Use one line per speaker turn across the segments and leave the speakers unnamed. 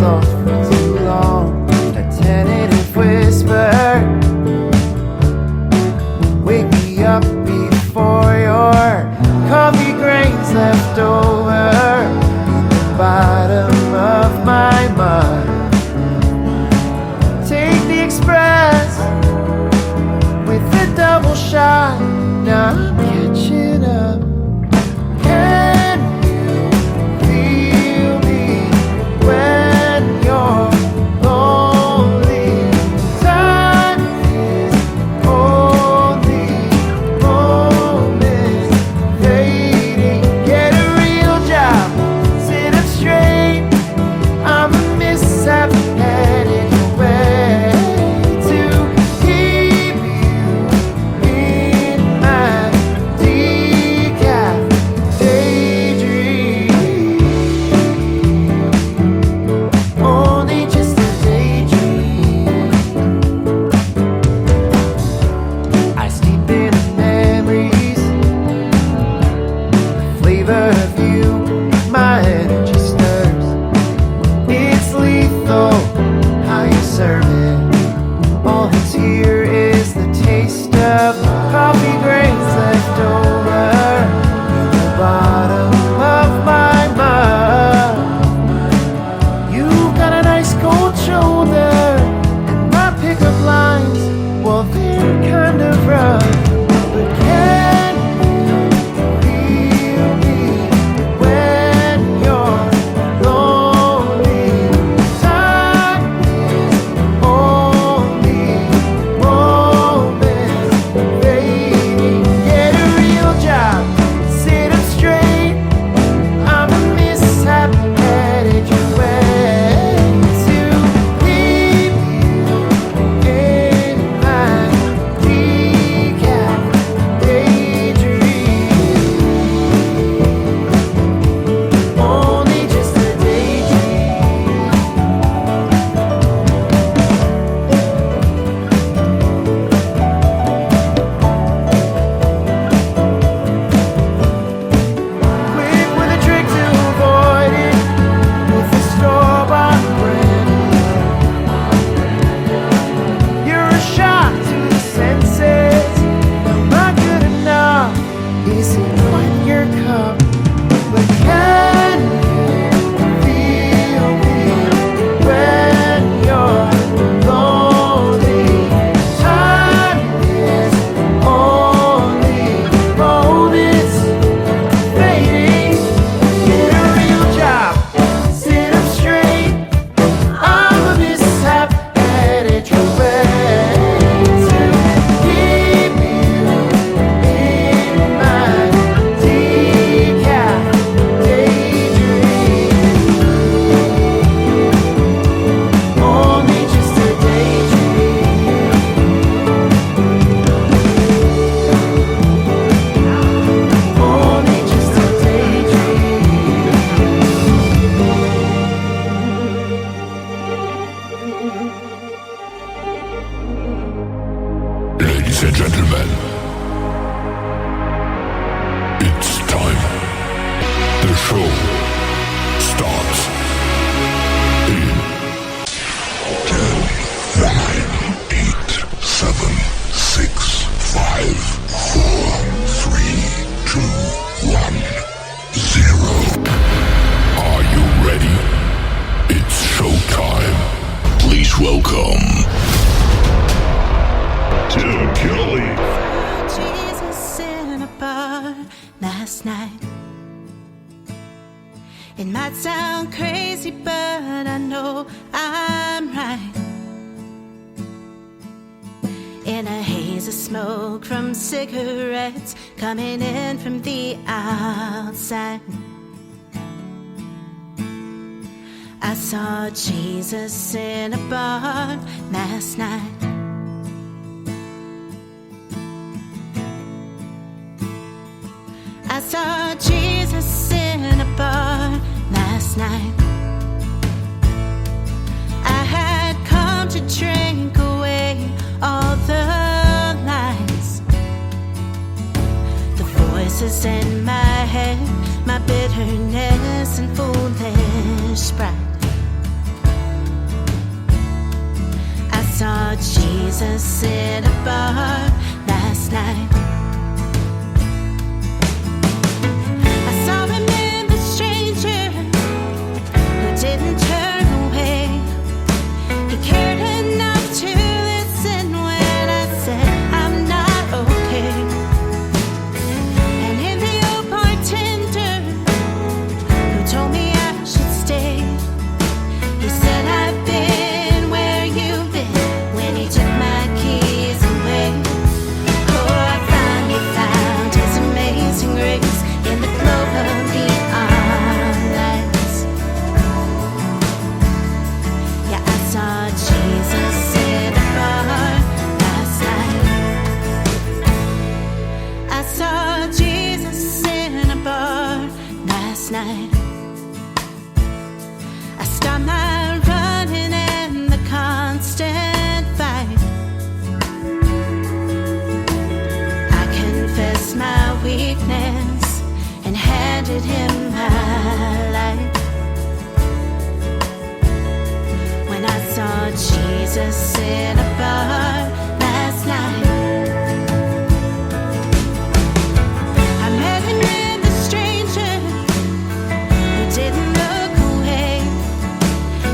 lost for too long. A tentative whisper, wake me up before your coffee grains left over the bottom of my mug. Take the express with a double shot. Now I'm catching up. Can you feel me when you're lonely? Time is only moments fading. Get a real job, sit up straight. I'm a mishap headed your way to keep you in my decaf daydream. Only just a daydream. I steep in the memories, the flavor of you, my energy stirs. It's lethal how you serve it. All that's here is the taste of coffee grains left over the bottom of my mug. You've got a nice cold shoulder, and my pickup lines, well, they're kind of rough. But can you feel me when you're lonely? Time is only moments fading. Get a real job, sit up straight. I'm a mishap headed your way to keep you in my decaf daydream. Only just a daydream. Quick with a trick to avoid it, with the store-bought brand. You're a shock to the senses, not good enough. Isn't quite your cup, but can you feel me when you're lonely? Time is only moments fading. Get a real job, sit up straight. I'm a mishap headed your way to keep you in my decaf daydream. Only just a daydream. Only just a daydream.
Ladies and gentlemen, it's time. The show starts in 10, 9, 8, 7, 6, 5, 4, 3, 2, 1, 0. Are you ready? It's showtime. Please welcome Tim Kelly.
Jesus in a bar last night. It might sound crazy, but I know I'm right. In a haze of smoke from cigarettes coming in from the outside, I saw Jesus in a bar last night. I saw Jesus in a bar last night. I had come to drink away all the lies, the voices in my head, my bitterness and foolish pride. Jesus in a bar last night. I saw him in the stranger who didn't turn away. He cared enough to listen when I said I'm not okay. And in the old bartender who told me I should stay, he said I've been where you've been when he took my keys away. Oh, I finally found his amazing grace in the glow of neon lights. Yeah, I saw Jesus in a bar last night. I saw Jesus in a bar last night. I stopped my running and the constant fight. I confessed my weakness and handed him my life. When I saw Jesus in a bar last night, I met him in the stranger who didn't look away.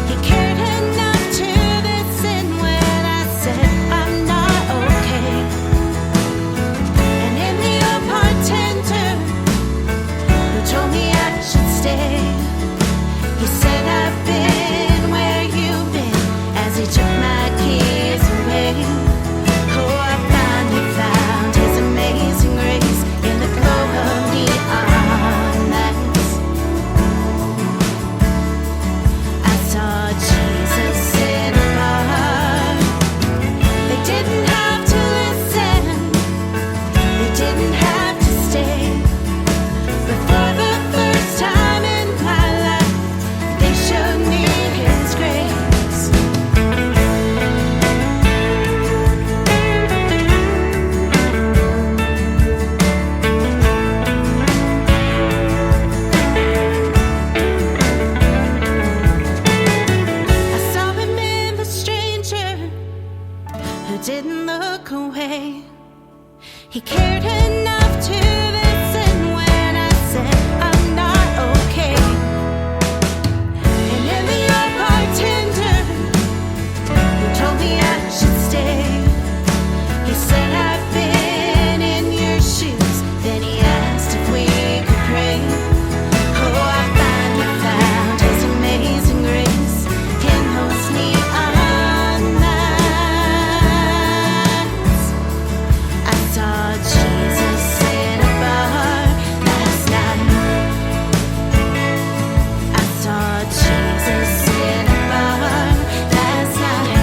He cared enough to listen when I said I'm not okay. And in the old bartender who told me I should stay, he said I've been where you've been as he took my keys away. Oh, I finally found his amazing grace in the glow of neon lights. I saw Jesus in a bar. They didn't have to listen, they didn't have to stay. But for the first time in my life, they showed me his grace. I saw him in the stranger who didn't look away. He cared enough to listen when I said I'm not okay. And in the old bartender who told me I should stay, he said I've been in your shoes. Then he asked if we could pray. Oh, I finally found his amazing grace in those neon lights. I saw Jesus in a bar last night. I saw Jesus in a bar last night.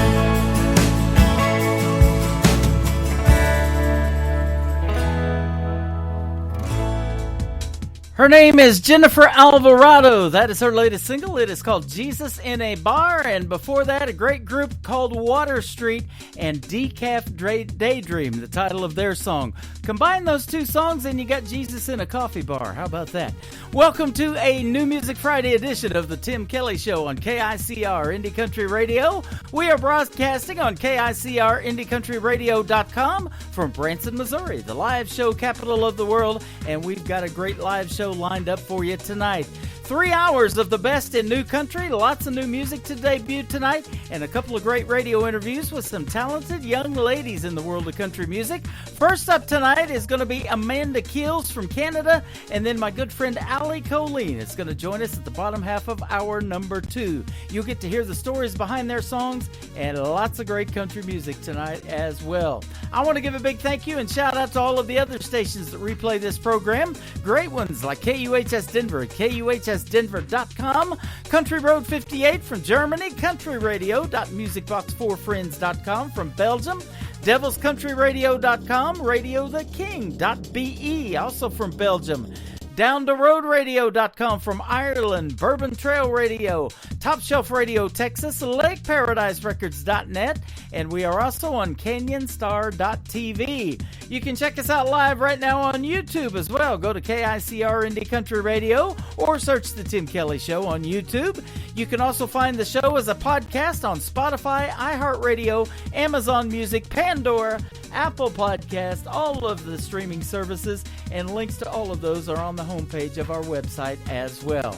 Her name is Jennifer Alvarado. That is her latest single. It is called Jesus in a Bar. And before that, a great group called Water Street and Decaf Daydream, the title of their song. Combine those two songs and you got Jesus in a coffee bar. How about that? Welcome to a New Music Friday edition of the Tim Kelly Show on KICR Indie Country Radio. We are broadcasting on KICRIndieCountryRadio.com from Branson, Missouri, the live show capital of the world. And we've got a great live show lined up for you tonight. 3 hours of the best in new country, lots of new music to debut tonight, and a couple of great radio interviews with some talented young ladies in the world of country music. First up tonight is going to be Amanda Keels from Canada, and then my good friend Allie Colleen is going to join us at the bottom half of hour number 2. You'll get to hear the stories behind their songs and lots of great country music tonight as well. I want to give a big thank you and shout out to all of the other stations that replay this program. Great ones like KUHS Denver at KUHSdenver.com, Country Road 58 from Germany, countryradio.musicbox4friends.com from Belgium, devilscountryradio.com, radiotheking.be, also from Belgium, DownTheRoadRadio.com from Ireland, Bourbon Trail Radio, Top Shelf Radio Texas, LakeParadiseRecords.net, and we are also on CanyonStar.tv. You can check us out live right now on YouTube as well. Go to KICR Indie Country Radio or search The Tim Kelly Show on YouTube. You can also find the show as a podcast on Spotify, iHeartRadio, Amazon Music, Pandora, Apple Podcast, all of the streaming services, and links to all of those are on the homepage of our website as well.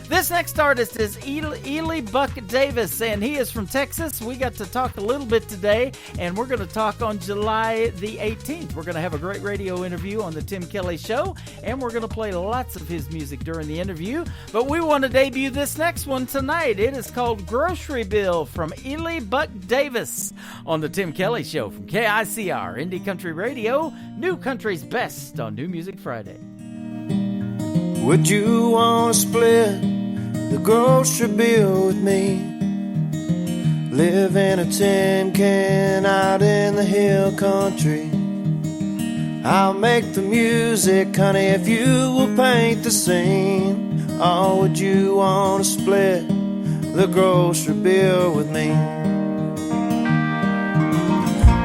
This next artist is Ely Buck Davis, and he is from Texas. We got to talk a little bit today, and we're going to talk on July the 18th. We're going to have a great radio interview on the Tim Kelly Show, and we're going to play lots of his music during the interview. But we want to debut this next one tonight. It is called Grocery Bill from Ely Buck Davis on the Tim Kelly Show from KICR Indie Country Radio, New Country's Best on New Music Friday.
Would you want to split the grocery bill with me? Live in a tin can out in the hill country. I'll make the music, honey, if you will paint the scene. Or would you want to split the grocery bill with me?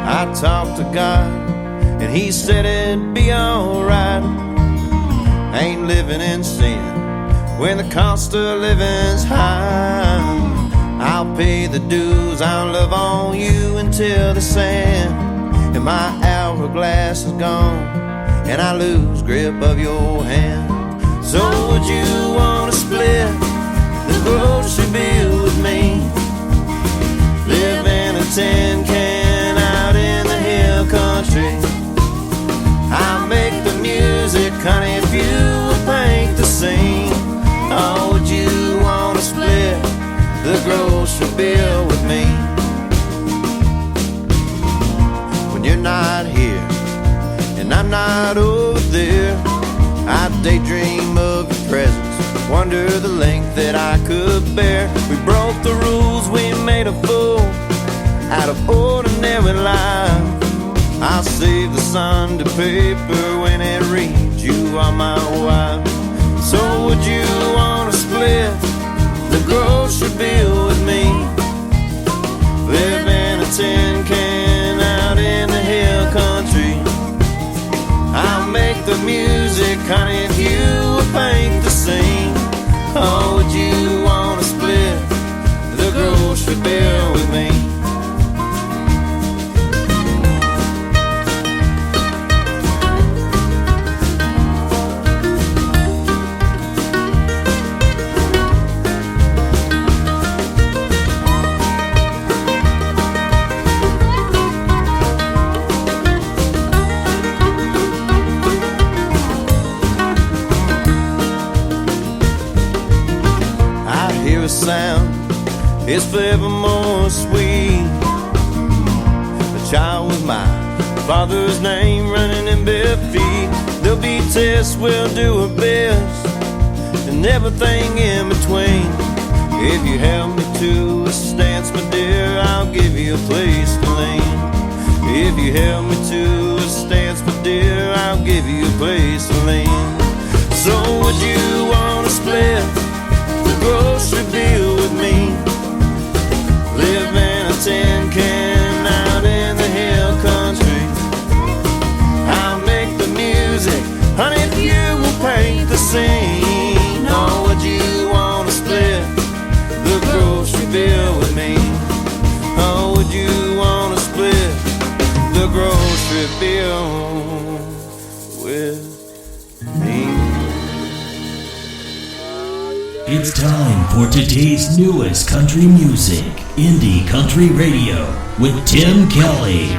I talked to God and he said it'd be alright. Ain't living in sin when the cost of living's high. I'll pay the dues, I'll love on you until the sand and my hourglass is gone and I lose grip of your hand. So would you want to split the grocery bill with me? Live in a tin can out in the hill country. I'll make the music, honey, if you will paint the scene. Or would you want to split the grocery bill with me? When you're not here and I'm not over there, I daydream of your presence, wonder the length that I could bear. We broke the rules, we made a fool out of ordinary life. I'll save the Sunday paper when it reads you are my wife. So would you want to split the grocery bill with me? Live in a tin can out in the hill country. I'll make the music, honey, if you will paint the scene. Or would you want to split the grocery bill with me? Sound is forevermore sweet. A child with my father's name running in bare feet. There'll be tests, we'll do our best, and everything in between. If you help me to a stance, my dear, I'll give you a place to lean. If you help me to a stance, my dear, I'll give you a place to lean. So would you want to split the grocery bill with me? Live in a tin can out in the hill country. I'll make the music, honey, if you will paint the scene. Or would you want to split the grocery bill with me? Or would you want to split the grocery bill with me?
It's time for today's newest country music, Indie Country Radio, with Tim Kelly.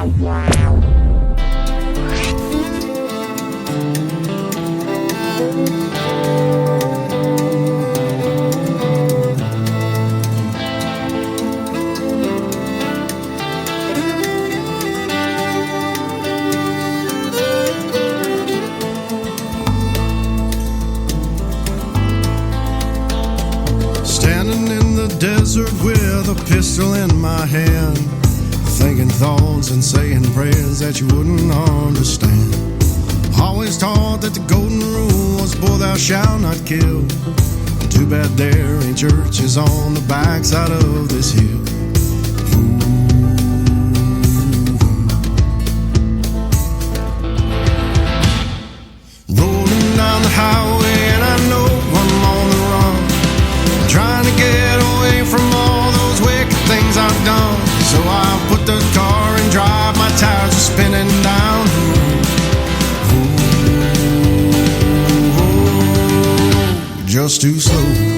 Desert with a pistol in my hand, thinking thoughts and saying prayers that you wouldn't understand. Always taught that the golden rule was, boy, thou shalt not kill. Too bad there ain't churches on the backside of this hill. Rolling down the highway and I know I'm on the run, trying to get away from all those wicked things I've done. So I put the car in drive, my tires are spinning down the road. Just too slow.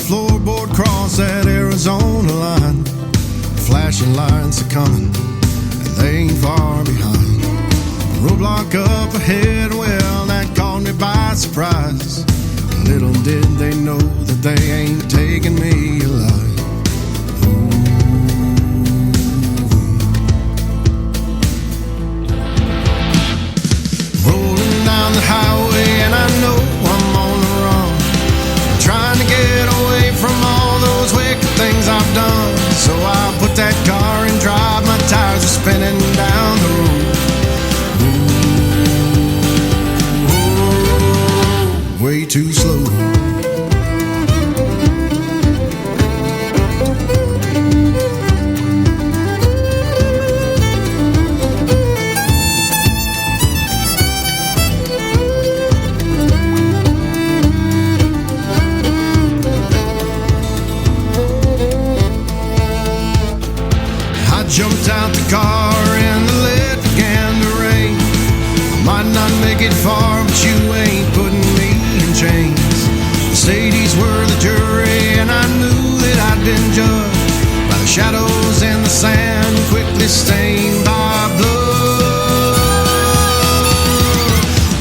Floorboard cross that Arizona line. Flashing lights are coming, and they ain't far behind. Roadblock up ahead, well, that caught me by surprise. Little did they know that they ain't taking me alive. Rolling down the highway and I know I'm on the run, trying to get away from all those wicked things I've done. So I put that car in drive, my tires are spinning down the road. Way too slow. Jumped out the car and the lead began to rain. I might not make it far, but you ain't putting me in chains. The Sadies were the jury and I knew that I'd been judged by the shadows in the sand, quickly stained by blood.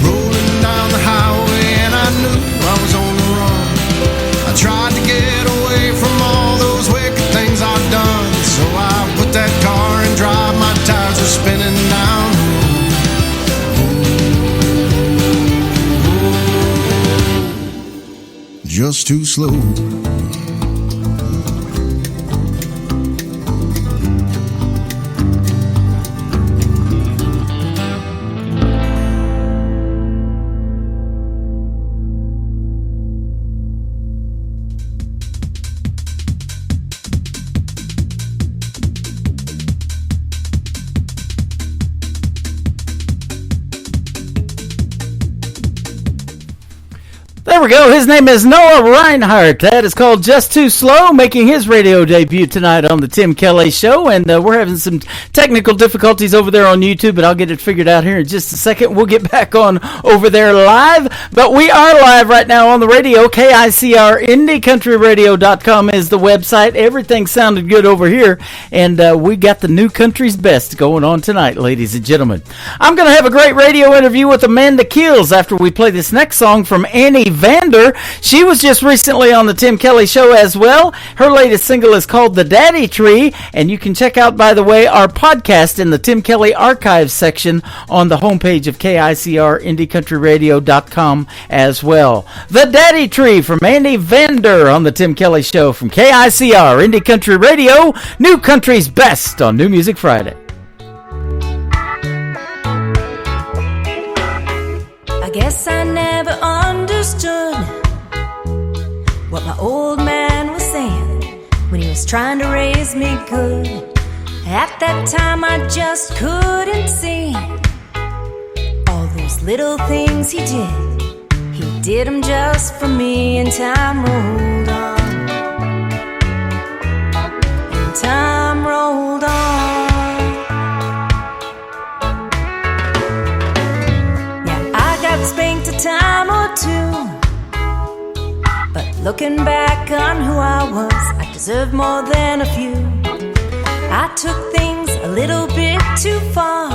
Rolling down the highway and I knew I was on the run. I tried to get away from all those wicked things I've done. So I put that car in drive, my tires are spinning down the road. Just too slow.
There we go. His name is Noah Reinhardt. That is called Just Too Slow, making his radio debut tonight on the Tim Kelly Show. And we're having some technical difficulties over there on YouTube, but I'll get it figured out here in just a second. We'll get back on over there live. But we are live right now on the radio. KICR IndieCountryRadio.com is the website. Everything sounded good over here. And we got the new country's best going on tonight, ladies and gentlemen. I'm going to have a great radio interview with Amanda Keels after we play this next song from Annie Vander. She was just recently on the Tim Kelly Show as well. Her latest single is called The Daddy Tree, and you can check out, by the way, our podcast in the Tim Kelly Archives section on the homepage of KICR IndieCountryRadio.com as well. The Daddy Tree from Annie Vander on the Tim Kelly Show from KICR Indie Country Radio, New Country's Best on New Music Friday.
I guess I never understood what my old man was saying when he was trying to raise me good. At that time I just couldn't see all those little things he did. He did them just for me, and time rolled on, and time rolled on. Spanked a time or two, but looking back on who I was, I deserved more than a few. I took things a little bit too far,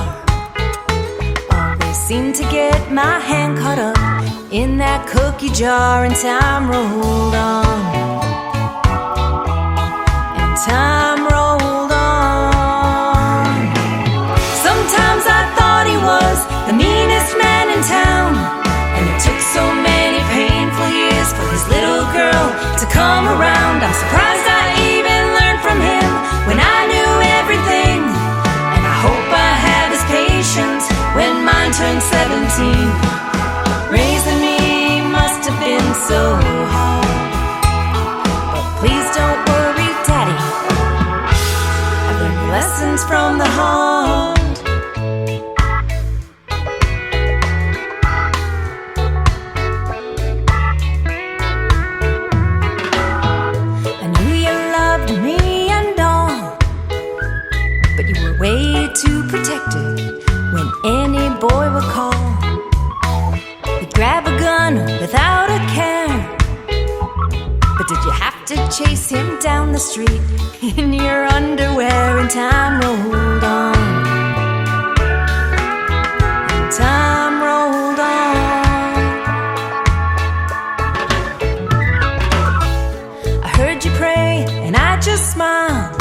always seemed to get my hand caught up in that cookie jar, and time rolled on, time rolled on. Sometimes I thought he was the meanest man in town, and it took so many painful years for his little girl to come around. I'm surprised I even learned from him when I knew everything, and I hope I have his patience when mine turns 17. Raising me must have been so hard, but please don't worry, Daddy, I've learned lessons from the heart. I knew you loved me and all, but you were way too protected when any boy would call. You'd grab a gun without a care, but did you have to chase him down the street in your underwear? And time rolled on, and time rolled on. I heard you pray and I just smiled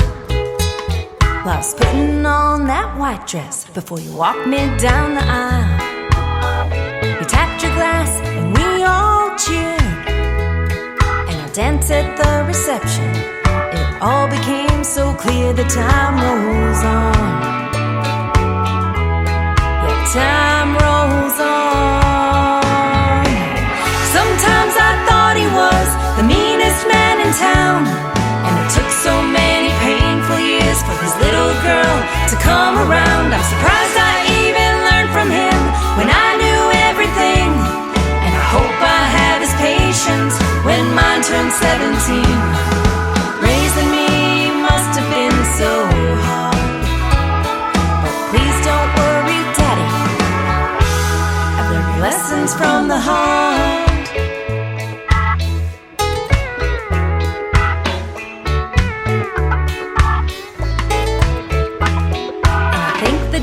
while I was putting on that white dress before you walked me down the aisle. You tapped your glass and we all cheered, and our dance at the reception, it all became so clear. The time rolls on, yeah, time rolls on. Sometimes I thought he was the meanest man in town, and it took so many painful years for his little girl to come around. I'm surprised I even learned from him when I knew everything, and I hope I have his patience when mine turns 17. Raising me must have been so hard, but please don't worry, Daddy, I've learned lessons from the heart.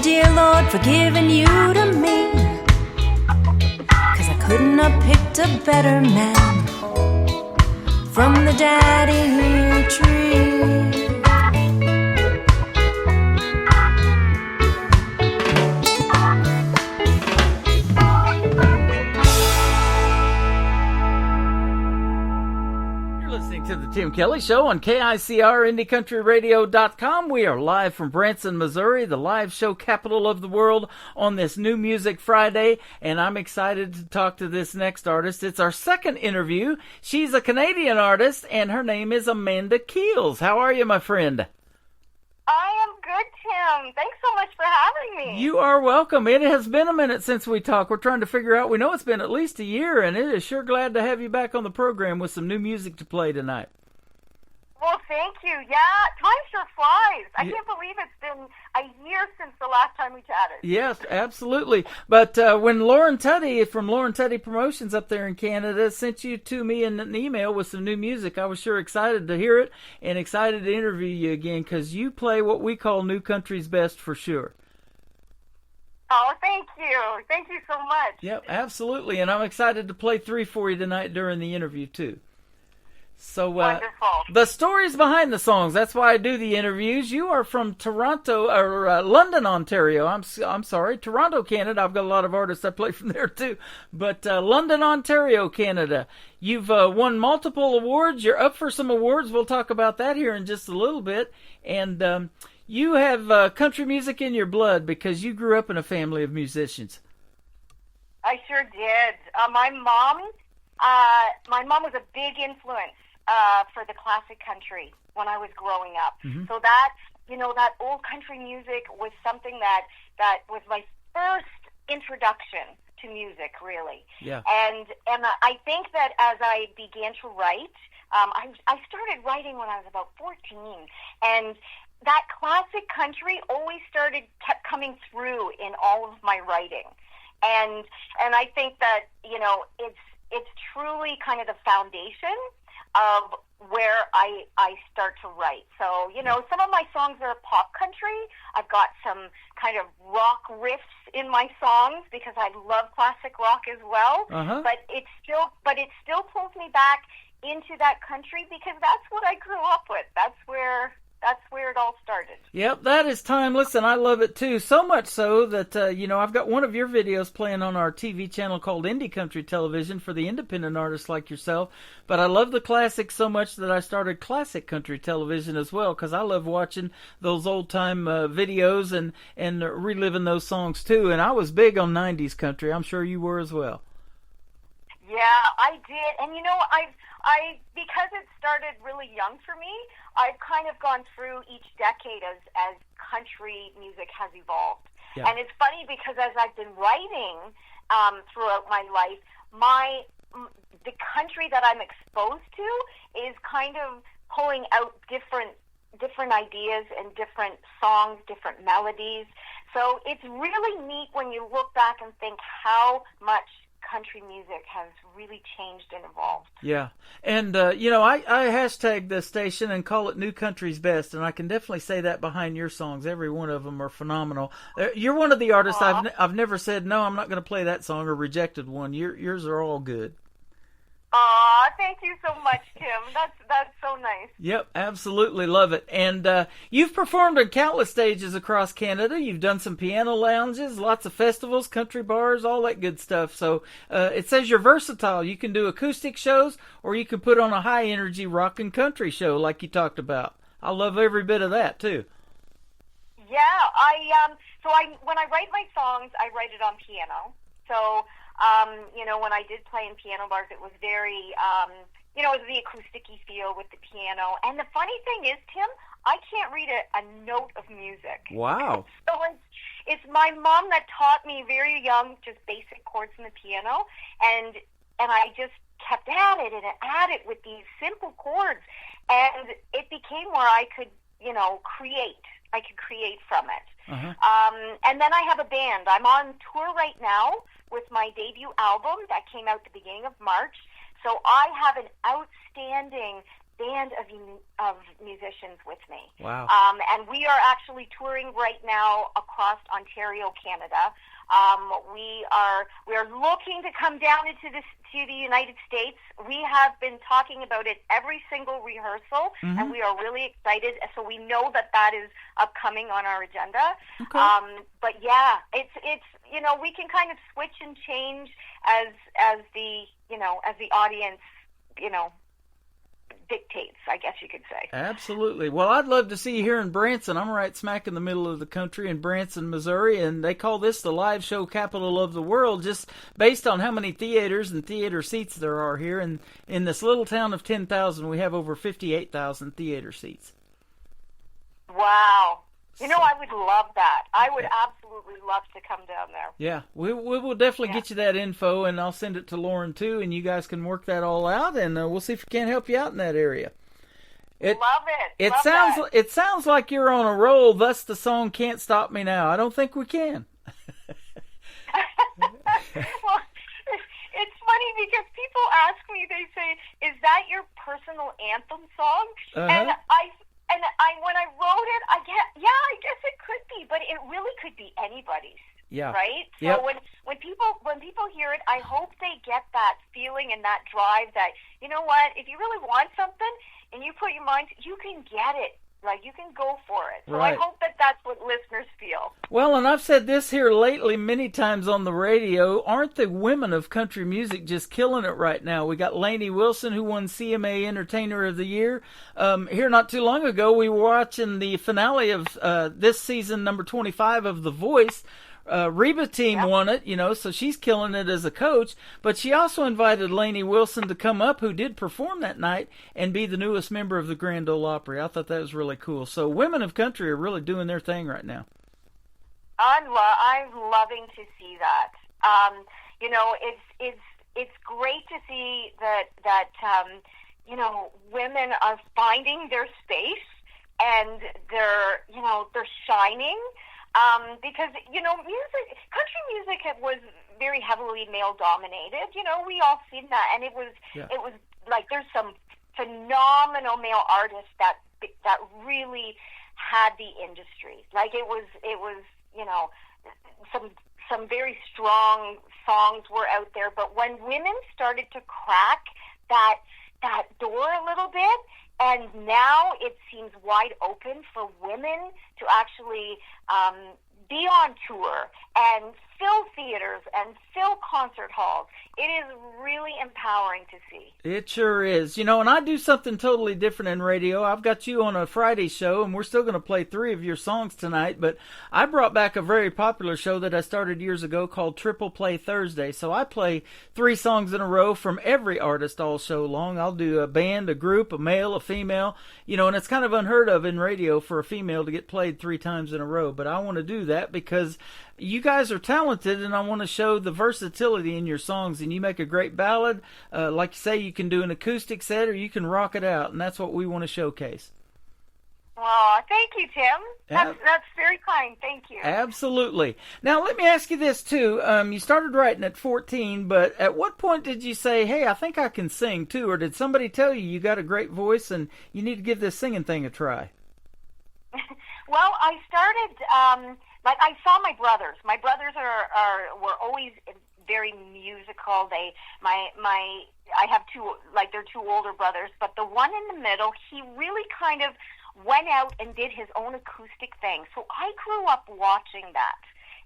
Dear Lord, for giving you to me, 'cause I couldn't have picked a better man from the daddy tree.
To the Tim Kelly Show on KICR IndieCountryRadio.com. We are live from Branson, Missouri, the live show capital of the world, on this New Music Friday, and I'm excited to talk to this next artist. It's our second interview. She's a Canadian artist, and her name is Amanda Keels. How are you, my friend?
I am good, Tim. Thanks so much for having me.
You are welcome. It has been a minute since we talked. We're trying to figure out, we know it's been at least a year, and it is sure glad to have you back on the program with some new music to play tonight.
Well, thank you. Yeah, time sure flies. I can't believe it's been a year since the last time we chatted.
Yes, absolutely. But when Lauren Tutty from Lauren Tutty Promotions up there in Canada sent you to me in an email with some new music, I was sure excited to hear it and excited to interview you again, because you play what we call new country's best for sure.
Oh, thank you. Thank you so much.
Yep, absolutely. And I'm excited to play 3 for you tonight during the interview, too. So,
wonderful.
The stories behind the songs, that's why I do the interviews. You are from Toronto, or London, Ontario. I'm sorry, Toronto, Canada. I've got a lot of artists I play from there, too. But London, Ontario, Canada. You've won multiple awards. You're up for some awards. We'll talk about that here in just a little bit. And you have country music in your blood because you grew up in a family of musicians.
I sure did. My mom was a big influence for the classic country when I was growing up. Mm-hmm. So that, that old country music was something that was my first introduction to music, really.
Yeah.
And I think that as I began to write, I started writing when I was about 14, and that classic country always kept coming through in all of my writing. And I think that, it's truly kind of the foundation of where I start to write. So, some of my songs are pop country. I've got some kind of rock riffs in my songs because I love classic rock as well.
Uh-huh.
But it still pulls me back into that country because that's what I grew up with. That's where that's where it all started.
Yep, that is timeless, and I love it too. So much so that, I've got one of your videos playing on our TV channel called Indie Country Television for the independent artists like yourself. But I love the classics so much that I started Classic Country Television as well, because I love watching those old-time videos and reliving those songs too. And I was big on 90s country. I'm sure you were as well.
Yeah, I did. And, I because it started really young for me, I've kind of gone through each decade as country music has evolved. Yeah. And it's funny because as I've been writing throughout my life, the country that I'm exposed to is kind of pulling out different ideas and different songs, different melodies. So it's really neat when you look back and think how much country music has really changed and evolved.
Yeah. And, I hashtag the station and call it New Country's Best, and I can definitely say that behind your songs. Every one of them are phenomenal. You're one of the artists I've never said, no, I'm not going to play that song or rejected one. Yours are all good.
Aw, thank you so much, Tim. That's so nice.
Yep, absolutely love it. And you've performed on countless stages across Canada. You've done some piano lounges, lots of festivals, country bars, all that good stuff. So it says you're versatile. You can do acoustic shows, or you can put on a high-energy rock and country show like you talked about. I love every bit of that, too.
Yeah, when I write my songs, I write it on piano. So... when I did play in piano bars, it was very, it was the acoustic-y feel with the piano. And the funny thing is, Tim, I can't read a note of music.
Wow.
So it's my mom that taught me very young, just basic chords in the piano, and I just kept at it with these simple chords, and it became where I could, create. I could create from it. Uh-huh. And then I have a band. I'm on tour right now with my debut album that came out at the beginning of March. So I have an outstanding band of musicians with me.
Wow.
And we are actually touring right now across Ontario, Canada. We are looking to come down to the United States. We have been talking about it every single rehearsal, mm-hmm. and we are really excited. So we know that is upcoming on our agenda. Okay. But yeah, it's we can kind of switch and change as the audience dictates, I guess you could say.
Absolutely. Well, I'd love to see you here in Branson. I'm right smack in the middle of the country in Branson, Missouri, and they call this the live show capital of the world just based on how many theaters and theater seats there are here. And in this little town of 10,000, we have over 58,000 theater seats.
Wow. I would love that. I would absolutely love to come down there.
Yeah, we will definitely get you that info, and I'll send it to Lauren, too, and you guys can work that all out, and we'll see if we can't help you out in that area.
Love it.
It sounds like you're on a roll, thus the song Can't Stop Me Now. I don't think we can.
Well, it's funny because people ask me, they say, is that your personal anthem song?
Uh-huh.
And when I wrote it, I guess it could be, but it really could be anybody's.
Yeah.
Right?
Yep.
So when people hear it, I hope they get that feeling and that drive that, you know what, if you really want something and you put your mind, you can get it. Like, you can go for it. So
right.
I hope that's what listeners feel.
Well, and I've said this here lately many times on the radio. Aren't the women of country music just killing it right now? We got Lainey Wilson, who won CMA Entertainer of the Year. Here not too long ago, we were watching the finale of this season, number 25 of The Voice. Reba team won it, so she's killing it as a coach. But she also invited Lainey Wilson to come up, who did perform that night, and be the newest member of the Grand Ole Opry. I thought that was really cool. So women of country are really doing their thing right now.
I'm loving to see that. It's great to see that women are finding their space and they're shining. Because, country music was very heavily male-dominated. We all seen that. And it was like there's some phenomenal male artists that really had the industry. Like it was some very strong songs were out there. But when women started to crack that door a little bit, And now it seems wide open for women to actually be on tour and fill theaters and fill concert halls. It is really empowering to see.
It sure is. And I do something totally different in radio. I've got you on a Friday show, and we're still going to play 3 of your songs tonight, but I brought back a very popular show that I started years ago called Triple Play Thursday. So I play 3 songs in a row from every artist all show long. I'll do a band, a group, a male, a female, and it's kind of unheard of in radio for a female to get played 3 times in a row, but I want to do that because you guys are talented, and I want to show the versatility in your songs. And you make a great ballad. Like you say, you can do an acoustic set or you can rock it out, and that's what we want to showcase.
Oh, thank you, Tim. That's very kind. Thank you.
Absolutely. Now, let me ask you this, too. You started writing at 14, but at what point did you say, hey, I think I can sing, too? Or did somebody tell you got a great voice and you need to give this singing thing a try?
Well, I started... I saw my brothers. My brothers were always very musical. I have 2, they're 2 older brothers, but the one in the middle, he really kind of went out and did his own acoustic thing. So I grew up watching that.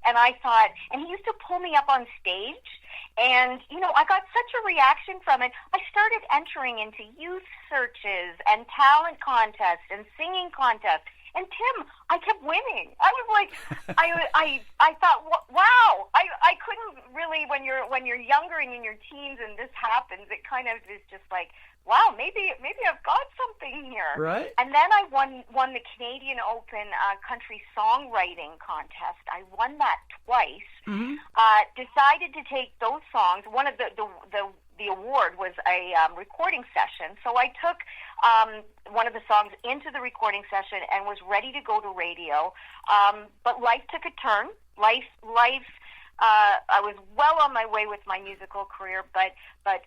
And I thought, and he used to pull me up on stage, and, I got such a reaction from it. I started entering into youth searches and talent contests and singing contests. And Tim, I kept winning. I was like, I thought, wow. I couldn't really, when you're younger and in your teens and this happens, it kind of is just like, wow, maybe I've got something here.
Right.
And then I won the Canadian Open country songwriting contest. I won that twice. Mm-hmm. Decided to take those songs. One of the award was a recording session. So I took one of the songs into the recording session and was ready to go to radio. But life took a turn. I was well on my way with my musical career, but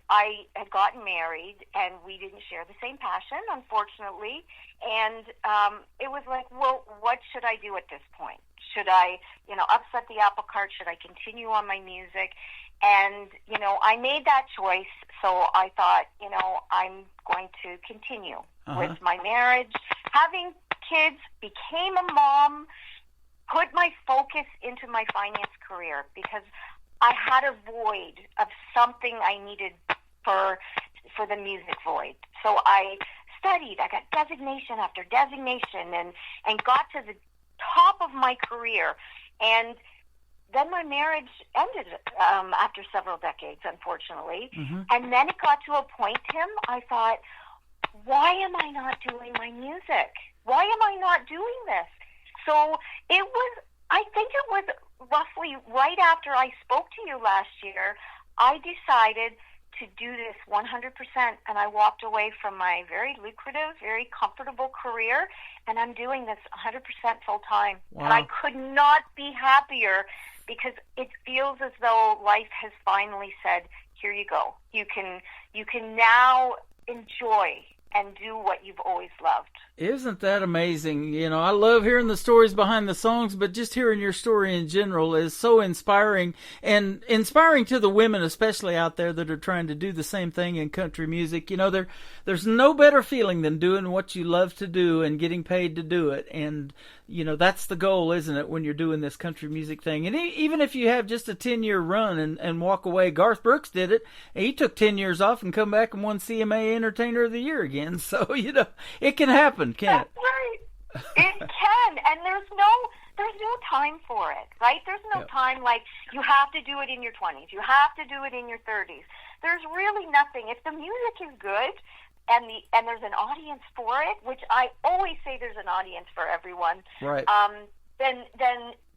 I had gotten married and we didn't share the same passion, unfortunately. And it was like, well, what should I do at this point? Should I, upset the apple cart? Should I continue on my music? And, I made that choice. So I thought, I'm going to continue with my marriage. Having kids, became a mom, put my focus into my finance career because I had a void of something I needed for the music void. So I studied. I got designation after designation and got to the top of my career. And then my marriage ended after several decades, unfortunately. Mm-hmm. And then it got to a point, Tim, I thought, why am I not doing my music? Why am I not doing this? So I think it was roughly right after I spoke to you last year, I decided to do this 100%, and I walked away from my very lucrative, very comfortable career, and I'm doing this 100% full time. Wow. And I could not be happier because it feels as though life has finally said, here you go. You can now enjoy and do what you've always loved.
Isn't that amazing? I love hearing the stories behind the songs, but just hearing your story in general is so inspiring, and inspiring to the women, especially out there that are trying to do the same thing in country music. There's no better feeling than doing what you love to do and getting paid to do it. And, that's the goal, isn't it, when you're doing this country music thing? And even if you have just a 10-year run and walk away, Garth Brooks did it. He took 10 years off and come back and won CMA Entertainer of the Year again. So, it can happen. Can't it?
That's right. It can, and there's no time for it, right? There's no time like you have to do it in your 20s. You have to do it in your 30s. There's really nothing. If the music is good and there's an audience for it, which I always say there's an audience for everyone,
right?
Then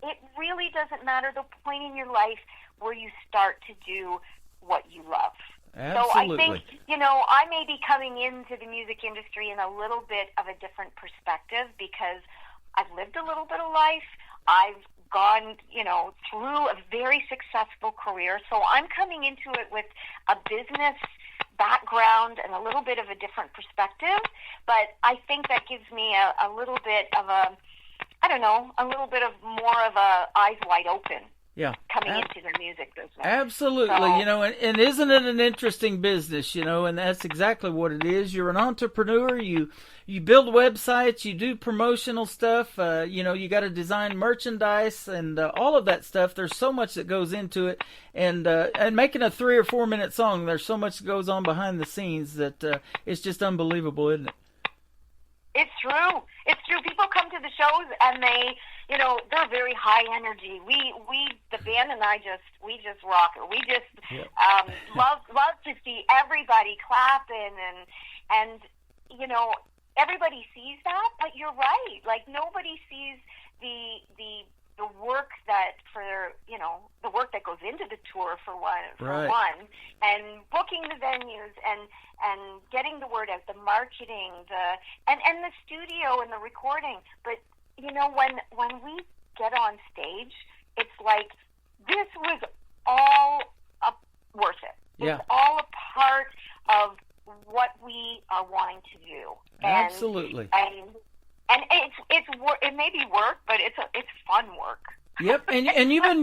it really doesn't matter the point in your life where you start to do what you love.
Absolutely.
So I think, I may be coming into the music industry in a little bit of a different perspective because I've lived a little bit of life. I've gone, through a very successful career. So I'm coming into it with a business background and a little bit of a different perspective. But I think that gives me a little bit of a little bit of more of a eyes wide open. coming into the music business.
Absolutely.
So,
You know, and isn't it an interesting business, you know, and that's exactly what it is. You're an entrepreneur. You build websites, you do promotional stuff, you know, you got to design merchandise and all of that stuff. There's so much that goes into it. And making a 3 or 4 minute song, there's so much that goes on behind the scenes that it's just unbelievable, isn't it?
It's true. It's true. People come to the shows and they, you know, they're very high energy. We the band and I just rock it. We just love to see everybody clapping and you know, everybody sees that, but you're right. Like nobody sees the work that the work that goes into the tour for one, and booking the venues and getting the word out, the marketing, and the studio and the recording. But you know, when we get on stage, it's like this was all worth it. It's all a part of what we are wanting to do.
Absolutely.
And it may be work, but it's fun work.
Yep, and you've been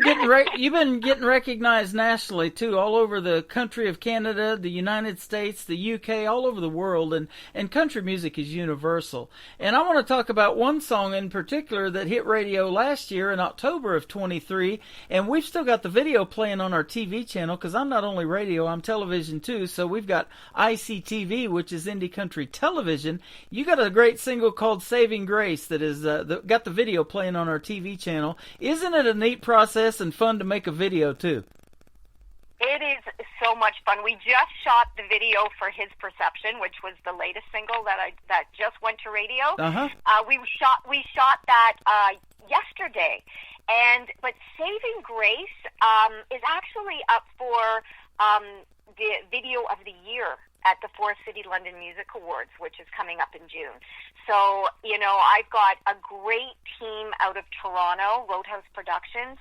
getting recognized nationally too, all over the country of Canada, the United States, the UK, all over the world, and country music is universal. And I want to talk about one song in particular that hit radio last year in October of 23, and we've still got the video playing on our TV channel because I'm not only radio, I'm television too. So we've got ICTV, which is Indie Country Television. You got a great single called "Saving Grace" that is got the video playing on our TV channel. Isn't it a neat process and fun to make a video too?
It is so much fun. We just shot the video for "His Perception," which was the latest single that just went to radio. We shot that yesterday, but "Saving Grace" is actually up for the video of the year at the Forest City London Music Awards, which is coming up in June. So, you know, I've got a great team out of Toronto, Roadhouse Productions,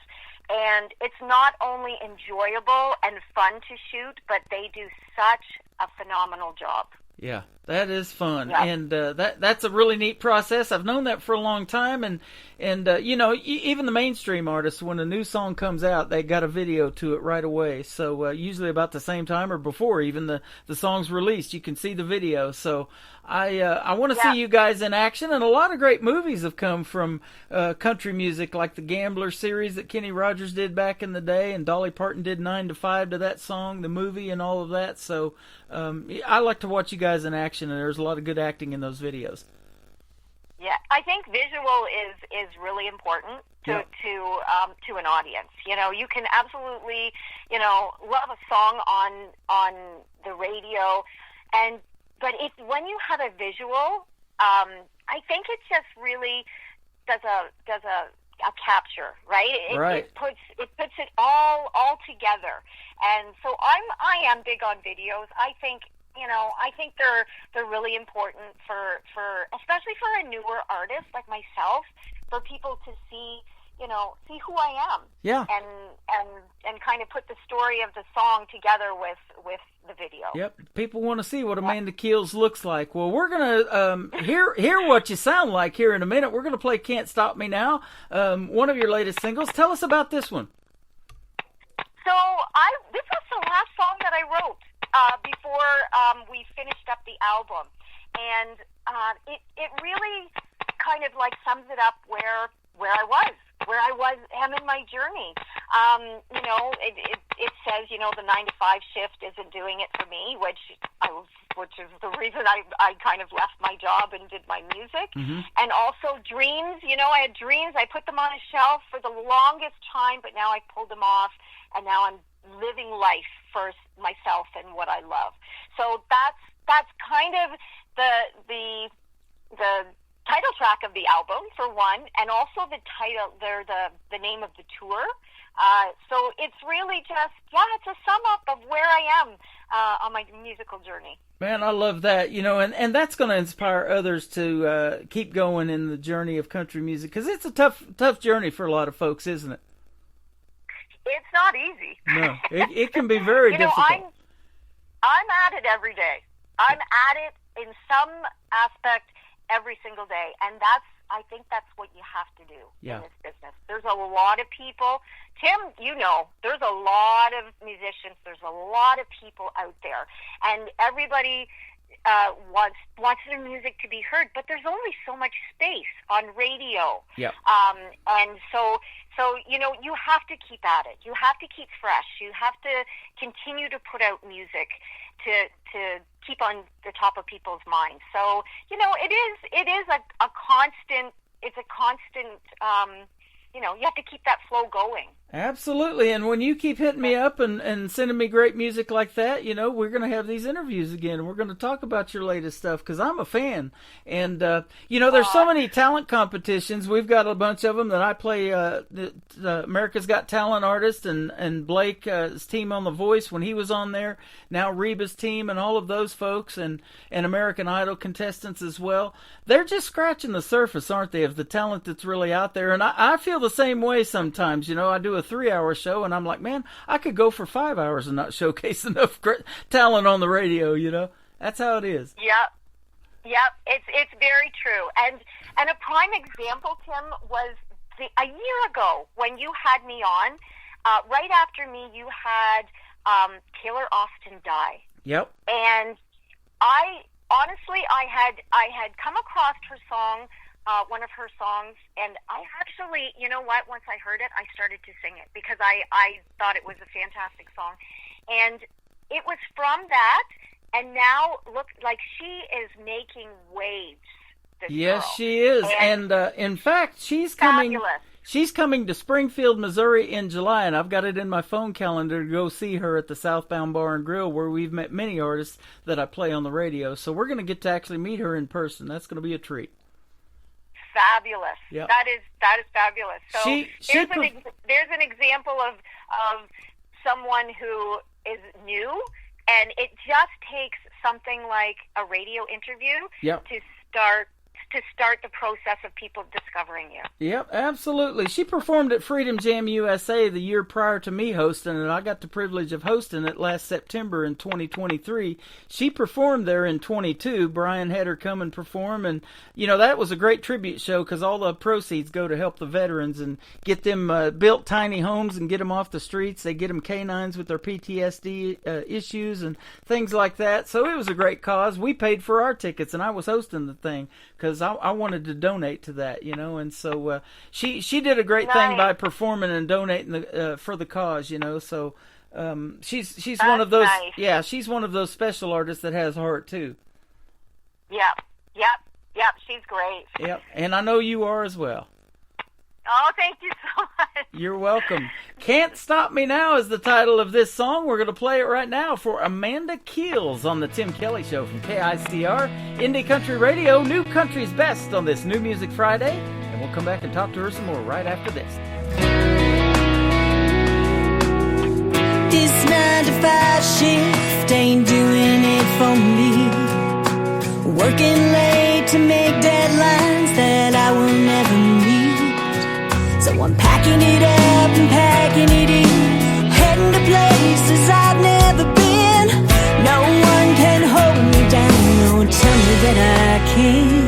and it's not only enjoyable and fun to shoot, but they do such a phenomenal job.
Yeah, that is fun, and that's a really neat process. I've known that for a long time, and you know, even the mainstream artists, when a new song comes out, they got a video to it right away. So usually about the same time or before even the song's released, you can see the video. So I want to see you guys in action, and a lot of great movies have come from country music, like the Gambler series that Kenny Rogers did back in the day, and Dolly Parton did 9 to 5 to that song, the movie, and all of that. So I like to watch you guys in action, and there's a lot of good acting in those videos.
Yeah, I think visual is really important to an audience. You know, you can absolutely, you know, love a song on the radio, but when you have a visual, I think it just really does a capture, right? It puts it all together. And so I am big on videos. I think they're really important for especially for a newer artist like myself, for people to see who I am.
Yeah.
And kind of put the story of the song together with the video.
Yep. People want to see what Amanda Keels looks like. Well, we're going to hear what you sound like here in a minute. We're going to play "Can't Stop Me Now," one of your latest singles. Tell us about this one.
So this was the last song that I wrote before we finished up the album, and it really kind of like sums it up where I am in my journey. You know, it says, you know, the 9 to 5 shift isn't doing it for me, which is the reason I kind of left my job and did my music. Mm-hmm. And also dreams, you know, I had dreams. I put them on a shelf for the longest time, but now I pulled them off, and now I'm living life for myself and what I love. So that's kind of the title track of the album, for one, and also the name of the tour. So it's really just, it's a sum up of where I am on my musical journey.
Man, I love that, you know, and that's going to inspire others to keep going in the journey of country music, because it's a tough journey for a lot of folks, isn't it?
It's not easy.
No, it can be very difficult.
I'm at it every day. I'm at it in some aspect every single day, and I think that's what you have to do
Yeah.
in this business. There's a lot of people. Tim, you know, there's a lot of musicians. There's a lot of people out there, and everybody wants their music to be heard. But there's only so much space on radio.
Yeah.
And so you know, you have to keep at it. You have to keep fresh. You have to continue to put out music to keep on the top of people's minds. So, you know, it is a constant. It's a constant. You know, you have to keep that flow going.
Absolutely, and when you keep hitting me up and sending me great music like that, you know, we're going to have these interviews again, and we're going to talk about your latest stuff, because I'm a fan. And, you know, there's so many talent competitions. We've got a bunch of them that I play, America's Got Talent artist, and Blake's team on The Voice when he was on there, now Reba's team and all of those folks, and American Idol contestants as well. They're just scratching the surface, aren't they, of the talent that's really out there. And I feel the same way sometimes. You know, I do a 3-hour show, and I'm like, man, I could go for 5 hours and not showcase enough talent on the radio. You know, that's how it is.
Yep. It's very true. And a prime example, Tim, was a year ago when you had me on. Right after me, you had Taylor Austin die.
Yep.
And I had come across her song. One of her songs, and I actually, you know what, once I heard it, I started to sing it because I thought it was a fantastic song. And it was from that, and now look, like, she is making waves.
Yes,
girl.
she is. And in fact, she's coming.
Fabulous.
She's coming to Springfield, Missouri in July, and I've got it in my phone calendar to go see her at the Southbound Bar and Grill, where we've met many artists that I play on the radio. So we're going to get to actually meet her in person. That's going to be a treat.
Fabulous.
Yep.
That is fabulous. So there's an example of someone who is new, and it just takes something like a radio interview
Yep.
to start the process of people discovering you.
Yep, absolutely. She performed at Freedom Jam USA the year prior to me hosting it. I got the privilege of hosting it last September in 2023. She performed there in 22. Brian had her come and perform, and, you know, that was a great tribute show because all the proceeds go to help the veterans and get them built tiny homes and get them off the streets. They get them canines with their PTSD issues and things like that. So it was a great cause. We paid for our tickets, and I was hosting the thing because I wanted to donate to that, you know, and so she did a great thing by performing and donating for the cause, you know. So she's one of those, she's one of those special artists that has heart too.
Yep. She's great.
Yep, and I know you are as well.
Oh, thank you so much.
You're welcome. Can't Stop Me Now is the title of this song. We're going to play it right now for Amanda Keels on the Tim Kelly Show from KICR, Indie Country Radio, New Country's Best on this New Music Friday. And we'll come back and talk to her some more right after this.
This 9-to-5 shift ain't doing it for me. Working late to make deadlines that I will never meet. So I'm packing it up and packing it in, heading to places I've never been. No one can hold me down or tell me that I can't.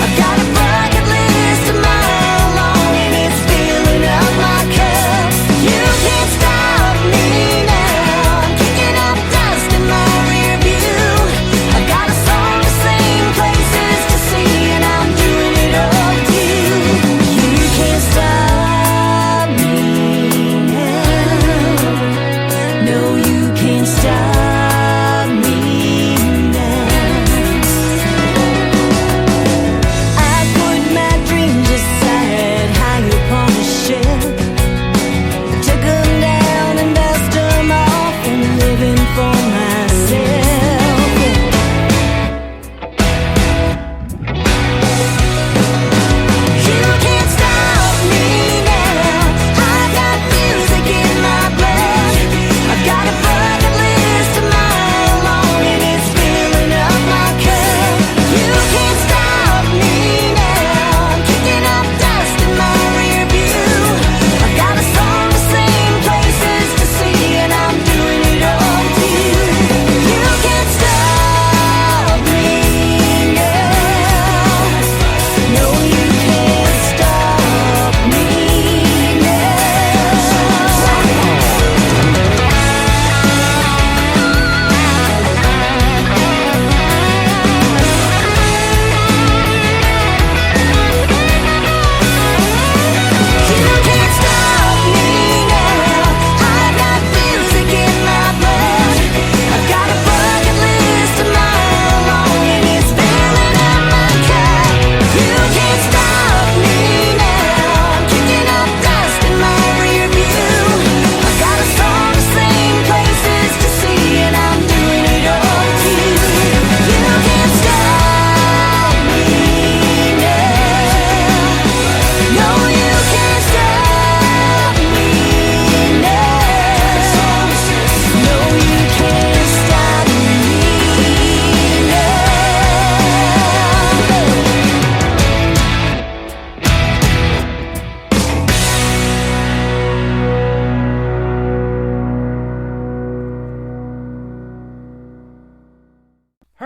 I've got a bucket list of my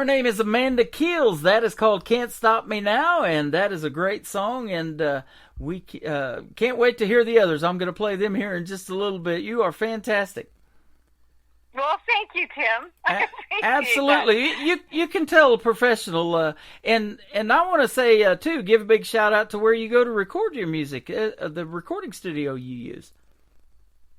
Her name is Amanda Keels. That is called Can't Stop Me Now, and that is a great song, and we can't wait to hear the others. I'm going to play them here in just a little bit. You are fantastic.
Well, thank you, Tim. I appreciate
Absolutely. You can tell a professional. And I want to say, too, give a big shout out to where you go to record your music, the recording studio you use.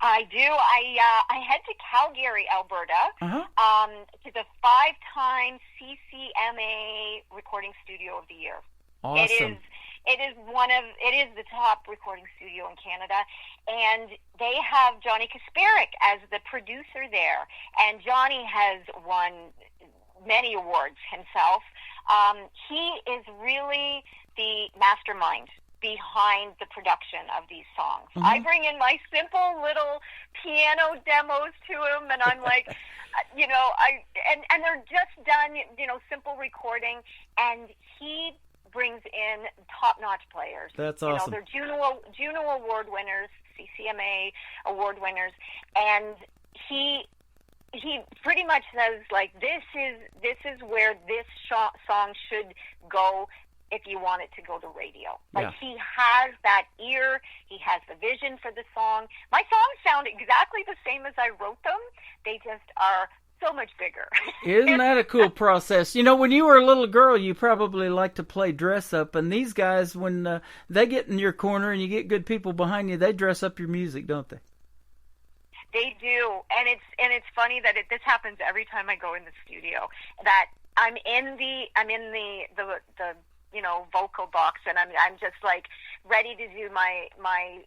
I do. I head to Calgary, Alberta, to the 5-time CCMA Recording Studio of the Year.
Awesome.
It is the top recording studio in Canada, and they have Johnny Kasparik as the producer there. And Johnny has won many awards himself. He is really the mastermind behind the production of these songs.
Mm-hmm.
I bring in my simple little piano demos to him, and I'm like, and they're just done, simple recording, and he brings in top-notch players.
That's awesome.
They're Juno Award winners, CCMA Award winners, and he pretty much says, like, this is where this song should go if you want it to go to radio. Like, he has that ear, he has the vision for the song. My songs sound exactly the same as I wrote them. They just are so much bigger.
Isn't that a cool process? When you were a little girl, you probably liked to play dress up, and these guys, when they get in your corner and you get good people behind you, they dress up your music, don't they?
They do, and it's funny that this happens every time I go in the studio. That I'm in the vocal box, and I'm just like ready to do my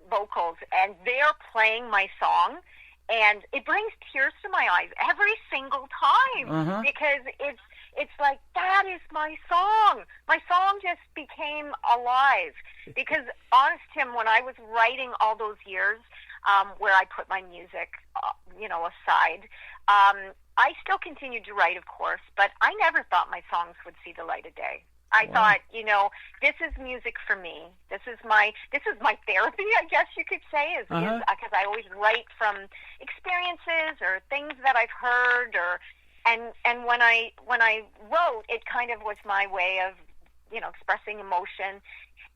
vocals, and they're playing my song, and it brings tears to my eyes every single time because it's like, that is my song. My song just became alive. Because honest, Tim, when I was writing all those years, where I put my music, aside, I still continued to write, of course, but I never thought my songs would see the light of day. I thought, this is music for me. This is my therapy, I guess you could say, is because I always write from experiences or things that I've heard, and when I wrote, it kind of was my way of, expressing emotion.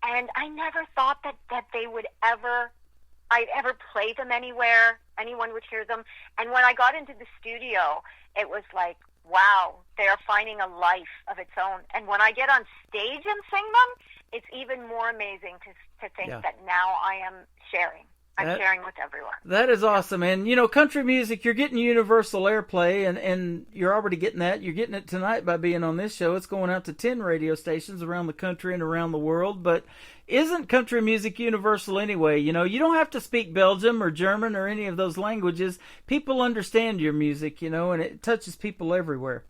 And I never thought that they would I'd ever play them anywhere, anyone would hear them. And when I got into the studio, it was like, wow, they're finding a life of its own. And when I get on stage and sing them, it's even more amazing to think that now I am sharing. I'm sharing with everyone.
That is awesome. And, country music, you're getting universal airplay, and you're already getting that. You're getting it tonight by being on this show. It's going out to 10 radio stations around the country and around the world. But isn't country music universal anyway? You don't have to speak Belgium or German or any of those languages. People understand your music, and it touches people everywhere.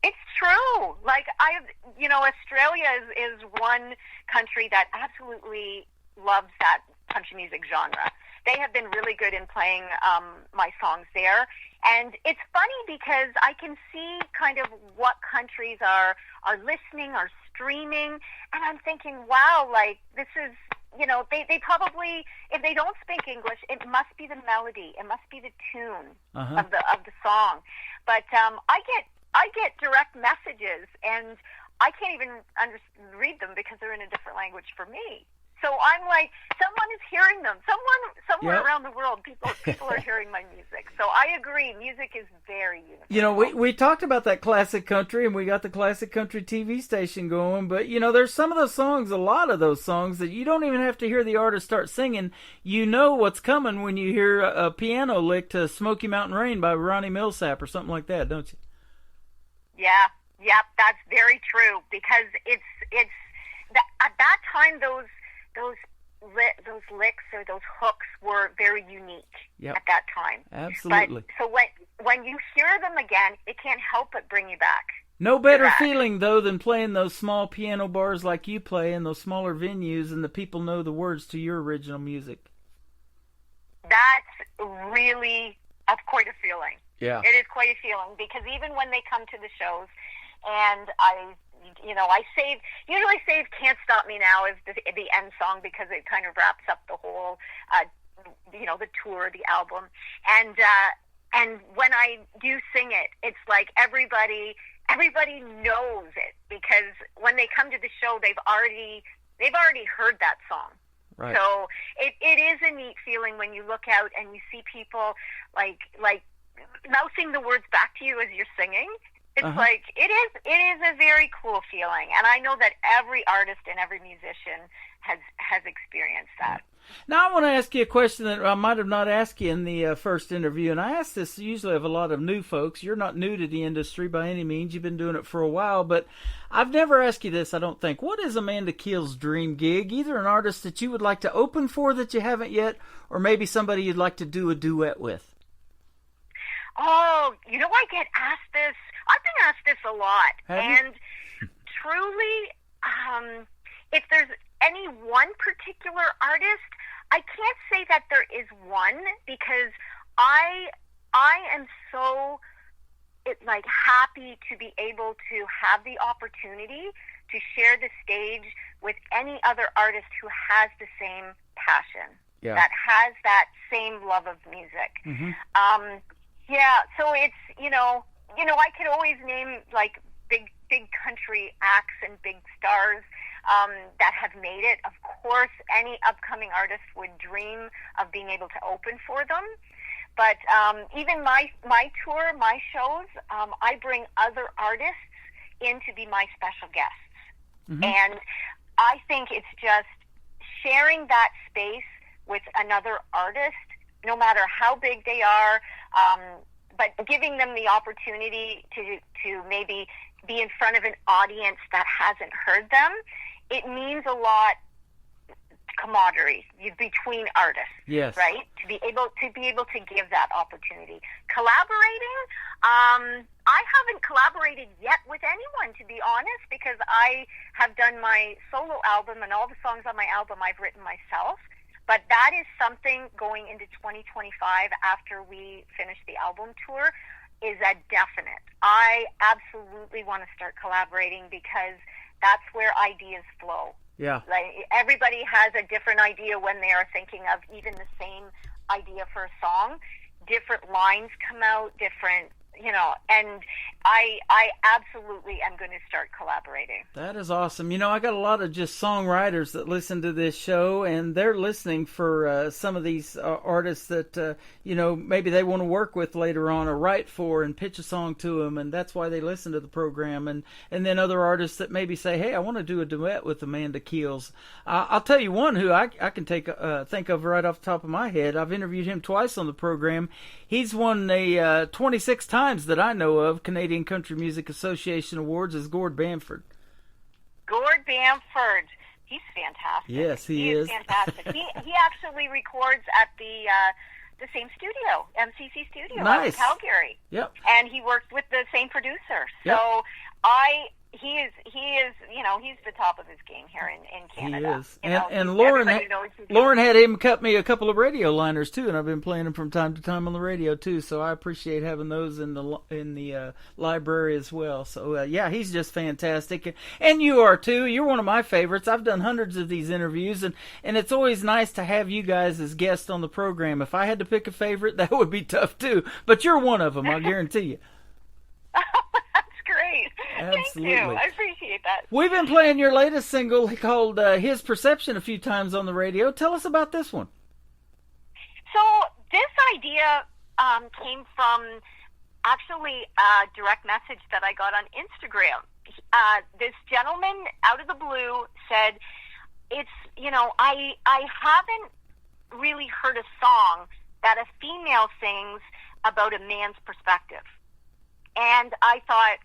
It's true. Like, Australia is one country that absolutely loves that country music genre. They have been really good in playing my songs there. And it's funny because I can see kind of what countries are listening, are streaming, and I'm thinking, wow, like, this is, they probably, if they don't speak English, it must be the melody, it must be the tune of the song. But I get direct messages, and I can't even read them because they're in a different language for me. So I'm like, someone is hearing them. Somewhere around the world, people are hearing my music. So I agree, music is very universal.
We talked about that classic country, and we got the classic country TV station going. But, there's some of those songs, a lot of those songs, that you don't even have to hear the artist start singing. You know what's coming when you hear a piano lick to Smoky Mountain Rain by Ronnie Millsap or something like that, don't you?
Yeah, that's very true. Because at that time, those licks or those hooks were very unique at that time.
Absolutely.
But, so when you hear them again, it can't help but bring you back.
No better feeling, though, than playing those small piano bars like you play in those smaller venues, and the people know the words to your original music.
That's really quite a feeling.
Yeah.
It is quite a feeling, because even when they come to the shows, and I usually save Can't Stop Me Now as the end song, because it kind of wraps up the whole, the tour, the album. And And when I do sing it, it's like everybody knows it, because when they come to the show, they've already heard that song.
Right.
So it is a neat feeling when you look out and you see people like mouthing the words back to you as you're singing. It's like it is a very cool feeling, and I know that every artist and every musician has experienced that.
Now I want to ask you a question that I might have not asked you in the first interview, and I ask this usually of a lot of new folks. You're not new to the industry by any means. You've been doing it for a while, but I've never asked you this, I don't think. What is Amanda Keel's dream gig? Either an artist that you would like to open for that you haven't yet, or maybe somebody you'd like to do a duet with?
Oh, I get asked this. I've been asked this a lot. And truly, if there's any one particular artist, I can't say that there is one, because I am so happy to be able to have the opportunity to share the stage with any other artist who has the same passion, that has that same love of music. So it's, I could always name like big country acts and big stars that have made it. Of course, any upcoming artist would dream of being able to open for them. But even my tour, my shows, I bring other artists in to be my special guests. And I think it's just sharing that space with another artist, no matter how big they are, but giving them the opportunity to maybe be in front of an audience that hasn't heard them. It means a lot, camaraderie between artists, right? To be able to give that opportunity. Collaborating, I haven't collaborated yet with anyone, to be honest, because I have done my solo album, and all the songs on my album I've written myself. But that is something going into 2025 after we finish the album tour is a definite. I absolutely want to start collaborating, because that's where ideas flow.
Yeah.
Like everybody has a different idea when they are thinking of even the same idea for a song. Different lines come out, different, and I absolutely am going to start collaborating.
That is awesome. I got a lot of just songwriters that listen to this show, and they're listening for some of these artists that, maybe they want to work with later on or write for and pitch a song to them, and that's why they listen to the program. And then other artists that maybe say, hey, I want to do a duet with Amanda Keels. I'll tell you one who I can think of right off the top of my head. I've interviewed him twice on the program. He's won 26 times that I know of Canadian Country Music Association Awards as Gord Bamford.
Gord Bamford, he's fantastic.
Yes, he is
fantastic. he actually records at the same studio, MCC studio, out in Calgary.
Yep.
And he worked with the same producer. So he is, he's the top of his game here in Canada.
He is. And Lauren had him cut me a couple of radio liners too, and I've been playing them from time to time on the radio too. So I appreciate having those in the library as well. So he's just fantastic, and you are too. You're one of my favorites. I've done hundreds of these interviews, and it's always nice to have you guys as guests on the program. If I had to pick a favorite, that would be tough too. But you're one of them, I guarantee you.
Great.
Absolutely.
Thank you. I appreciate that.
We've been playing your latest single called His Perception a few times on the radio. Tell us about this one.
So this idea came from actually a direct message that I got on Instagram. This gentleman out of the blue said, I haven't really heard a song that a female sings about a man's perspective. And I thought,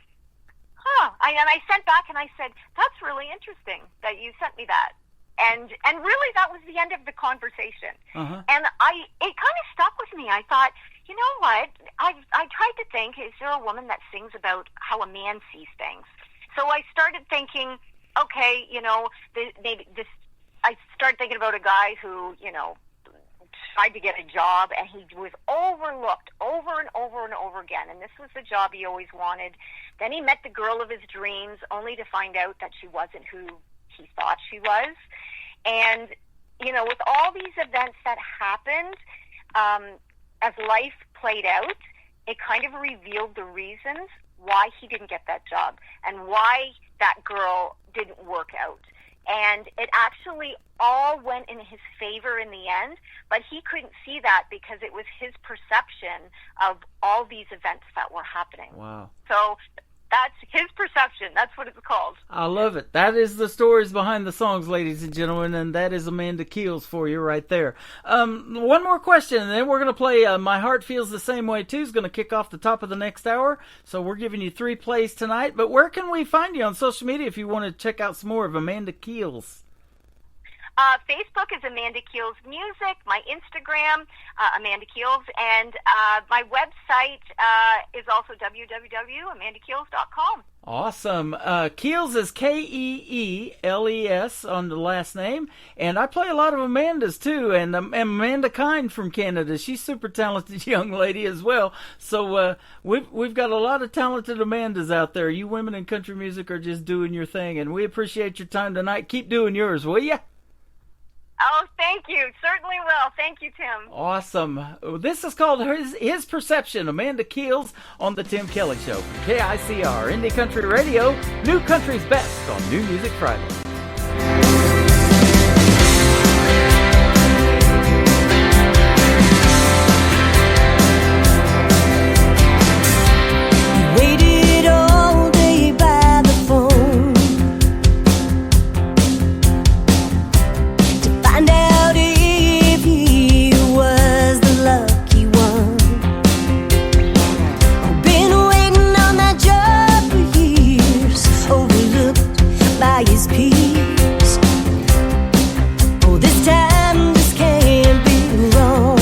and I sent back and I said, that's really interesting that you sent me that. And really that was the end of the conversation. And it kind of stuck with me. I thought, you know what? I tried to think, is there a woman that sings about how a man sees things? So I started thinking, okay, I started thinking about a guy who, tried to get a job, and he was overlooked over and over and over again, and this was the job he always wanted. Then he met the girl of his dreams, only to find out that she wasn't who he thought she was. And, with all these events that happened, as life played out, it kind of revealed the reasons why he didn't get that job and why that girl didn't work out. And it actually all went in his favor in the end, but he couldn't see that because it was his perception of all these events that were happening.
Wow.
So that's his perception. That's what it's called.
I love it. That is the stories behind the songs, ladies and gentlemen, and that is Amanda Keels for you right there. One more question, and then we're going to play My Heart Feels the Same Way Too. Is going to kick off the top of the next hour, so we're giving you 3 plays tonight. But where can we find you on social media if you want to check out some more of Amanda Keels?
Facebook is Amanda Keels Music, my Instagram, Amanda Keels, and my website is also www.amandakeels.com.
Awesome. Keels is Keeles on the last name, and I play a lot of Amandas too, and Amanda Kine from Canada. She's super talented young lady as well. So we've got a lot of talented Amandas out there. You women in country music are just doing your thing, and we appreciate your time tonight. Keep doing yours, will ya?
Oh, thank you. Certainly will. Thank you, Tim.
Awesome. This is called His Perception. Amanda Keels on The Tim Kelly Show. KICR, Indie Country Radio, New Country's Best on New Music Friday.
Waited all day by the phone to find out if he was the lucky one. Been waiting on that job for years, overlooked by his peers. Oh, this time this can't be wrong.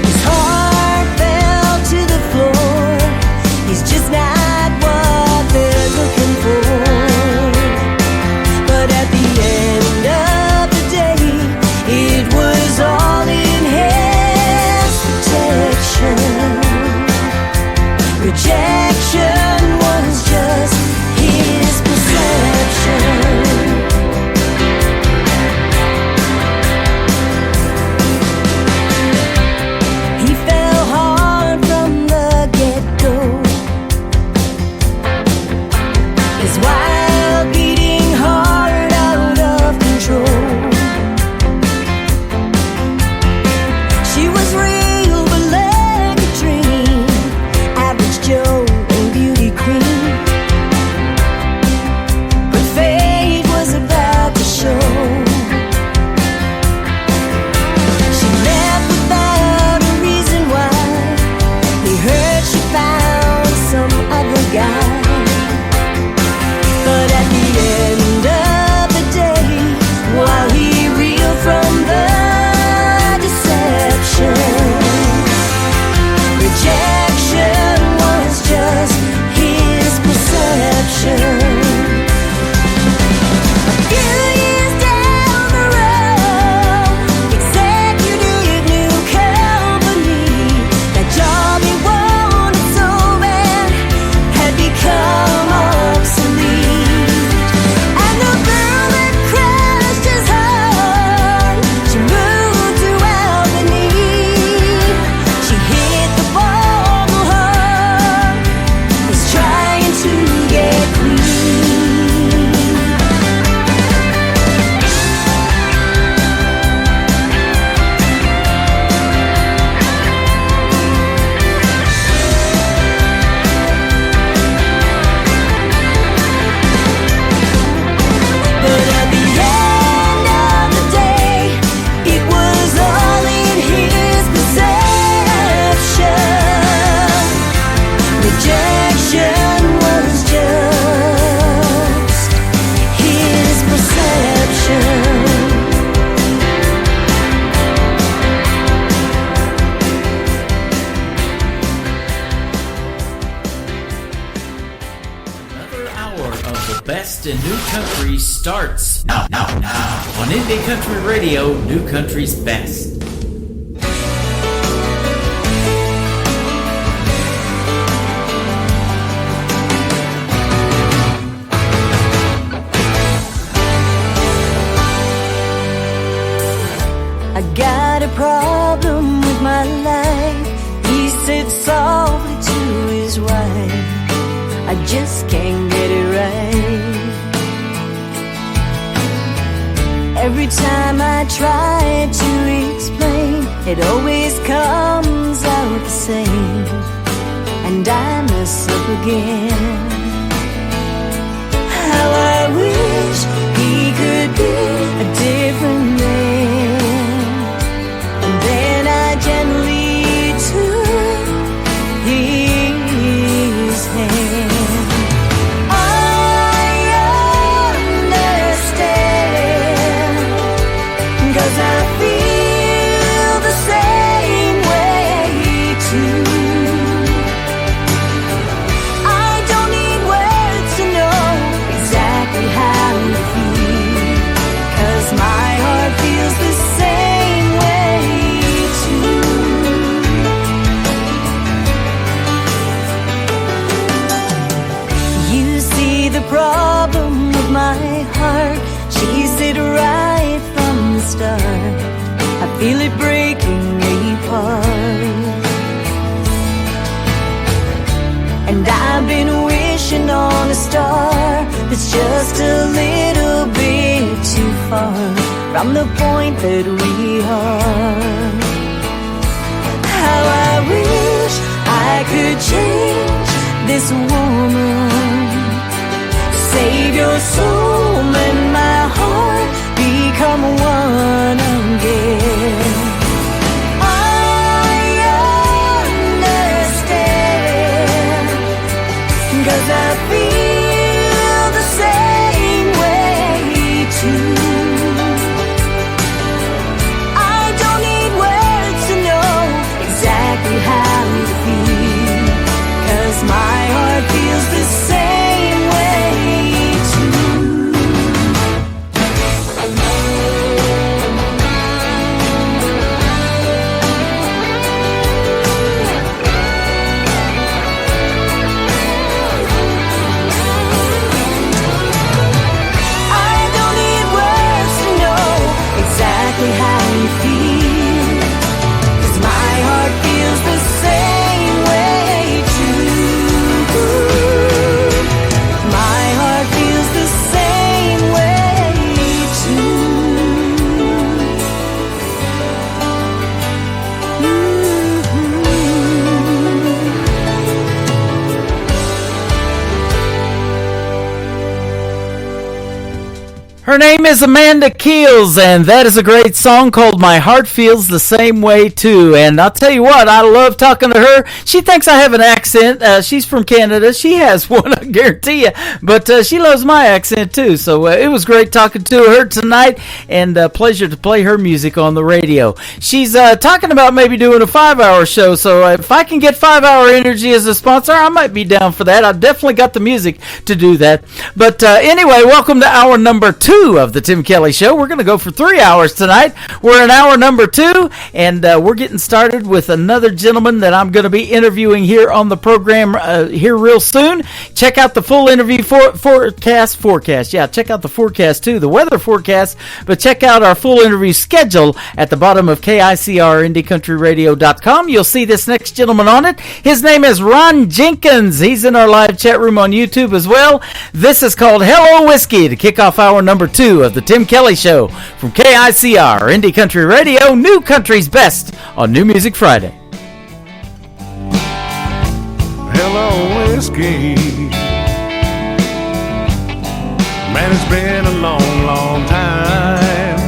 His heart fell to the floor. He's just not what they're looking for. But at the end of the day, it was all in his protection. Rejection was just his perception. He fell hard from the get-go. His wild beating heart out of control. She was real but like a dream, average Joe and beauty queen. But fate was about to show. She left without a reason why. He heard she found some other guy. But at the end of the day, while he reeled from the deception, rejection was just his perception. A few years down the road, executive new company. That job he wanted so bad had become obsolete. And the girl that crushed his heart, she moved to Albany. She hit the ball hard, was trying to get clean. But at the end of the day, it was all in his perception. Rejection was just his perception.
Another hour of the best in new country starts now on Indie Country Radio, New Country's Best.
I got a problem with my life, he said softly to his wife, I just can't get it right. Every time I try to explain, it always comes out the same, and I mess up again. How I wish he could be a different man. And then I gently took his hand. I understand, 'cause I feel the same way too. I don't need words to know exactly how you feel, 'cause my heart feels the same way too. You see the problem with my heart, she said right from the start. I feel it breaking apart, and I've been wishing on a star that's just a little bit too far from the point that we are. How I wish I could change this woman, save your soul and my heart become one again. I understand, 'cause I feel the same way too. I don't need words to know exactly how you feel, 'cause my heart feels the same way too. I don't need words to know exactly how you feel, 'cause my heart feels the same way too. My heart feels the same way too.
Her name is Amanda Keels, and that is a great song called My Heart Feels the Same Way Too. And I'll tell you what, I love talking to her. She thinks I have an accent. She's from Canada. She has one, I guarantee you. But she loves my accent too. So it was great talking to her tonight, and a pleasure to play her music on the radio. She's talking about maybe doing a 5-hour show. So if I can get 5-Hour Energy as a sponsor, I might be down for that. I've definitely got the music to do that. But anyway, welcome to hour number 2 of the Tim Kelly Show. We're going to go for 3 hours tonight. We're in hour number 2, and we're getting started with another gentleman that I'm going to be interviewing here on the program here real soon. Check out the full interview forecast. Yeah, check out the forecast too, the weather forecast, but check out our full interview schedule at the bottom of KICRIndieCountryRadio.com. You'll see this next gentleman on it. His name is Ron Jenkins. He's in our live chat room on YouTube as well. This is called Hello Whiskey to kick off hour number 2 of the Tim Kelly Show from KICR Indie Country Radio, New Country's Best on New Music Friday.
Hello, whiskey. Man, it's been a long, long time.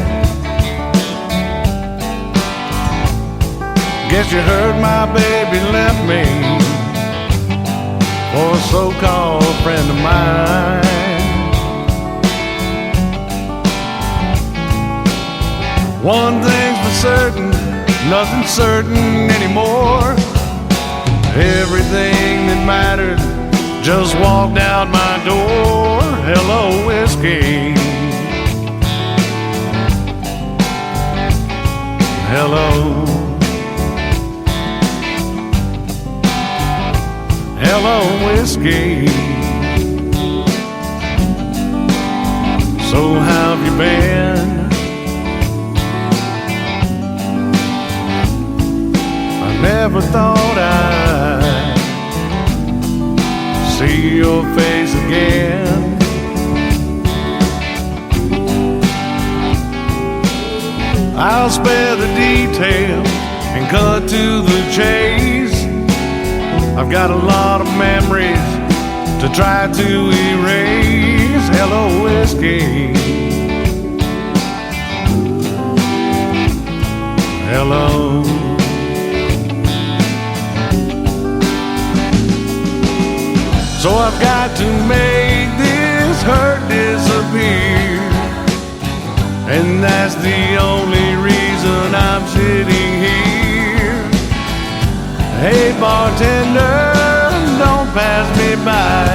Guess you heard my baby left me for a so-called friend of mine. One thing's for certain, nothing's certain anymore. Everything that mattered just walked out my door. Hello, whiskey. Hello. Hello, whiskey. So how have you been? never thought I'd see your face again. I'll spare the details and cut to the chase. I've got a lot of memories to try to erase. Hello, whiskey. Hello. So I've got to make this hurt disappear, and that's the only reason I'm sitting here. Hey bartender, don't pass me by.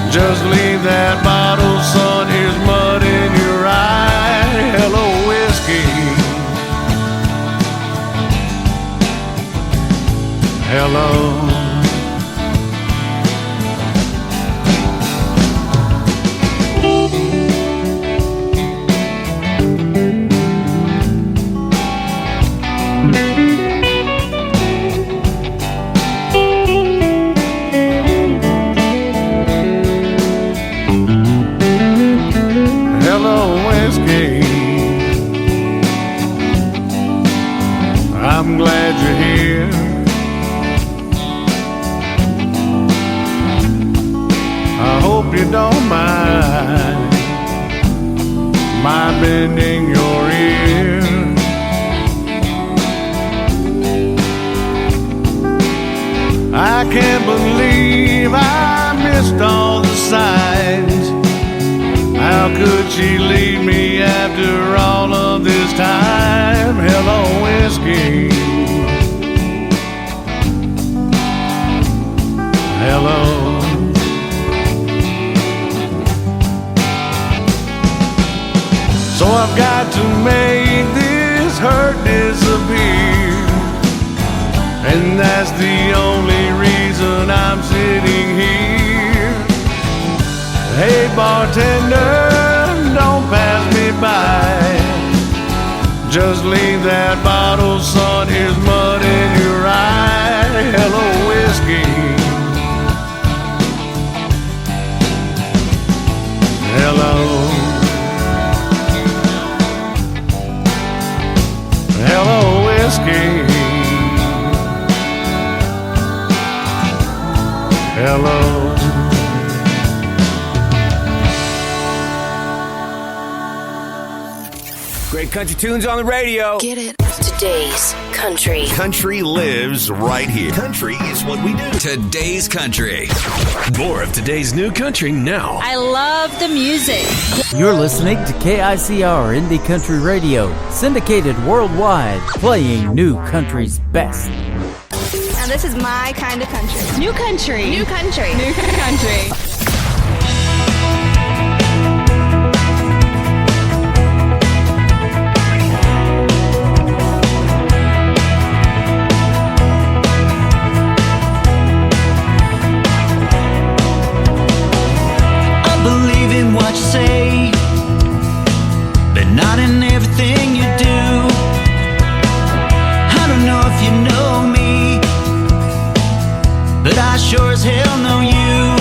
Just leave that bottle, son, here's mud in your eye. Hello, whiskey. Hello. I'm glad you're here. I hope you don't mind my bending your ear. I can't believe I missed all the signs. How could she leave me after all of this time? Hello, whiskey. Hello. So I've got to make this hurt disappear, and that's the only reason I'm sitting here. Hey bartender, don't pass me by. Just leave that bottle, son, here's mud in your eye. Hello, whiskey. Hello. Hello, whiskey. Hello.
Great country tunes on the radio.
Get it? Today's country.
Country lives right here. Country is what we do.
Today's country. More of today's new country now.
I love the music.
You're listening to KICR Indie Country Radio, syndicated worldwide, playing new country's best.
Now this is my kind of country. New country. New country. New country.
What you say, but not in everything you do. I don't know if you know me, but I sure as hell know you.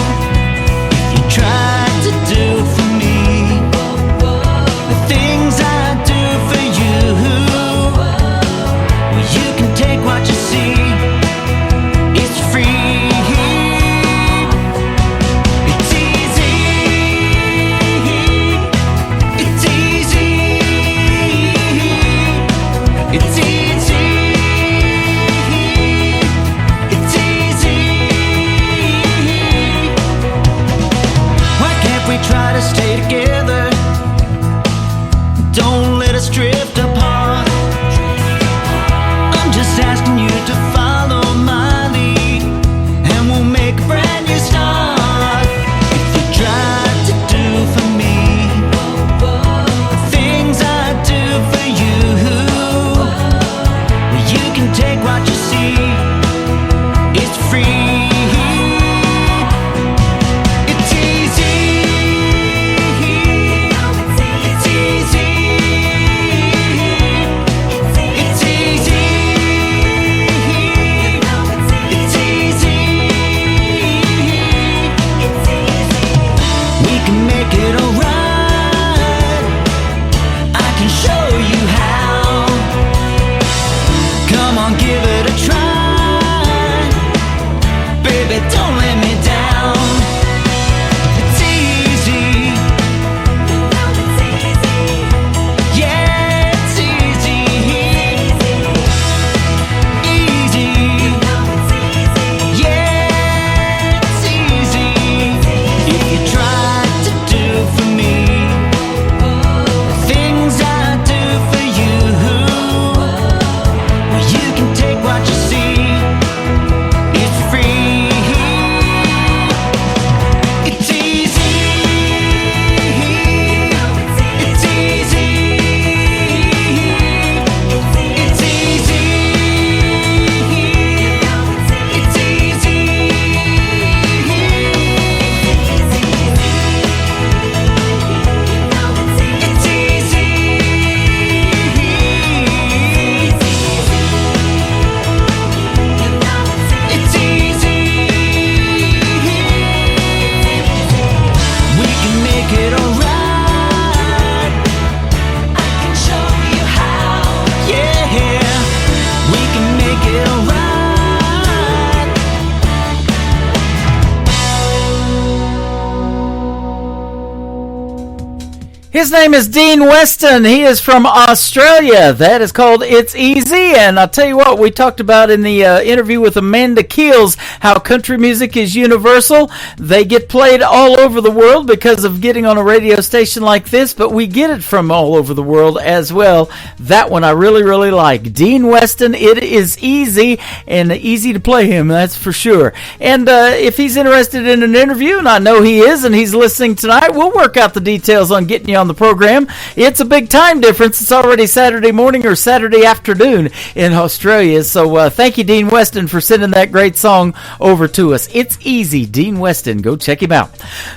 His name is Dean Weston. He is from Australia. That is called It's Easy. And I'll tell you what, we talked about in the interview with Amanda Keels how country music is universal. They get played all over the world because of getting on a radio station like this, but we get it from all over the world as well. That one I really, really like. Dean Weston, It Is Easy, and easy to play him, that's for sure. And if he's interested in an interview, and I know he is, and he's listening tonight, we'll work out the details on getting you on the program. It's a big time difference. It's already Saturday morning or Saturday afternoon in Australia. So thank you, Dean Weston, for sending that great song over to us. It's Easy, Dean Weston. Go check him out.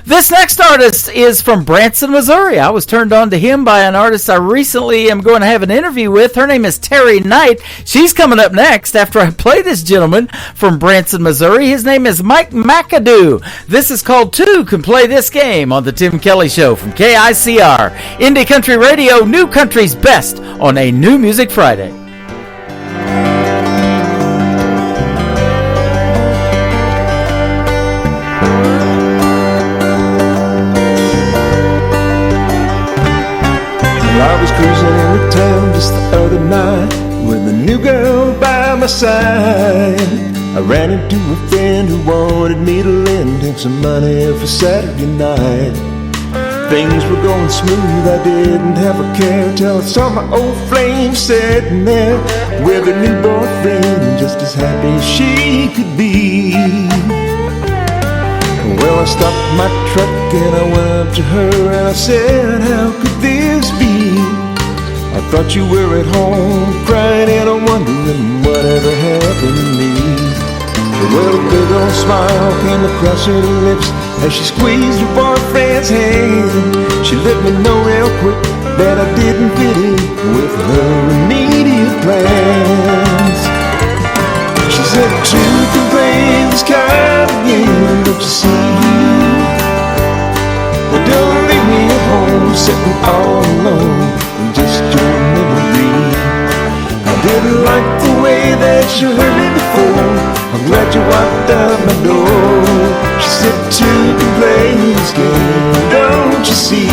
This next artist is from Branson, Missouri. I was turned on to him by an artist I recently am going to have an interview with. Her name is Terry Knight. She's coming up next after I play this gentleman from Branson, Missouri. His name is Mike McAdoo. This is called Two Can Play This Game on the Tim Kelly Show from KICR. Indie Country Radio, New Country's best on a New Music Friday.
I was cruising into town just the other night with a new girl by my side. I ran into a friend who wanted me to lend him some money for Saturday night. Things were going smooth, I didn't have a care till I saw my old flame sitting there with her new boyfriend, just as happy as she could be. Well, I stopped my truck and I went up to her and I said, how could this be? I thought you were at home crying and I'm wondering whatever happened to me. Well, a big old smile came across her lips as she squeezed her boyfriend's hand. She let me know real quick that I didn't fit in with her immediate plans. She said, two can play this kind of game, don't you see? Well, don't leave me at home sitting all alone with just your memory. I didn't like the way that you hurt me before. I'm glad you walked out my door. She said, two can play this game, don't you see?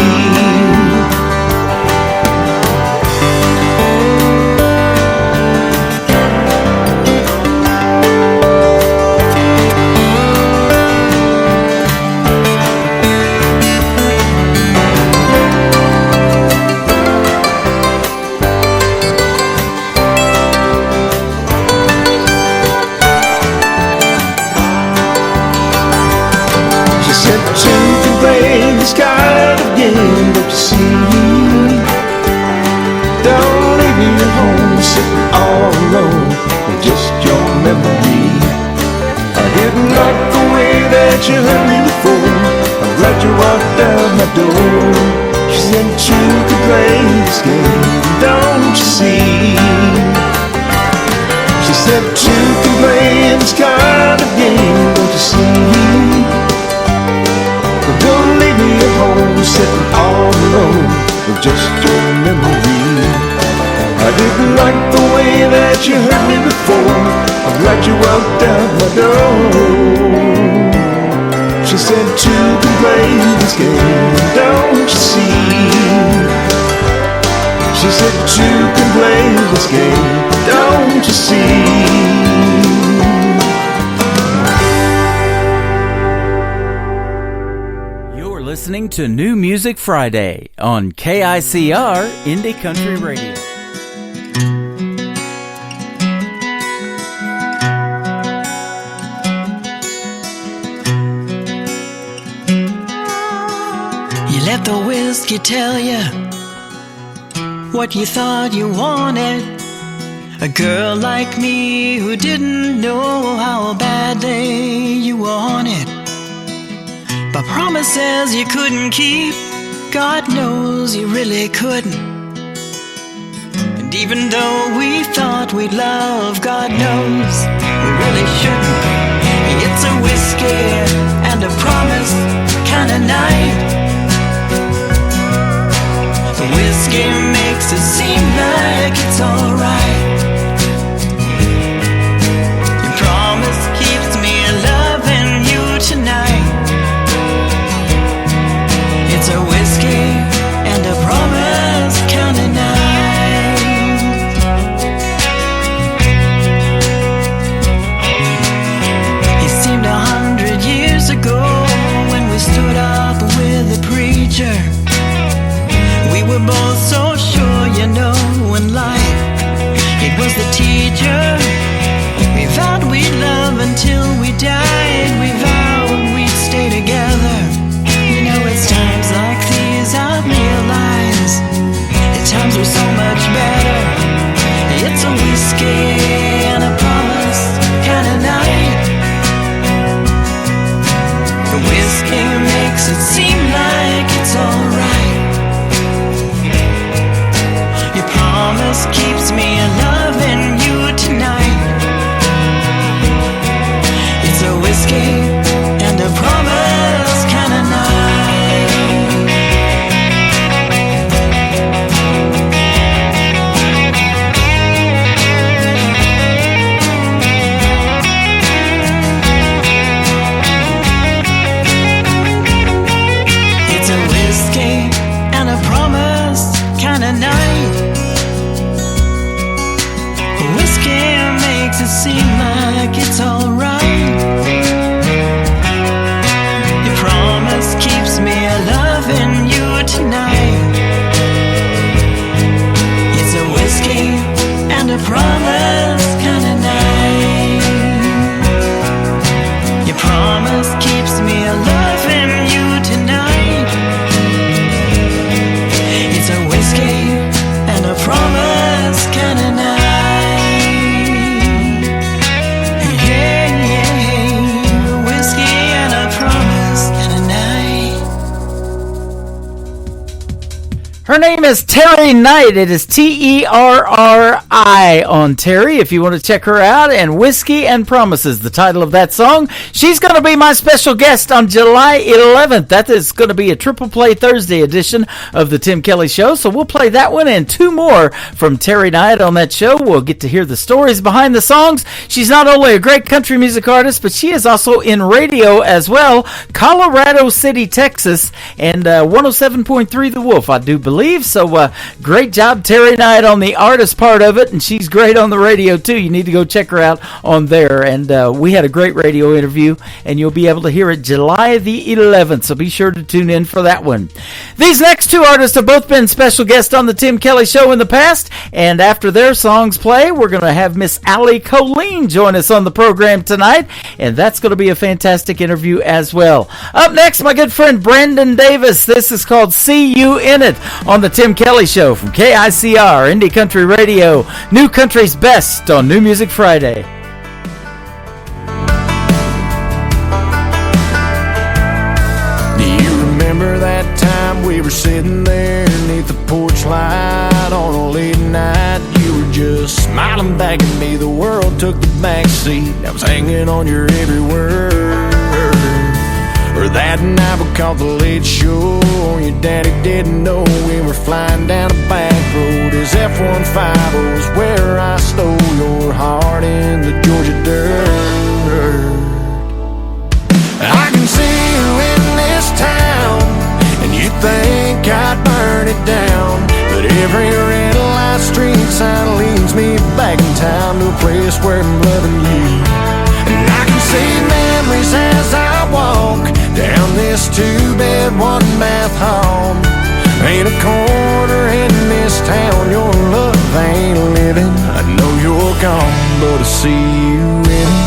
This kind of game, don't you see? Don't leave me at home sitting all alone with just your memory. I didn't like the way that you hurt me before. I'm glad you walked out my door. She said you could play this game, don't you see? She said you can play this kind of game, don't you see? Don't leave me at home sitting all alone with just your memory. I didn't like the way that you hurt me before. I'm glad you walked out my door. She said two can play this game, don't you see? She said two can play this game, don't you see?
Listening to New Music Friday on KICR Indie Country Radio.
You let the whiskey tell you what you thought you wanted. A girl like me who didn't know how badly you wanted. But promises you couldn't keep, God knows you really couldn't. And even though we thought we'd love, God knows we really shouldn't. It's a whiskey and a promise kind of night. The whiskey makes it seem like it's alright. Your promise keeps me loving you tonight. It's a whiskey and a makes it seem like it's alright. Your promise keeps me loving you tonight. It's a whiskey and a promise kind of night. Your promise keeps me loving you tonight. It's a whiskey and a promise kind of night.
Her name is Terry Knight. It is Terri on Terry, if you want to check her out. And Whiskey and Promises, the title of that song. She's going to be my special guest on July 11th. That is going to be a Triple Play Thursday edition of the Tim Kelly Show. So we'll play that one and two more from Terry Knight on that show. We'll get to hear the stories behind the songs. She's not only a great country music artist, but she is also in radio as well. Colorado City, Texas, and 107.3 The Wolf, I do believe. So great job, Terry Knight, on the artist part of it, and she's great on the radio too. You need to go check her out on there. And we had a great radio interview, and you'll be able to hear it July the 11th, so be sure to tune in for that one. These next two artists have both been special guests on the Tim Kelly Show in the past, and after their songs play, we're going to have Miss Allie Colleen join us on the program tonight, and that's going to be a fantastic interview as well. Up next, my good friend Brandon Davis. This is called See You In It on the Tim Kelly Show from KICR, Indie Country Radio, New Country's Best on New Music Friday.
Do you remember that time we were sitting there beneath the porch light on a late night? You were just smiling back at me. The world took the back seat. I was hanging on your every word. Or that night we caught the late show. Your daddy didn't know we were flying down a back road. His F-150 was where I stole your heart in the Georgia dirt. I can see you in this town, and you think I'd burn it down. But every red light street sign leads me back in time to a place where I'm loving you. And I can see memories as I walk down this two-bed, one-bath home. Ain't a corner in this town your love ain't living. I know you're gone, but I see you in it.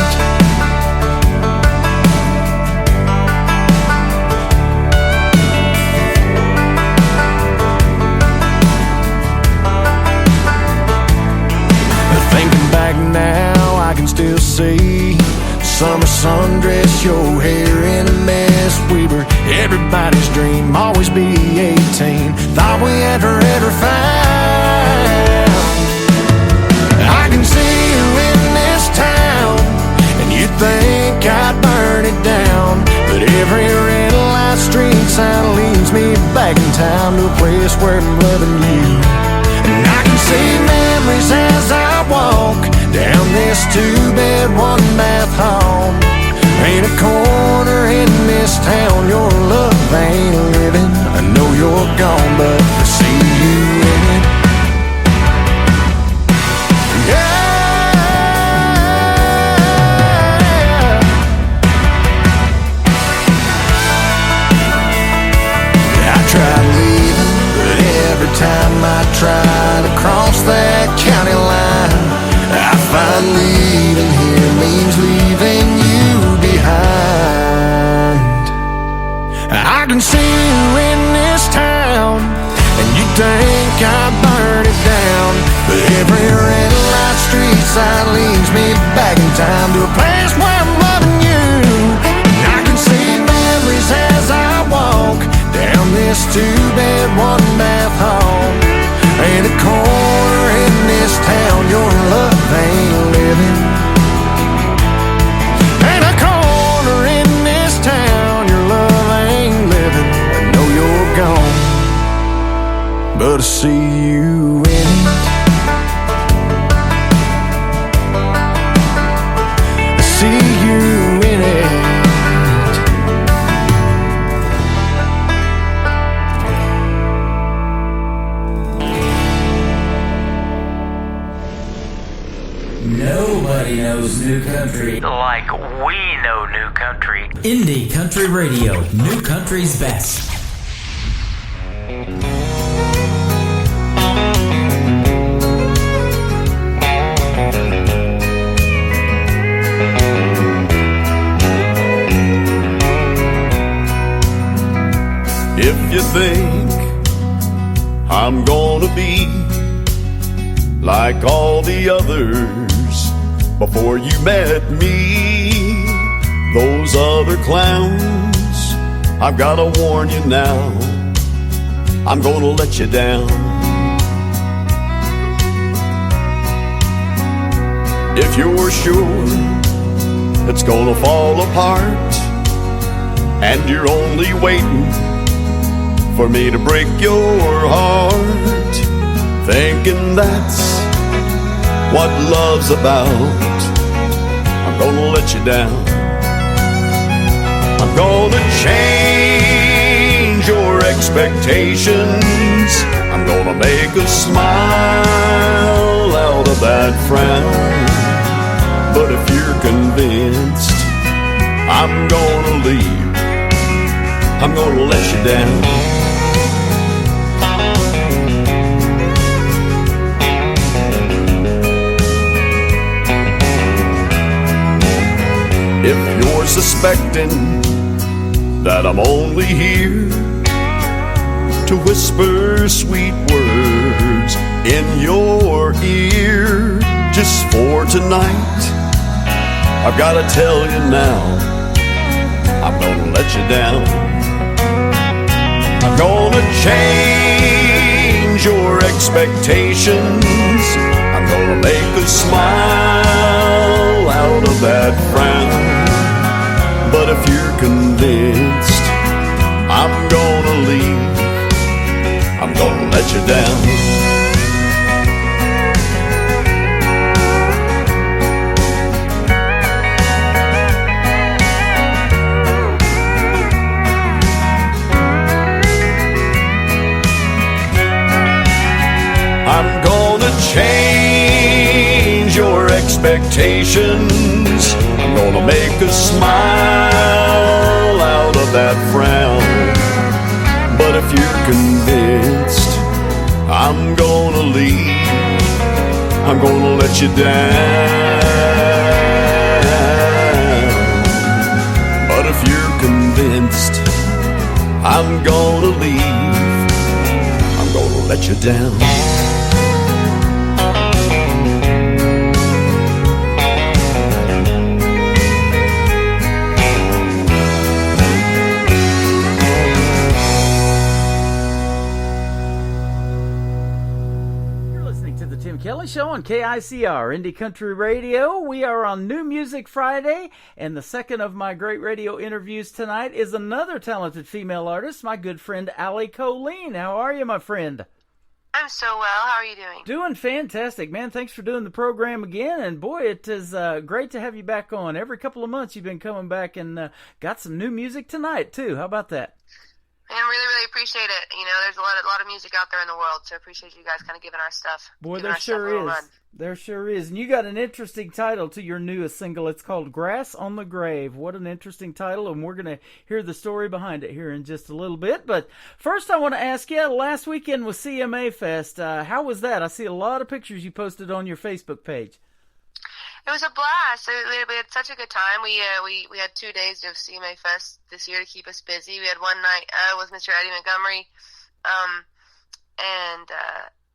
Thinking back now, I can still see summer sundress, your hair in a mess. We were everybody's dream, always be 18. Thought we had forever found. I can see you in this town, and you think I'd burn it down. But every red light street sign leads me back in town to a place where I'm loving you. And I can see memories as I walk down this two-bed, one-bath home. Ain't a corner in this town your love ain't living. I know you're gone, but I see you in it. I tried leaving, but every time I try to cross that county line, I find leaving here means leaving you behind. I can see you in this town, and you think I'd burn it down. But every red light street sign leads me back in time to a place where I'm loving you. And I can see memories as I walk down this two-bed, one-bath home. Ain't a corner in this town your love ain't living. Ain't a corner in this town your love ain't living. I know you're gone, but I see you in it. I see you in it.
Nobody knows new country like we know new country. Indie Country Radio, new country's best.
If you think I'm gonna be like all the others before you met me, those other clowns, I've gotta warn you now, I'm gonna let you down. If you're sure it's gonna fall apart and you're only waiting for me to break your heart, thinking that's what love's about, I'm gonna let you down. I'm gonna change your expectations, I'm gonna make a smile out of that frown. But if you're convinced I'm gonna leave, I'm gonna let you down. If you're suspecting that I'm only here to whisper sweet words in your ear just for tonight, I've gotta tell you now, I'm gonna let you down. I'm gonna change your expectations, I'm gonna make a smile out of that frown. But if you're convinced I'm gonna leave, I'm gonna let you down. I'm gonna change your expectations, I'm gonna make a smile out of that frown. But if you're convinced I'm gonna leave, I'm gonna let you down. But if you're convinced I'm gonna leave, I'm gonna let you down.
Kelly Show on KICR, Indie Country Radio. We are on New Music Friday, and the second of my great radio interviews tonight is another talented female artist, my good friend Allie Colleen. How are you, my friend?
I'm so well. How are you doing?
Doing fantastic, man. Thanks for doing the program again, and boy, it is great to have you back on. Every couple of months you've been coming back and got some new music tonight, too. How about that?
I really, really appreciate it. You know, there's a lot of music out there in the world, so I appreciate you guys kind of giving our stuff.
Boy, there sure is. There sure is. And you got an interesting title to your newest single. It's called Grass on the Grave. What an interesting title, and we're going to hear the story behind it here in just a little bit. But first I want to ask you, last weekend was CMA Fest. How was that? I see a lot of pictures you posted on your Facebook page.
It was a blast. We had such a good time. We had 2 days of CMA Fest this year to keep us busy. We had one night with Mr. Eddie Montgomery, and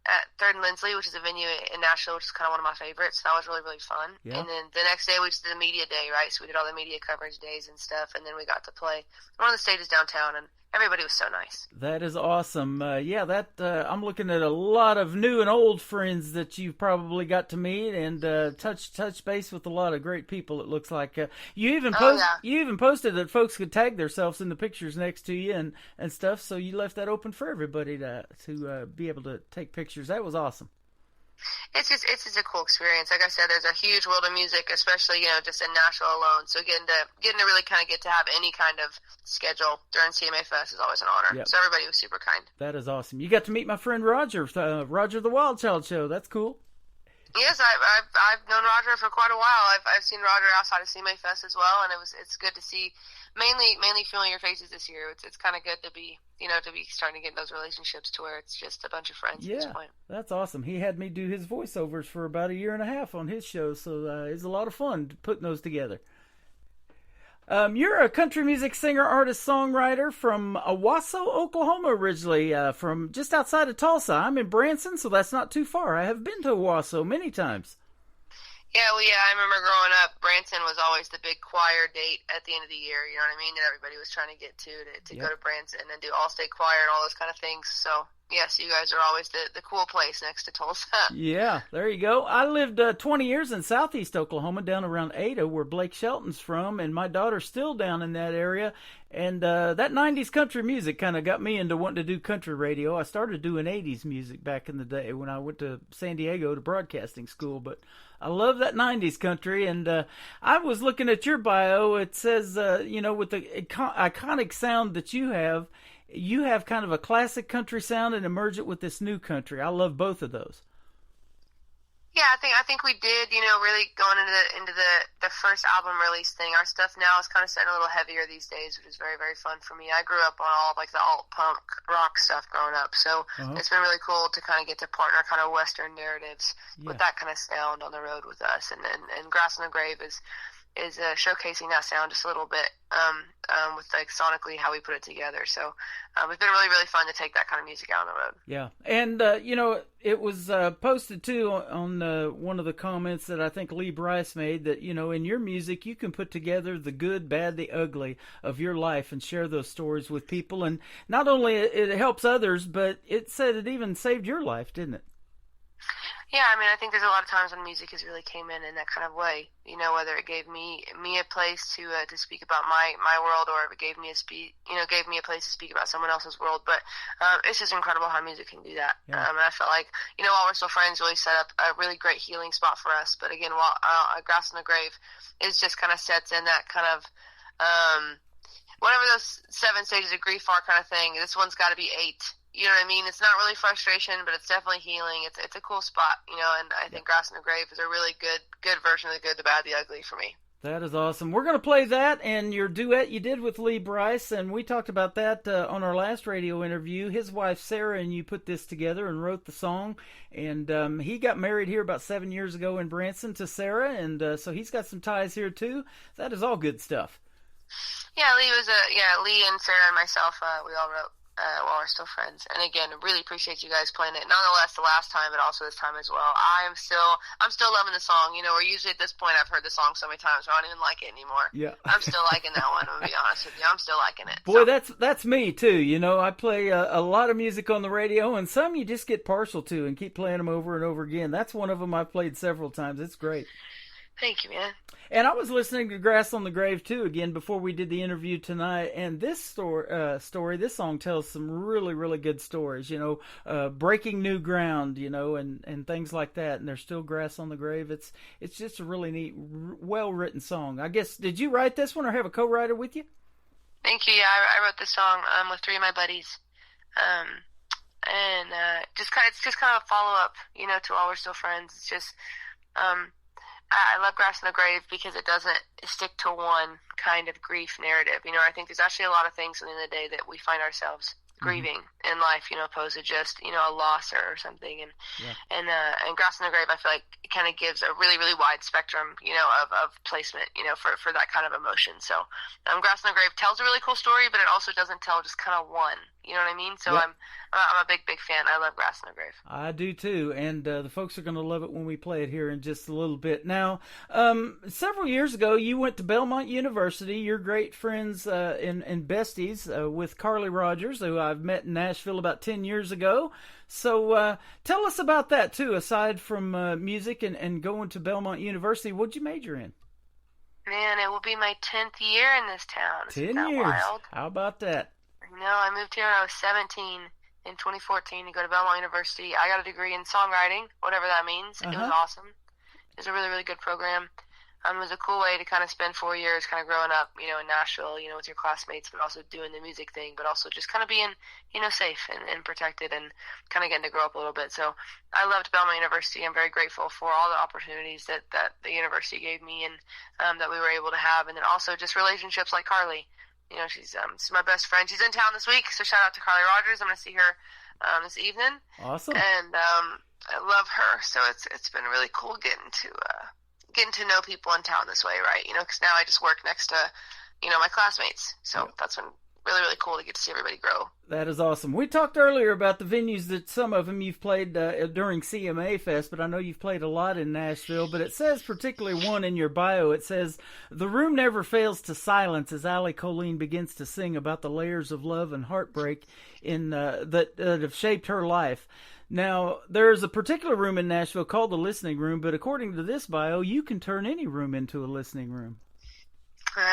at Third and Lindsley, which is a venue in Nashville, which is kind of one of my favorites. So that was really, really fun. Yeah. And then the next day we just did a media day, right? So we did all the media coverage days and stuff, and then we got to play one of the stages downtown, and everybody was so nice.
That is awesome. I'm looking at a lot of new and old friends that you've probably got to meet and touch base with a lot of great people. It looks like you even posted that folks could tag themselves in the pictures next to you and stuff. So you left that open for everybody to be able to take pictures. That was awesome.
It's just a cool experience. Like I said, there's a huge world of music, especially, just in Nashville alone. So getting to really kind of get to have any kind of schedule during CMA Fest is always an honor. Yep. So everybody was super kind.
That is awesome. You got to meet my friend Roger, Roger the Wild Child Show. That's cool.
Yes, I've known Roger for quite a while. I've seen Roger outside of CMA Fest as well, and it's good to see mainly familiar faces this year. It's kind of good to be starting to get those relationships to where it's just a bunch of friends at this point.
That's awesome. He had me do his voiceovers for about 1.5 years on his show, so it's a lot of fun putting those together. You're a country music singer, artist, songwriter from Owasso, Oklahoma, originally, from just outside of Tulsa. I'm in Branson, so that's not too far. I have been to Owasso many times.
Yeah, I remember growing up, Branson was always the big choir date at the end of the year, you know what I mean, that everybody was trying to get to go to Branson and do all-state choir and all those kind of things. So, yes, you guys are always the cool place next to Tulsa.
Yeah, there you go. I lived 20 years in southeast Oklahoma, down around Ada, where Blake Shelton's from, and my daughter's still down in that area. And that 90s country music kind of got me into wanting to do country radio. I started doing 80s music back in the day when I went to San Diego to broadcasting school, but I love that 90s country. And I was looking at your bio. It says, with the iconic sound that you have kind of a classic country sound and merge it with this new country. I love both of those.
Yeah, I think we did, really going into the first album release thing. Our stuff now is kind of setting a little heavier these days, which is very, very fun for me. I grew up on all like the alt-punk rock stuff growing up, so it's been really cool to kind of get to partner kind of Western narratives with that kind of sound on the road with us. And Grass on the Grave is showcasing that sound just a little bit with like sonically how we put it together. So it's been really, really fun to take that kind of music out on the road. Yeah,
and it was posted too on one of the comments that I think Lee Brice made that in your music you can put together the good, bad, the ugly of your life and share those stories with people. And not only it helps others, but it said it even saved your life, didn't it?
Yeah, I mean, I think there's a lot of times when music has really came in that kind of way. Whether it gave me a place to speak about my world, or if it gave me a place to speak about someone else's world. But it's just incredible how music can do that. Yeah. And I felt like While We're Still Friends really set up a really great healing spot for us. But again, while Grass on the Grave is just kind of sets in that kind of whatever those 7 stages of grief are kind of thing. This one's got to be 8. You know what I mean? It's not really frustration, but it's definitely healing. It's a cool spot, and I think Grass on the Grave is a really good version of the good, the bad, the ugly for me.
That is awesome. We're going to play that and your duet you did with Lee Brice, and we talked about that on our last radio interview. His wife, Sarah, and you put this together and wrote the song, and he got married here about 7 years ago in Branson to Sarah, and so he's got some ties here too. That is all good stuff.
Yeah, Lee and Sarah and myself, we all wrote While We're Still Friends. And again, really appreciate you guys playing it. Not only the last time, but also this time as well. I'm still loving the song. Where usually at this point I've heard the song so many times, so I don't even like it anymore. Yeah. I'm still liking that one, I'm going to be honest with you. I'm still liking it.
Boy, that's me too. I play a lot of music on the radio, and some you just get partial to and keep playing them over and over again. That's one of them I've played several times. It's great.
Thank you, man.
And I was listening to Grass on the Grave, too, again, before we did the interview tonight. And this this song tells some really, really good stories, breaking new ground, and things like that. And there's still grass on the grave. It's just a really neat, well-written song. I guess, did you write this one or have a co-writer with you?
Thank you. Yeah, I wrote this song with 3 of my buddies. It's just kind of a follow-up, to While We're Still Friends. It's just... I love Grass on the Grave because it doesn't stick to one kind of grief narrative. I think there's actually a lot of things at the end of the day that we find ourselves grieving in life, opposed to just, a loss or something. And Grass on the Grave, I feel like it kind of gives a really, really wide spectrum, of placement, for that kind of emotion. So, Grass on the Grave tells a really cool story, but it also doesn't tell just kind of one. You know what I mean? So I'm a big, big fan. I love Grass on the Grave.
I do too, and the folks are going to love it when we play it here in just a little bit. Now, several years ago, you went to Belmont University. You're great friends and besties with Carly Rogers, who I've met in Nashville about 10 years ago. So tell us about that too. Aside from music and going to Belmont University, what'd you major in?
Man, it will be my 10th year in this town.
10 years. Wild? How about that?
No, I moved here when I was 17 in 2014 to go to Belmont University. I got a degree in songwriting, whatever that means. It was awesome. It was a really, really good program. It was a cool way to kind of spend 4 years kind of growing up, in Nashville, with your classmates, but also doing the music thing, but also just kind of being, safe and protected and kind of getting to grow up a little bit. So I loved Belmont University. I'm very grateful for all the opportunities that the university gave me and that we were able to have. And then also just relationships like Carly. She's my best friend. She's in town this week, so shout out to Carly Rogers. I'm going to see her this evening.
Awesome.
And I love her. So it's been really cool getting to know people in town this way, right? Because now I just work next to, my classmates. So that's been really, really cool to get to see everybody grow.
That is awesome. We talked earlier about the venues that some of them you've played during CMA Fest, but I know you've played a lot in Nashville. But it says, particularly one in your bio, it says, "The room never fails to silence as Allie Colleen begins to sing about the layers of love and heartbreak that have shaped her life." Now, there's a particular room in Nashville called the Listening Room, but according to this bio, you can turn any room into a listening room.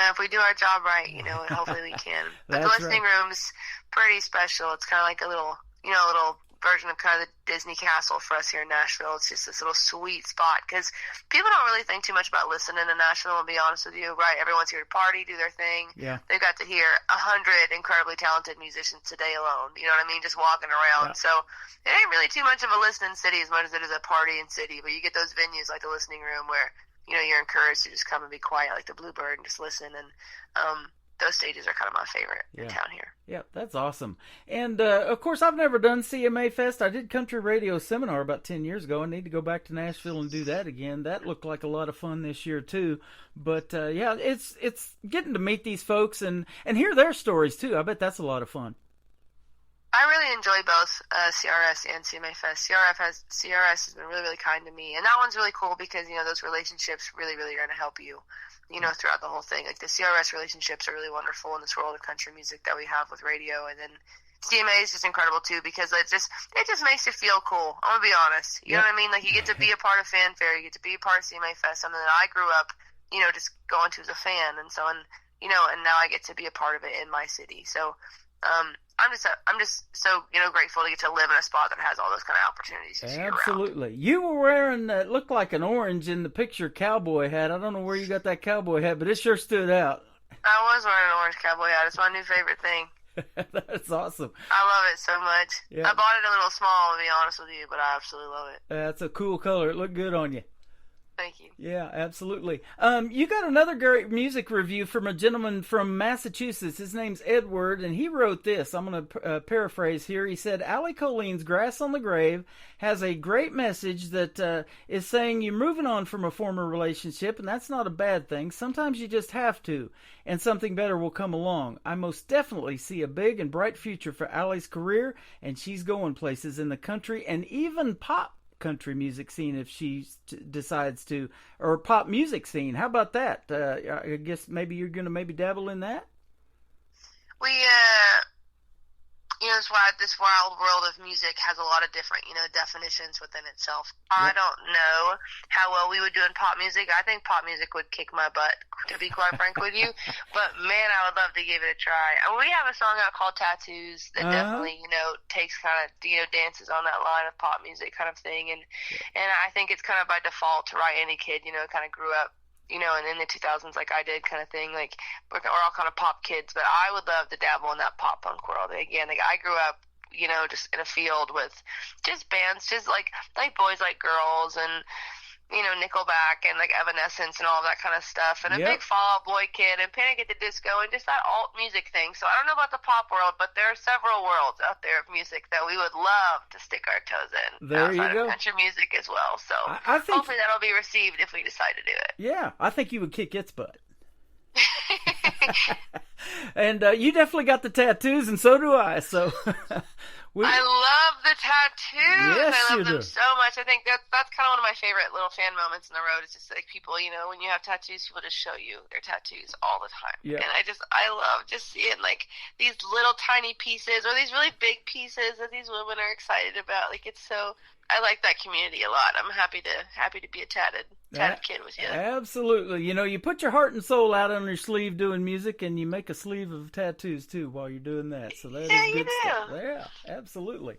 If we do our job right, hopefully we can. But the listening room's pretty special. It's kind of like a little version of kind of the Disney castle for us here in Nashville. It's just this little sweet spot because people don't really think too much about listening in Nashville, I'll be honest with you, right? Everyone's here to party, do their thing.
Yeah.
They've got to hear 100 incredibly talented musicians today alone, you know what I mean? Just walking around.
Yeah.
So it ain't really too much of a listening city as much as it is a partying city, but you get those venues like the Listening Room where you're encouraged to just come and be quiet like the Bluebird and just listen. And those stages are kind of my favorite in town here.
Yeah, that's awesome. And, of course, I've never done CMA Fest. I did Country Radio Seminar about 10 years ago. I need to go back to Nashville and do that again. That looked like a lot of fun this year, too. But, yeah, it's getting to meet these folks and hear their stories, too. I bet that's a lot of fun.
I really enjoy both CRS and CMA Fest. CRS has been really, really kind to me. And that one's really cool because, those relationships really, really are going to help you, throughout the whole thing. Like the CRS relationships are really wonderful in this world of country music that we have with radio. And then CMA is just incredible, too, because it just makes you feel cool. I'm going to be honest. You know what I mean? Like you get to be a part of Fanfare. You get to be a part of CMA Fest. Something that I grew up, just going to as a fan. And so, and now I get to be a part of it in my city. So, I'm just so grateful to get to live in a spot that has all those kind of opportunities.
Absolutely. You were wearing it looked like an orange in the picture cowboy hat. I don't know where you got that cowboy hat, but it sure stood out.
I was wearing an orange cowboy hat. It's my new favorite thing.
That's awesome.
I love it so much.
Yeah.
I bought it a little small, to be honest with you, but I absolutely love it.
That's a cool color. It looked good on you.
Thank you.
Yeah, absolutely. You got another great music review from a gentleman from Massachusetts. His name's Edward, and he wrote this. I'm going to paraphrase here. He said, Allie Colleen's Grass on the Grave has a great message that is saying you're moving on from a former relationship, and that's not a bad thing. Sometimes you just have to, and something better will come along. I most definitely see a big and bright future for Allie's career, and she's going places in the country and even pop country music scene if she decides to, or pop music scene. How about that? I guess maybe you're going to dabble in that?
We, this wild world of music has a lot of different, definitions within itself. Yep. I don't know how well we would do in pop music. I think pop music would kick my butt, to be quite frank with you. But, man, I would love to give it a try. And we have a song out called Tattoos that definitely, takes kind of, dances on that line of pop music kind of thing. And I think it's kind of by default, right? Any kid, kind of grew up, and in the 2000s, like I did, kind of thing. Like we're all kind of pop kids, but I would love to dabble in that pop punk world again. Like I grew up, just in a field with just bands, just like Boys Like Girls and Nickelback and like Evanescence and all that kind of stuff, and a big Fall Out Boy kid and Panic at the Disco and just that alt music thing. So I don't know about the pop world, but there are several worlds out there of music that we would love to stick our toes in.
There
outside
you go.
Of country music as well. So
I think
hopefully that'll be received if we decide to do it.
Yeah, I think you would kick its butt. And you definitely got the tattoos, and so do I. So
I love the tattoos.
Yes,
I love
you
them
do.
so much. I think that's kind of one of my favorite little fan moments in the road. It's just like people, when you have tattoos, people just show you their tattoos all the time.
Yeah.
And I love just seeing like these little tiny pieces or these really big pieces that these women are excited about. Like it's so. I like that community a lot. I'm happy to be a tatted kid with you.
Absolutely. You put your heart and soul out on your sleeve doing music, and you make a sleeve of tattoos too while you're doing that. So that is good stuff. Yeah, absolutely. Absolutely.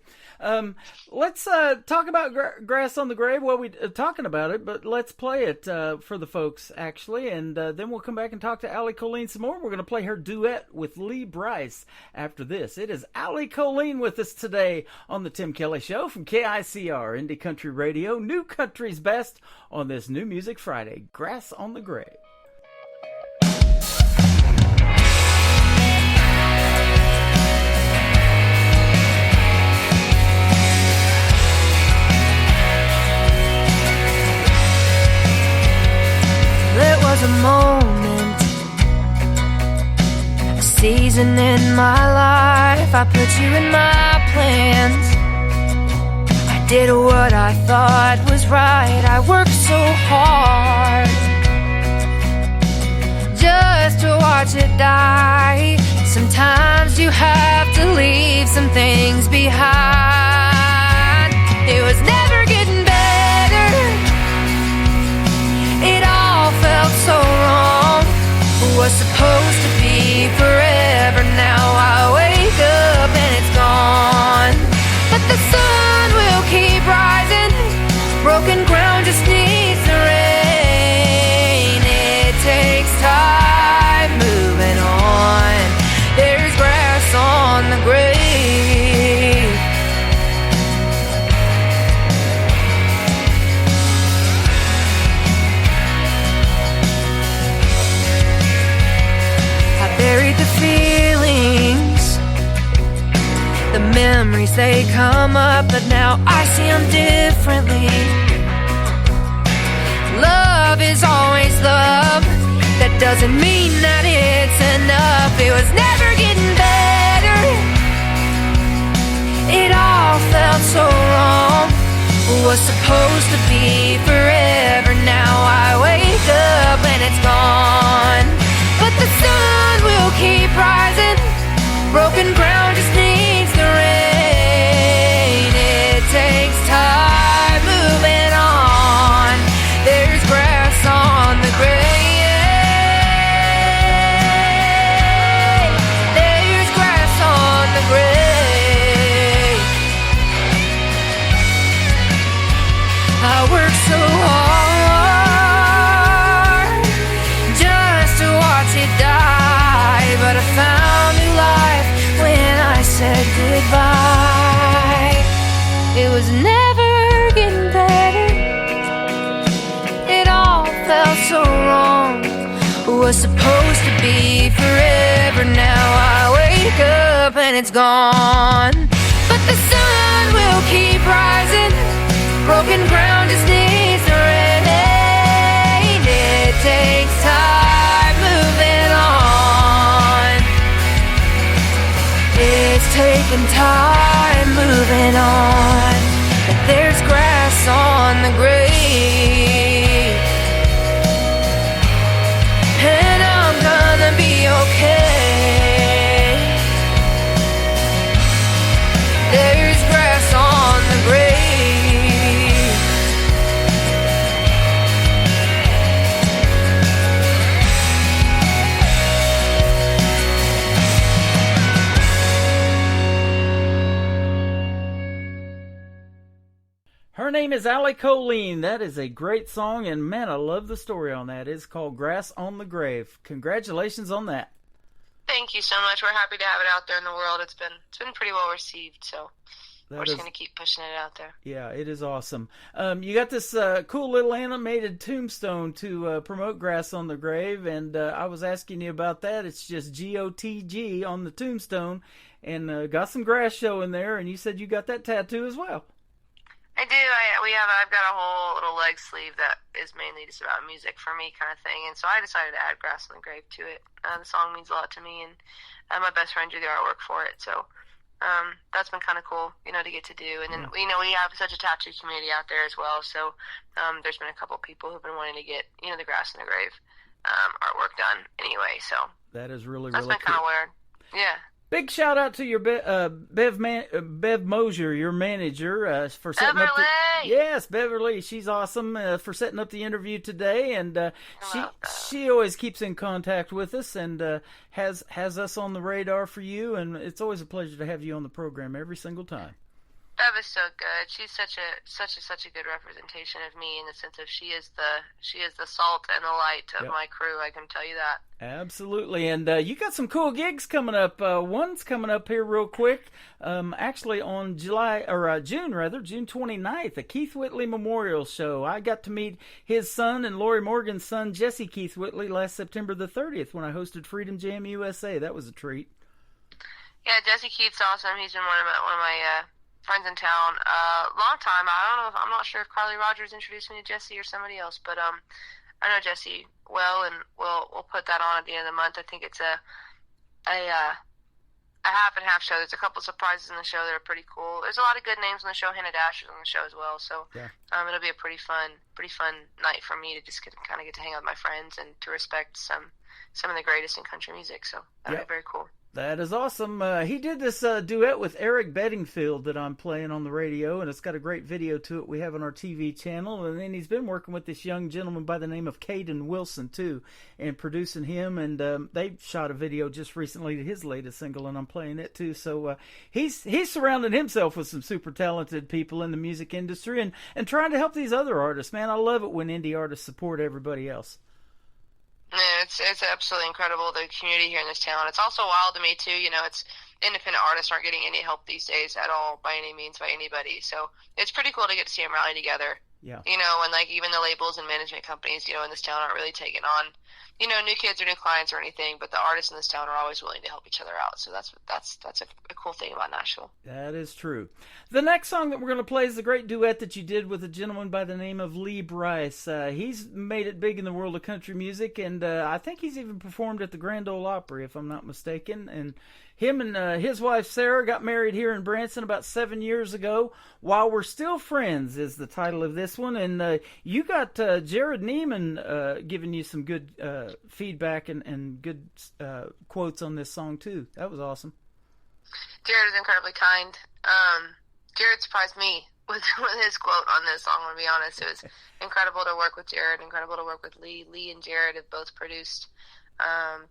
Let's talk about Grass on the Grave. Well, we're talking about it, but let's play it for the folks, actually, and then we'll come back and talk to Allie Colleen some more. We're going to play her duet with Lee Brice after this. It is Allie Colleen with us today on the Tim Kelly Show from KICR, Indie Country Radio, New Country's Best on this New Music Friday. Grass on the Grave.
There was a moment, a season in my life. I put you in my plans. I did what I thought was right. I worked so hard just to watch it die. Sometimes you have to leave some things behind. It was never getting better. It all felt so wrong. It was supposed to be forever. Now I wake up and it's gone. But the sun will keep rising. Broken ground just needs the rain. It takes time moving on. There's grass on the grave. Buried the feelings, the memories, they come up, but now I see them differently. Love is always love. That doesn't mean that it's enough. It was never getting better. It all felt so wrong. It was supposed to be forever. Now I wake up and it's gone. But the sun will keep rising. Broken ground just needs the rain. It takes time moving on. There's grass on the grave. There's grass on the grave. I work so hard just to watch it die, but I found new life when I said goodbye. It was never getting better. It all felt so wrong. It was supposed to be forever. Now I wake up and it's gone. But the sun will keep rising. Broken ground just needs the rain. It takes time moving on. It's taking time moving on. But there's grass on the grave. And I'm gonna be okay. There's grass on the grave.
Her name is Allie Colleen. That is a great song, and man, I love the story on that. It's called Grass on the Grave. Congratulations on that.
Thank you so much. We're happy to have it out there in the world. It's been pretty well received, so we're just going to keep pushing it out there.
Yeah, it is awesome. You got this cool little animated tombstone to promote Grass on the Grave, and I was asking you about that. It's just GOTG on the tombstone, and got some grass showing there, and you said you got that tattoo as well.
I do. I've got a whole little leg sleeve that is mainly just about music for me kind of thing, and so I decided to add Grass on the Grave to it. The song means a lot to me, and my best friend drew the artwork for it, so that's been kind of cool, to get to do. And then, we have such a tattoo community out there as well, so there's been a couple people who've been wanting to get, the Grass on the Grave artwork done anyway, so
that is really,
that's
really
been kind of weird. Yeah.
Big shout out to your Bev Mosier, your manager, for setting up Beverly. She's awesome for setting up the interview today, and she always keeps in contact with us and has us on the radar for you. And it's always a pleasure to have you on the program every single time.
Bev is so good. She's such a good representation of me in the sense of she is the salt and the light of my crew. I can tell you that.
Absolutely, and you got some cool gigs coming up. One's coming up here real quick. Actually, on June 29th, the Keith Whitley Memorial Show. I got to meet his son and Lori Morgan's son, Jesse Keith Whitley, last September the 30th when I hosted Freedom Jam USA. That was a treat.
Yeah, Jesse Keith's awesome. He's been one of my friends in town, long time. I'm not sure if Carly Rogers introduced me to Jesse or somebody else, but I know Jesse well, and we'll put that on at the end of the month. I think it's a half and half show. There's a couple surprises in the show that are pretty cool. There's a lot of good names on the show. Hannah Dasher's on the show as well, so it'll be a pretty fun night for me to just get to hang out with my friends and to respect some of the greatest in country music. So that'll be very cool.
That is awesome. He did this duet with Eric Bedingfield that I'm playing on the radio, and it's got a great video to it we have on our TV channel. And then he's been working with this young gentleman by the name of Caden Wilson, too, and producing him. And they shot a video just recently to his latest single, and I'm playing it, too. So he's surrounded himself with some super talented people in the music industry and trying to help these other artists. Man, I love it when indie artists support everybody else.
Yeah, it's absolutely incredible, the community here in this town. It's also wild to me, too. You know, it's independent artists aren't getting any help these days at all, by any means, by anybody. So it's pretty cool to get to see them rally together.
Yeah.
You know, and like even the labels and management companies, you know, in this town aren't really taking on, you know, new kids or new clients or anything, but the artists in this town are always willing to help each other out. So that's a cool thing about Nashville.
That is true. The next song that we're going to play is the great duet that you did with a gentleman by the name of Lee Brice. He's made it big in the world of country music, and I think he's even performed at the Grand Ole Opry, if I'm not mistaken. And him and his wife Sarah got married here in Branson about 7 years ago. While We're Still Friends is the title of this one, and you got Jared Neiman giving you some good feedback and good quotes on this song too. That was awesome.
Jared is incredibly kind. Jared surprised me with his quote on this song, to be honest. It was incredible to work with Jared, incredible to work with Lee. Lee and Jared have both produced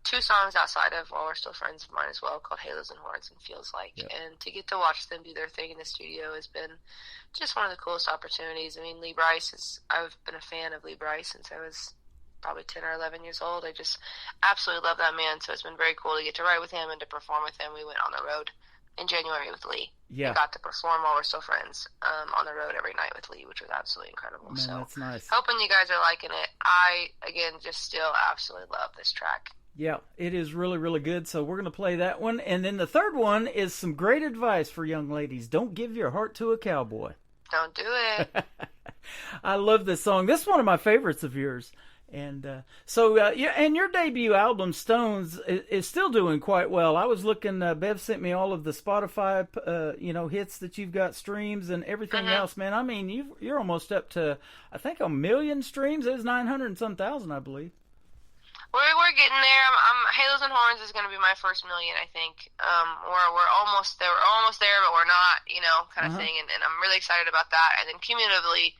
2 songs outside of While We're Still Friends of mine as well, called Halos and Horns and Feels Like. Yep. And to get to watch them do their thing in the studio has been just one of the coolest opportunities. I mean, Lee Brice I've been a fan of Lee Brice since I was probably 10 or 11 years old. I just absolutely love that man. So it's been very cool to get to write with him and to perform with him. We went on the road in January with Lee.
Yeah.
We got to perform While We're Still Friends on the road every night with Lee, which was absolutely incredible.
Man,
so
that's nice.
Hoping you guys are liking it. I, again, just still absolutely love this track.
Yeah, it is really, really good. So we're going to play that one. And then the third one is some great advice for young ladies. Don't give your heart to a cowboy.
Don't do it.
I love this song. This is one of my favorites of yours. And and your debut album, Stones, is still doing quite well. I was looking, Bev sent me all of the Spotify, hits that you've got, streams and everything else, man. I mean, you're almost up to, I think, 1 million streams. It was 900 and some thousand, I believe.
We're getting there. Halos and Horns is going to be my first million, I think. We're almost there. We're almost there, but we're not, kind of thing. And I'm really excited about that. And then cumulatively,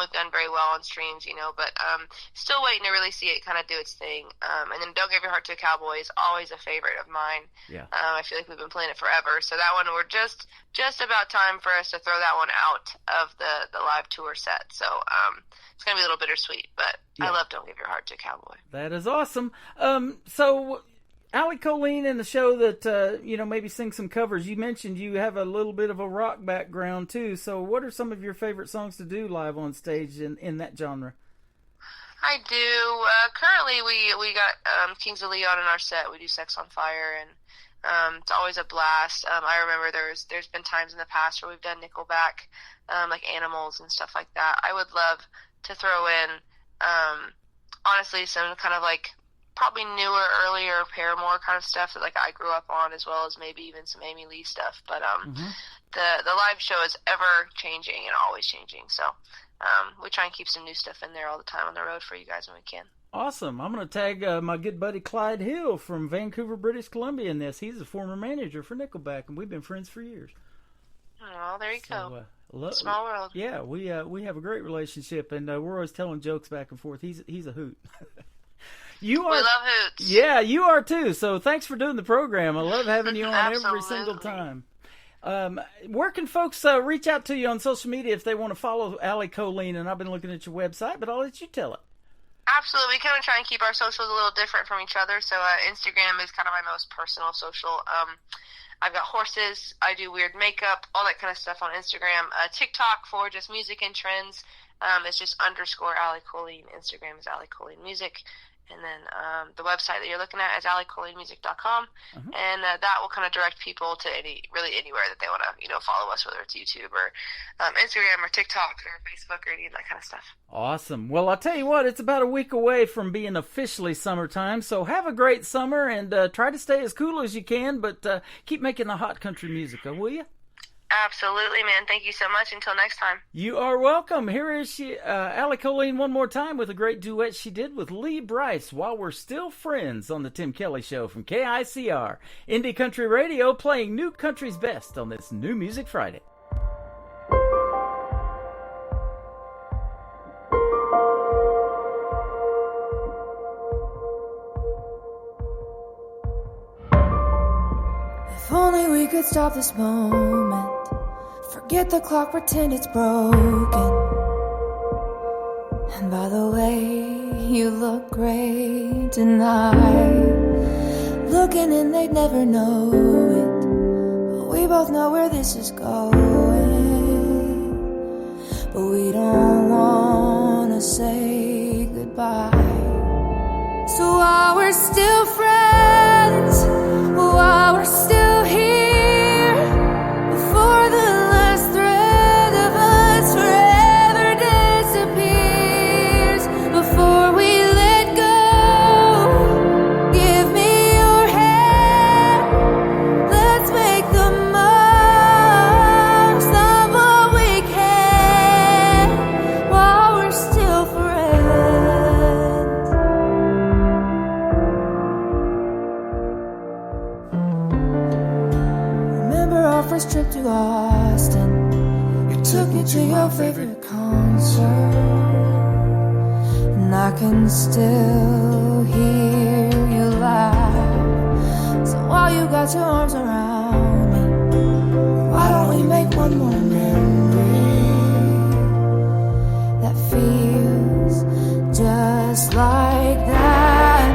we've done very well on streams, but still waiting to really see it kind of do its thing. And then Don't Give Your Heart to a Cowboy is always a favorite of mine.
Yeah.
I feel like we've been playing it forever. So that one, we're just about time for us to throw that one out of the live tour set. So it's going to be a little bittersweet, but yeah. I love Don't Give Your Heart to a Cowboy.
That is awesome. So Allie Colleen in the show that, maybe sing some covers. You mentioned you have a little bit of a rock background, too. So what are some of your favorite songs to do live on stage in that genre?
I do. Currently, we got Kings of Leon in our set. We do Sex on Fire, and it's always a blast. I remember there's been times in the past where we've done Nickelback, like Animals and stuff like that. I would love to throw in, honestly, some kind of like probably newer, earlier Paramore kind of stuff that like I grew up on, as well as maybe even some Amy Lee stuff. But the live show is ever changing and always changing. So we try and keep some new stuff in there all the time on the road for you guys when we can.
Awesome. I'm going to tag my good buddy Clyde Hill from Vancouver, British Columbia in this. He's a former manager for Nickelback, and we've been friends for years.
Oh, there you go.
Small world. Yeah, we have a great relationship, and we're always telling jokes back and forth. He's a hoot. We
love hoots.
Yeah, you are too. So thanks for doing the program. I love having you on every single time. Where can folks reach out to you on social media if they want to follow Allie Colleen? And I've been looking at your website, but I'll let you tell it.
Absolutely. We kind of try and keep our socials a little different from each other. So Instagram is kind of my most personal social. I've got horses. I do weird makeup, all that kind of stuff on Instagram. TikTok for just music and trends. It's just _Allie Colleen. Instagram is Allie Colleen Music. And then the website that you're looking at is alliecolleenmusic.com. And that will kind of direct people to anywhere that they want to, follow us, whether it's YouTube or Instagram or TikTok or Facebook or any of that kind of stuff.
Awesome. Well, I'll tell you what, it's about a week away from being officially summertime, so have a great summer and try to stay as cool as you can, but keep making the hot country music, will you?
Absolutely, man. Thank you so much. Until next time.
You are welcome. Here is she, Allie Colleen, one more time with a great duet she did with Lee Brice, While We're Still Friends, on the Tim Kelly Show from KICR. Indie Country Radio, playing New Country's best on this New Music Friday.
If only we could stop this moment. Forget the clock, pretend it's broken. And by the way, you look great tonight. Looking and they'd never know it, but we both know where this is going. But we don't wanna say goodbye. So while we're still friends, while we're still here, before the last thread of us forever disappears, before we let go, give me your hand. Let's make the most of what we can while we're still friends. First trip to Austin, you took me to your favorite concert, and I can still hear you laugh. So while you got your arms around me, why don't we make one more memory that feels just like that?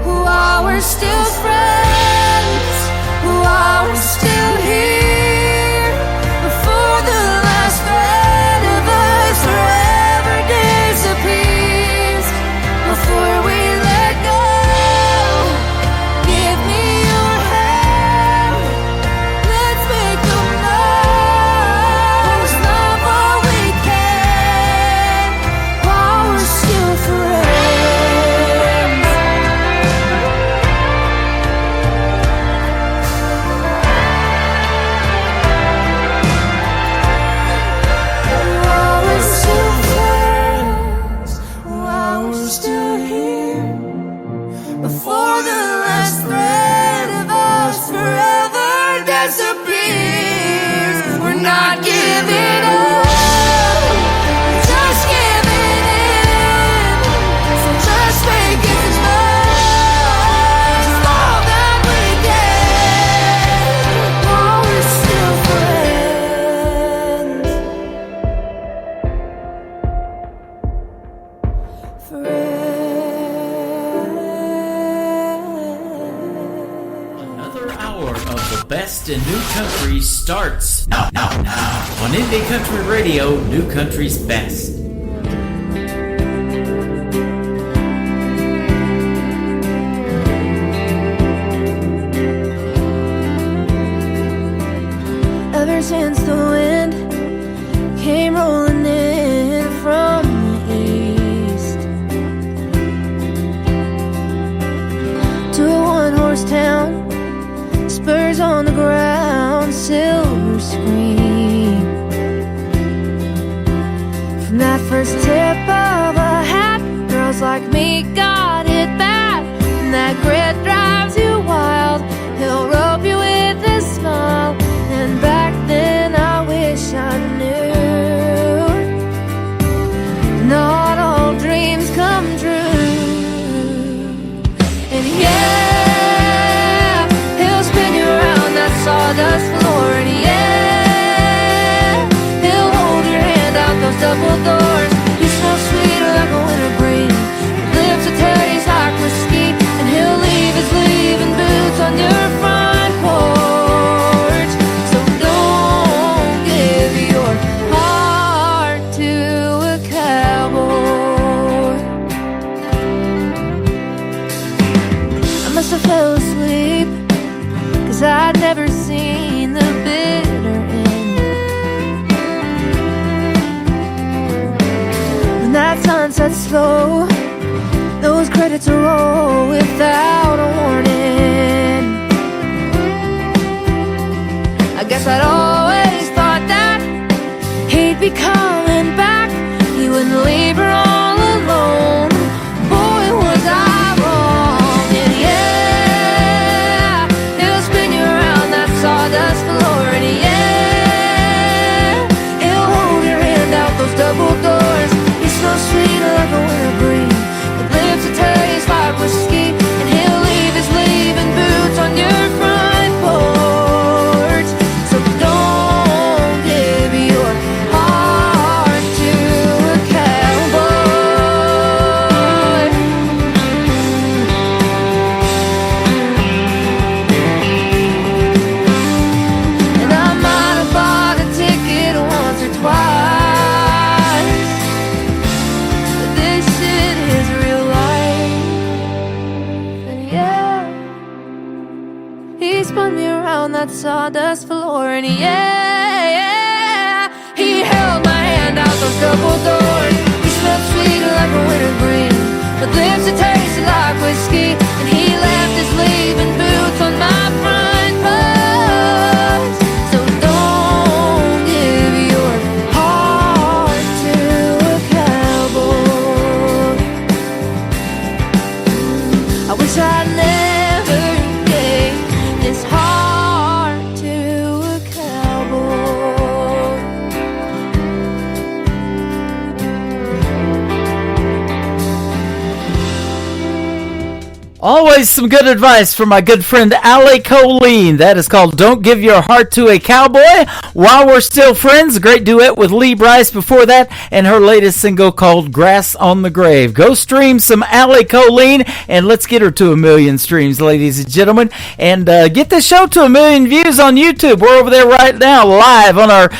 While we're still friends, while we're still here, before the last thread of us forever disappears, before we let go, give me your hand. Let's make the most of what we can while we're still friends. Before the last thread of us forever disappears, we're not giving up, just giving in. So just make it as much love that we get while we're still friends. Friends.
Of the best in new country starts now on Indie Country Radio, New Country's best.
Ever since the wind came rolling in from the east to a one-horse town, spurs on the ground, silver screen. From that first tip of a hat, girls like me got fell asleep, 'cause I'd never seen the bitter end. When that sunset slow, those credits roll without a warning. I guess I'd always thought that he'd be coming back, he wouldn't leave her all alone. Boy, was I wrong. And yeah, he'll spin you around that sawdust floor. And yeah, he'll hold your hand out those double doors. He's so sweet like a winter breeze, with lips that taste like whiskey. And he'll leave his leaving boots on your front porch. So don't give your heart to a cowboy. And I might have bought a ticket once or twice, but this shit is real life. And yeah, he spun me around that sawdust floor. And yeah, he held my hand out those double doors. He smelled sweet like a winter breeze, with lips that tasted like whiskey. And he left his leaving boots on my front porch. So don't give your heart to a cowboy. I wish I'd never gave this heart to a cowboy.
Always some good advice from my good friend Allie Colleen. That is called Don't Give Your Heart to a Cowboy. While We're Still Friends, a great duet with Lee Brice before that, and her latest single called Grass on the Grave. Go stream some Allie Colleen, and let's get her to 1 million streams, ladies and gentlemen, and get this show to 1 million views on YouTube. We're over there right now, live on our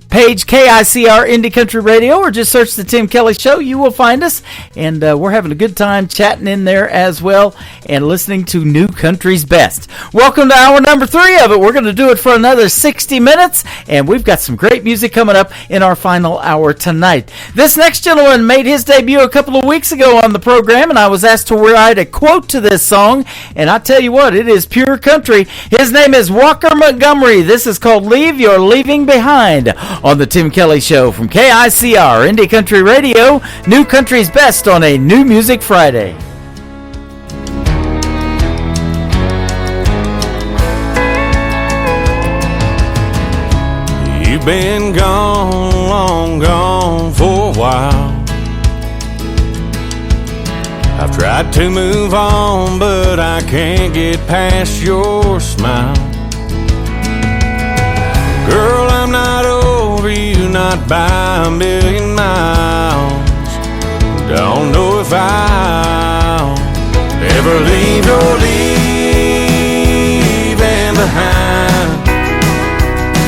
page, KICR Indie Country Radio, or just search The Tim Kelly Show. You will find us, and we're having a good time chatting in there as well and listening to New Country's Best. Welcome to hour number 3 of it. We're going to do it for another 60 minutes, and we've got some great music coming up in our final hour tonight. This next gentleman made his debut a couple of weeks ago on the program, and I was asked to write a quote to this song, and I tell you what, it is pure country. His name is Walker Montgomery. This is called Leave Your Leaving Behind on The Tim Kelly Show from KICR Indie Country Radio, New Country's Best on a New Music Friday.
You've been gone, long gone for a while. I've tried to move on, but I can't get past your smile. Girl, I'm not over you, not by a million miles. Don't know if I'll ever leave your leaving behind.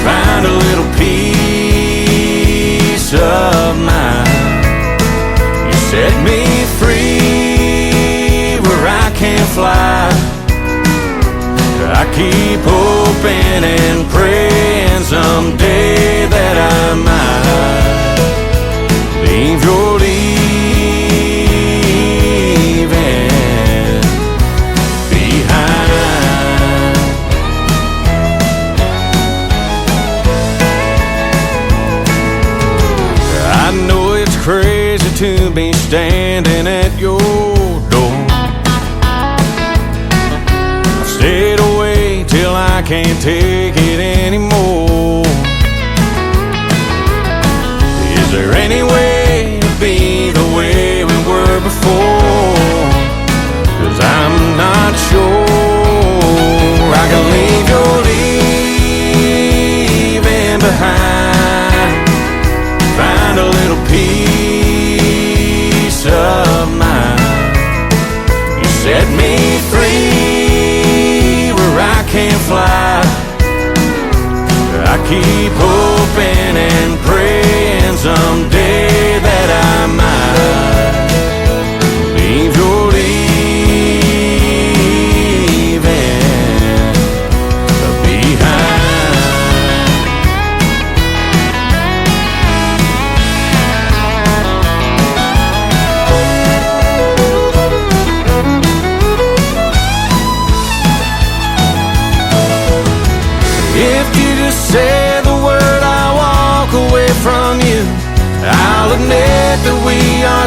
Find a little peace of mind. You set me free where I can't fly. I keep hoping and praying someday that I might leave your leaving behind. I know it's crazy to be standing at your door. I've stayed away till I can't take it anymore. Is there any way to be the way we were before? 'Cause I'm not sure I can leave your leaving behind. Find a little peace of mind. You set me free where I can't fly. I keep hoping and praying someday that I might leave your leaving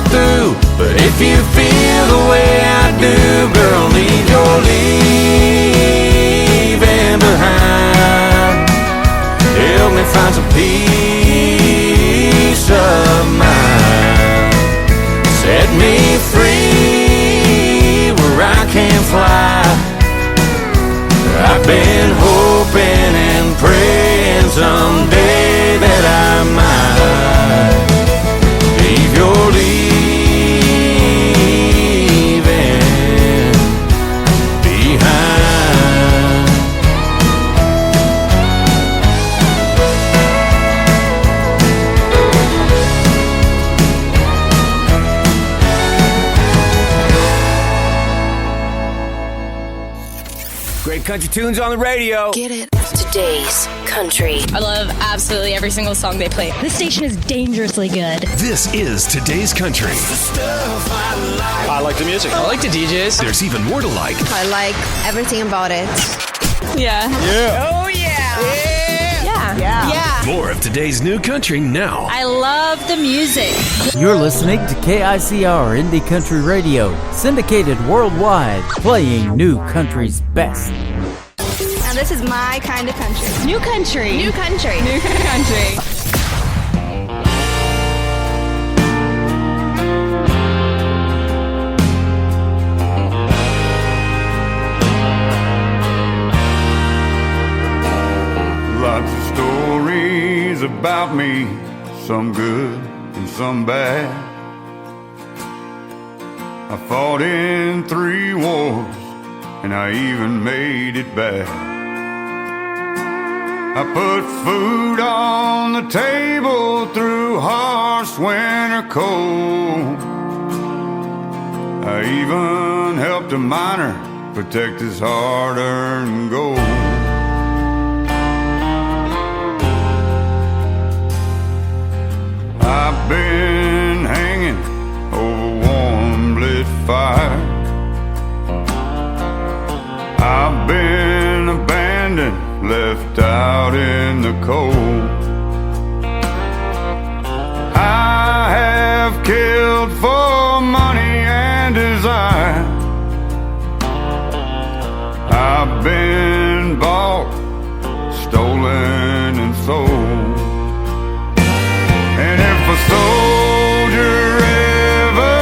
right through. But if you feel the way I do, girl, leave your leaving behind. Help me find some peace of mind. Set me free where I can fly. I've been hoping and praying someday that I might leave your leaving behind.
Great country tunes on the radio.
Get it. Today's country.
I love absolutely every single song they play.
This station is dangerously good.
This is Today's Country.
I like the music.
I like the DJs. There's even more to like.
I like everything about it. Yeah.
Yeah.
Oh, yeah. Yeah.
More of today's new country now.
I love the music.
You're listening to KICR Indie Country Radio, syndicated worldwide, playing new country's best.
And this is my kind of country.
New country.
New country. New country.
Lots of stories about me, some good and some bad. I fought in 3 wars, and I even made it back. I put food on the table through harsh winter cold. I even helped a miner protect his hard-earned gold. I've been hanging over warm lit fire. I've been abandoned, left out in the cold. I have killed for money and desire. I've been bought, stolen and sold. And if a soldier ever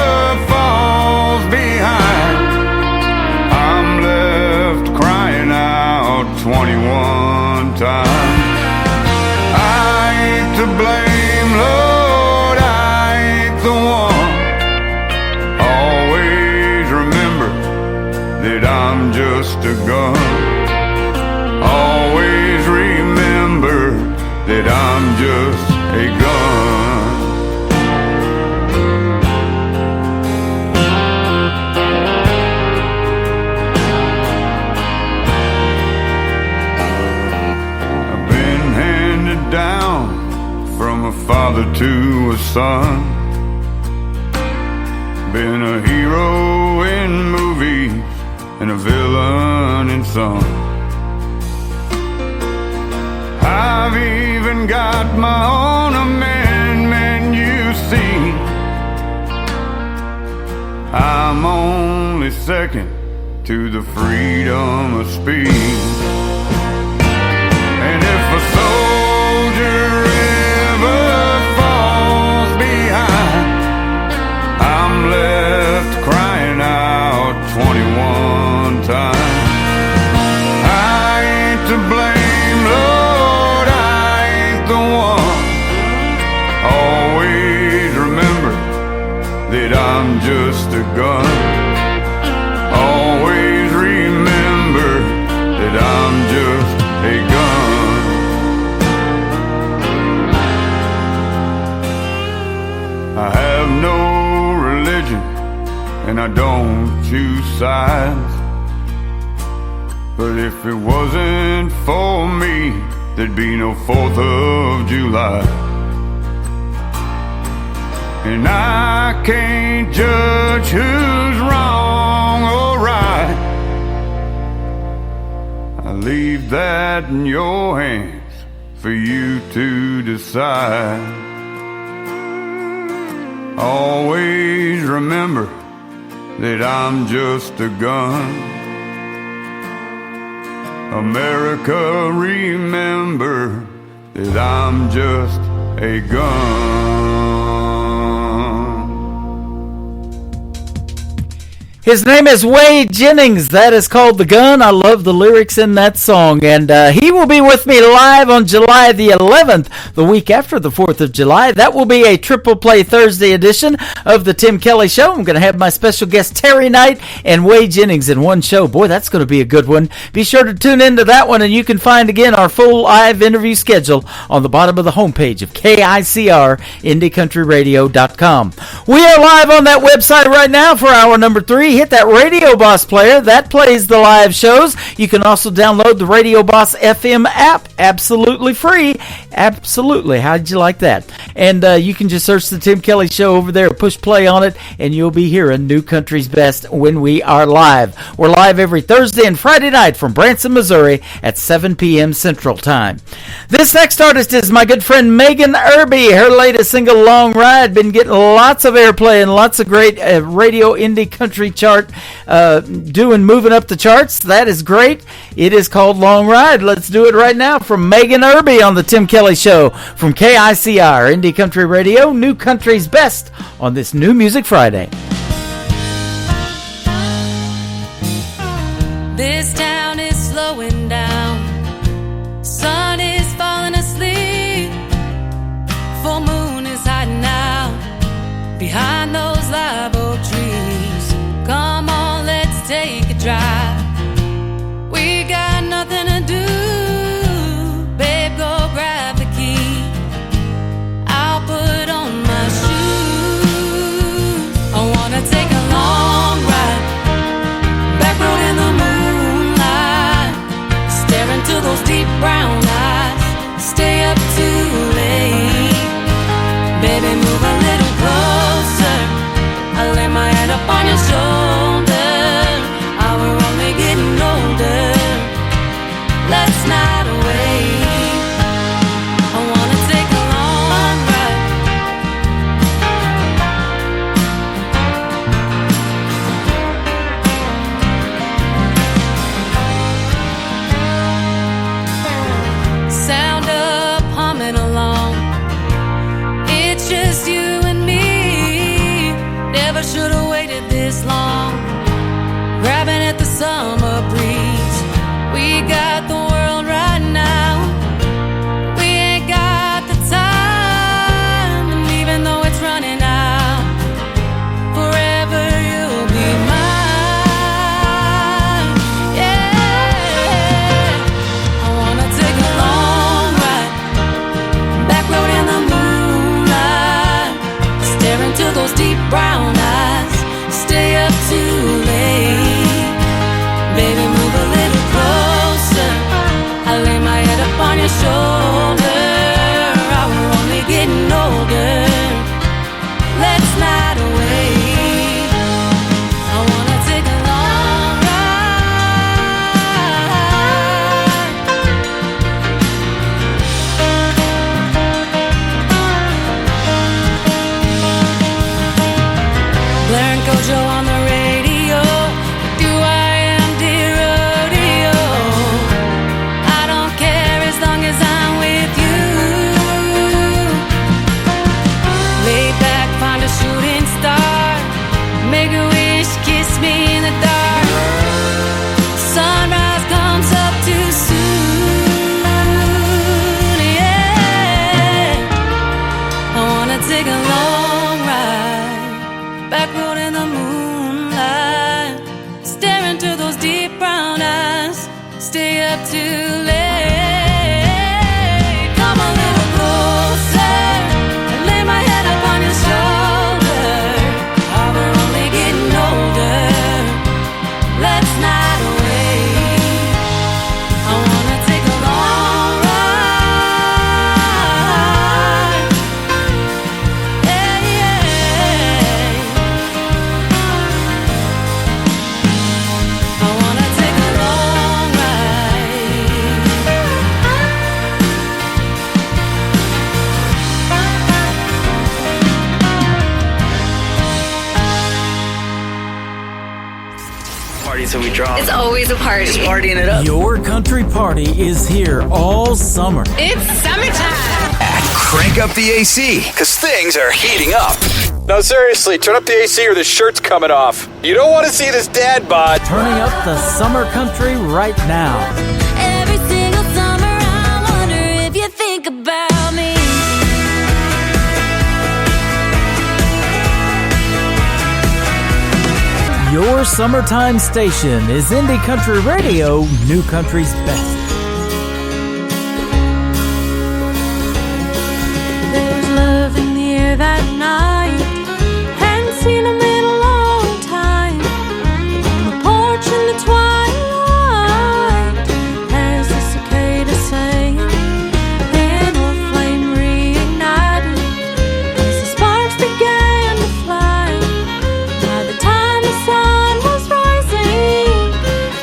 falls behind, I'm left crying out 21 times. I ain't to blame, Lord, I ain't the one. Always remember that I'm just a gun. Always remember that I'm just a gun. I've been handed down from a father to a son. Been a hero in movies and a villain in some. I've even got my own amendment, you see. I'm only second to the freedom of speech. And if a soldier ever falls behind, I'm left crying out 21 times. I ain't to blame, Lord, I ain't the one. Always remember that I'm just a gun. Always remember that I'm just a gun. I have no religion and I don't choose sides. But if it wasn't for me, there'd be no 4th of July. And I can't judge who's wrong or right. I leave that in your hands for you to decide.
Always remember that I'm just a gun. America, remember that I'm just a gun.
His name is Wade Jennings. That is called The Gun. I love the lyrics in that song. And he will be with me live on July the 11th, the week after the 4th of July. That will be a Triple Play Thursday edition of the Tim Kelly Show. I'm going to have my special guest Terry Knight and Wade Jennings in one show. Boy, that's going to be a good one. Be sure to tune into that one, and you can find, again, our full live interview schedule on the bottom of the homepage of KICR, IndieCountryRadio.com. We are live on that website right now for hour number 3. Hit that Radio Boss player. That plays the live shows. You can also download the Radio Boss FM app. Absolutely free. Absolutely. How did you like that? And you can just search the Tim Kelly Show over there, push play on it, and you'll be hearing New Country's Best when we are live. We're live every Thursday and Friday night from Branson, Missouri at 7 p.m. Central Time. This next artist is my good friend Megan Irby. Her latest single, Long Ride, been getting lots of airplay and lots of great radio indie country chart, moving up the charts. That is great. It is called Long Ride. Let's do it right now from Megan Irby on the Tim Kelly Show from KICR, Indie Country Radio, New Country's Best on this New Music Friday.
This town is slowing down. Sun is falling asleep. Full moon is hiding out behind those live oak trees. Come on, let's take a drive. We got nothing to do. Babe, go grab the key. I'll put on my shoes. I wanna take a long ride. Back road in the moonlight. Stare into those deep brown eyes. Stay up too late. Baby, move a little closer. I lay my head up on your shoulder. We're only getting older. Let's not wait. I wanna take a long ride. Sound up, humming along. It's just you and me. Never should have waited this long. Grabbing at the summer breeze. We got the world right now. We ain't got the time. And even though it's running out, forever you'll be mine. Yeah. I wanna take a long ride. Back road in the moonlight. Stare into those deep brown eyes. Stay up too late. Baby, move a little closer. I lay my head up on your shoulder. We're only getting older. Let's not wait. I wanna take a long ride. Blaring Kojo on the radio. Do I am dear rodeo? I don't care as long as I'm with you. Lay back, find a shooting star. Make a wish, kiss me in the dark. Sunrise comes up too soon. Yeah. I wanna take a long ride. Back road in the moonlight. Stare into those deep brown eyes. Stay up too late. Come a little closer. Lay my head up on your shoulder. Oh, we're only getting older. Let's not wait. I wanna take a long ride. Yeah, yeah. I wanna take a long ride.
party till we drop.
It's always a party.
Just partying it up.
Your country party is here all summer.
It's summertime.
Crank up the AC, because things are heating up.
No, seriously, turn up the AC or the shirt's coming off. You don't want to see this dad bod.
Turning up the summer country right now.
Every single summer I wonder if you think about me.
Your summertime station is Indie Country Radio, New Country's best.
There was love in the air that night. Hadn't seen him in a long time. On the porch in the twilight, as the cicada sang, an old flame reignited as the sparks began to fly. By the time the sun was rising,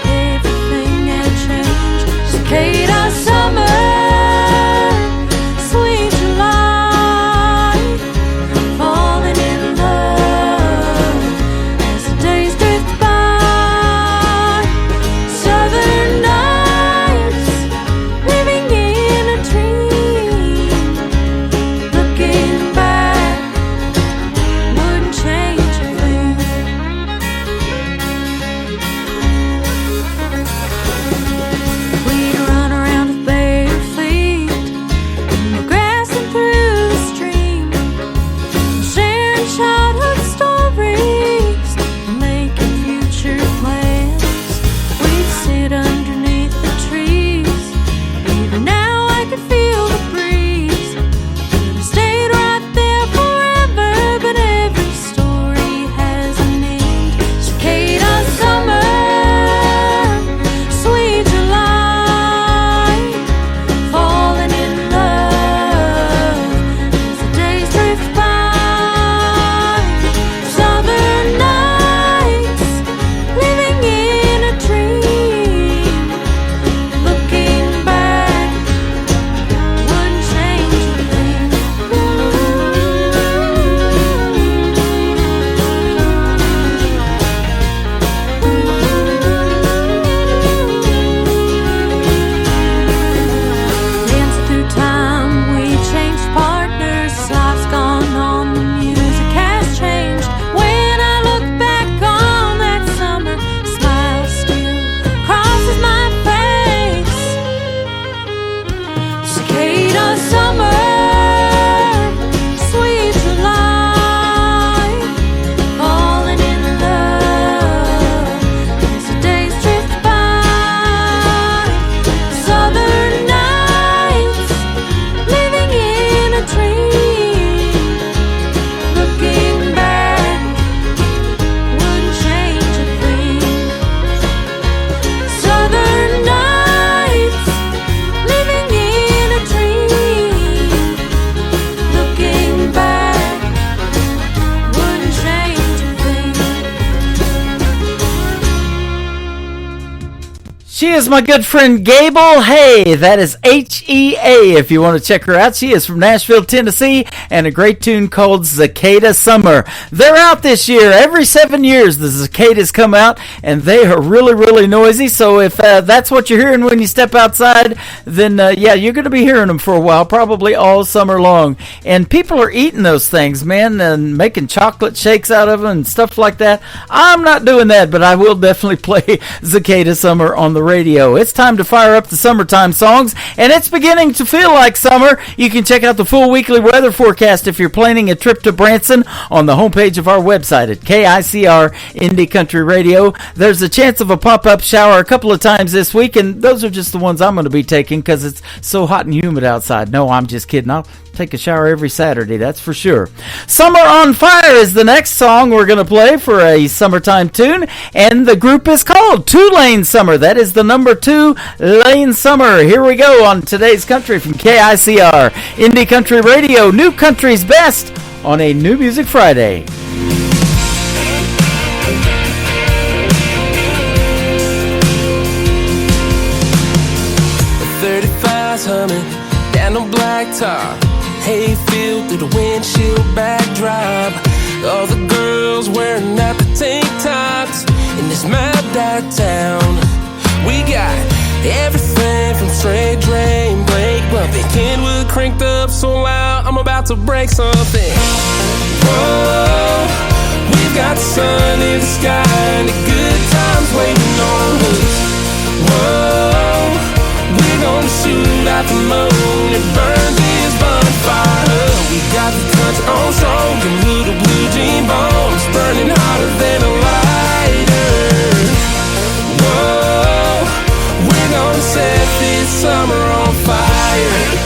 everything had changed. Cicada summer, sweet July, falling in love as the days drift by. Southern nights, living in a dream. Looking back, wouldn't change a thing. We'd run around with bare feet in the grass and through the stream, sharing childhood stories, making future plans. We'd sit underneath the trees. Even now I can feel the breeze. Could have stayed right there forever, but every story has a name. Cicada summer, sweet July, falling in love as the days drift by. Southern nights, living in a dream. Looking back, wouldn't change a thing. Dancing through time, we changed partners. Life's gone on, the music has changed. When I look back on that summer, a smile still crosses my face. Cicada summer, sweet July, falling in love as the days drift by. Southern nights, living in a dream. Looking back, wouldn't change a thing. Southern nights, living in a dream. Looking back, wouldn't change a thing.
She is my good friend Gable Hay. That is H-E-A if you want to check her out. She is from Nashville, Tennessee, and a great tune called Cicada Summer. They're out this year. Every 7 years the cicadas come out, and they are really, really noisy. So if that's what you're hearing when you step outside, then yeah, you're going to be hearing them for a while, probably all summer long. And people are eating those things, man, and making chocolate shakes out of them and stuff like that. I'm not doing that, but I will definitely play Cicada Summer on the radio. It's time to fire up the summertime songs, and it's beginning to feel like summer. You can check out the full weekly weather forecast if you're planning a trip to Branson on the homepage of our website at KICR Indie Country Radio. There's a chance of a pop-up shower a couple of times this week, and those are just the ones I'm going to be taking because it's so hot and humid outside. No, I'm just kidding. I'll take a shower every Saturday, that's for sure. Summer on Fire is the next song we're going to play for a summertime tune, and the group is called 2 Lane Summer. That is the number 2 Lane Summer. Here we go on today's country from KICR Indie Country Radio, New Country's best on a New Music Friday.
35's humming down on blacktop, hayfield through the windshield backdrop. All the girls wearing out the tank tops in this mad dad town. We got everything from straight drain, brake bumping, Kenwood cranked up so loud I'm about to break something. Whoa, we've got the sun in the sky and the good times waiting on us. Whoa, we're gonna shoot out the moon and burn this bonfire up. We got the country on strong and little blue jean bombs burning hotter than a lighter. Whoa, we're gonna set this summer on fire.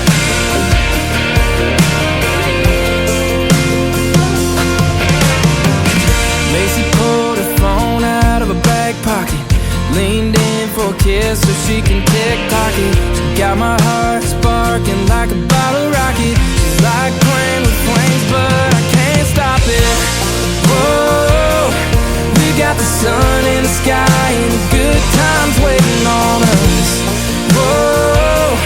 Macy pulled her phone out of her back pocket, leaned in for a kiss so she can tick-tock it. She got my heart sparking like a bottle rocket. She's like playing with flames, but I can't stop it. Whoa, we got the sun in the sky and the good times waiting on us. Whoa,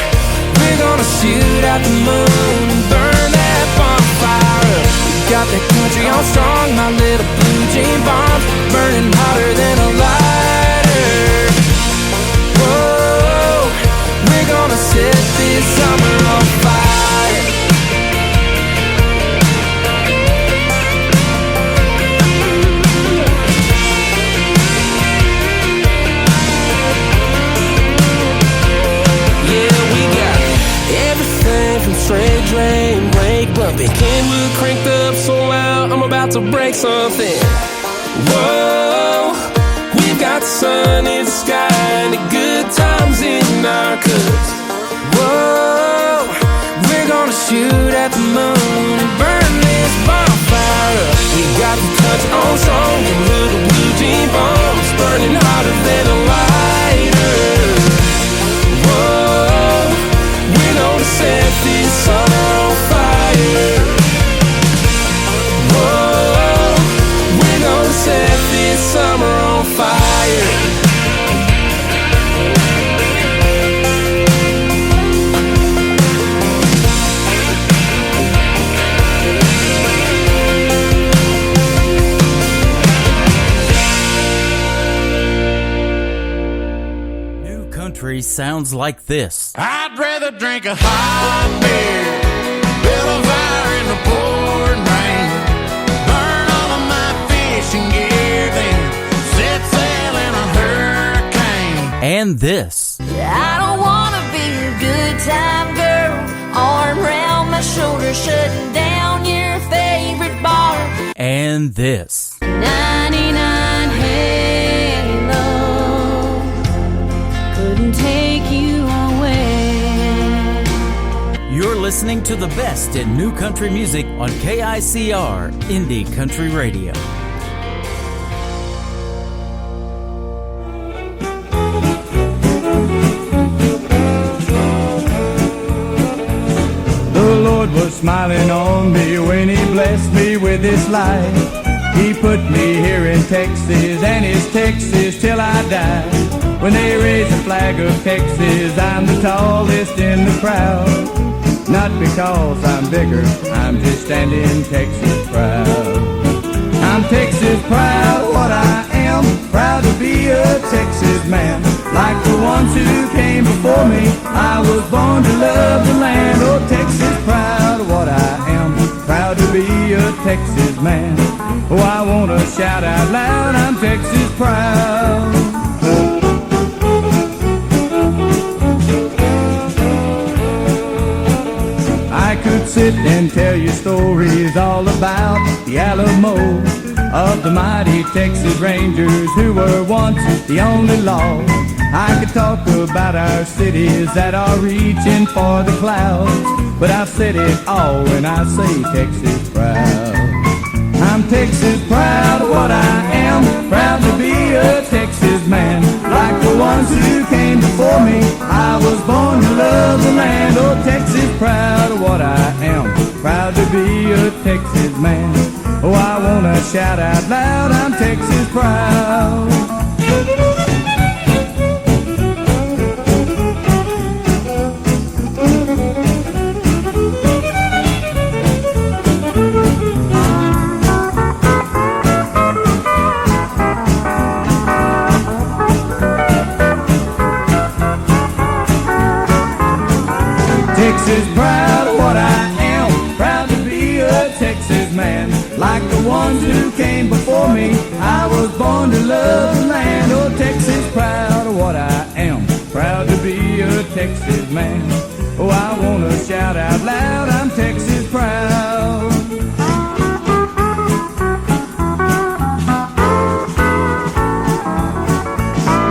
we're gonna shoot out the moon and burn that bonfire up. We got that country on strong, my little blue jean bombs burning hotter than a lighter. Whoa, we're gonna set this summer on fire. Yeah, we got everything from straight drain, brake bumping, Kenwood cranked up so loud I'm about to break something. Whoa, we've got the sun in the sky and the good times in our cups. Whoa, we're gonna shoot at the moon and burn this bonfire up. We got the country on strong and little blue jean bombs burning hotter than a lighter. Whoa, we're gonna set this summer on fire. Whoa, we're gonna set this summer on fire.
New country sounds like this.
I'd rather drink a hot beer, build a fire in the pouring rain, burn all of my fishing gear, then set sail in a hurricane.
And this.
I don't wanna be a good time girl, arm round my shoulder, shutting down your favorite bar.
And this.
99 Halo couldn't take you away.
You're listening to the best in new country music on KICR Indie Country Radio.
The Lord was smiling on me when He blessed me with this life. He put me here in Texas, and it's Texas till I die. When they raise the flag of Texas, I'm the tallest in the crowd. Not because I'm bigger, I'm just standing Texas proud. I'm Texas proud, what I am, proud to be a Texas man. Like the ones who came before me, I was born to love the land. Oh, Texas proud, what I am, proud to be a Texas man. Oh, I want to shout out loud, I'm Texas proud. I could sit and tell you stories all about the Alamo, of the mighty Texas Rangers who were once the only law. I could talk about our cities that are reaching for the clouds, but I've said it all when I say Texas proud. I'm Texas proud of what I am, proud to be a Texas man. Like the ones who came before me, I was born to love the land. Oh, Texas proud of what I am, proud to be a Texas man. Oh, I wanna shout out loud, I'm Texas proud. Texas proud of what I am, proud to be a Texas man. Like the ones who came before me, I was born to love the land. Oh, Texas proud of what I am, proud to be a Texas man. Oh, I wanna shout out loud, I'm Texas proud.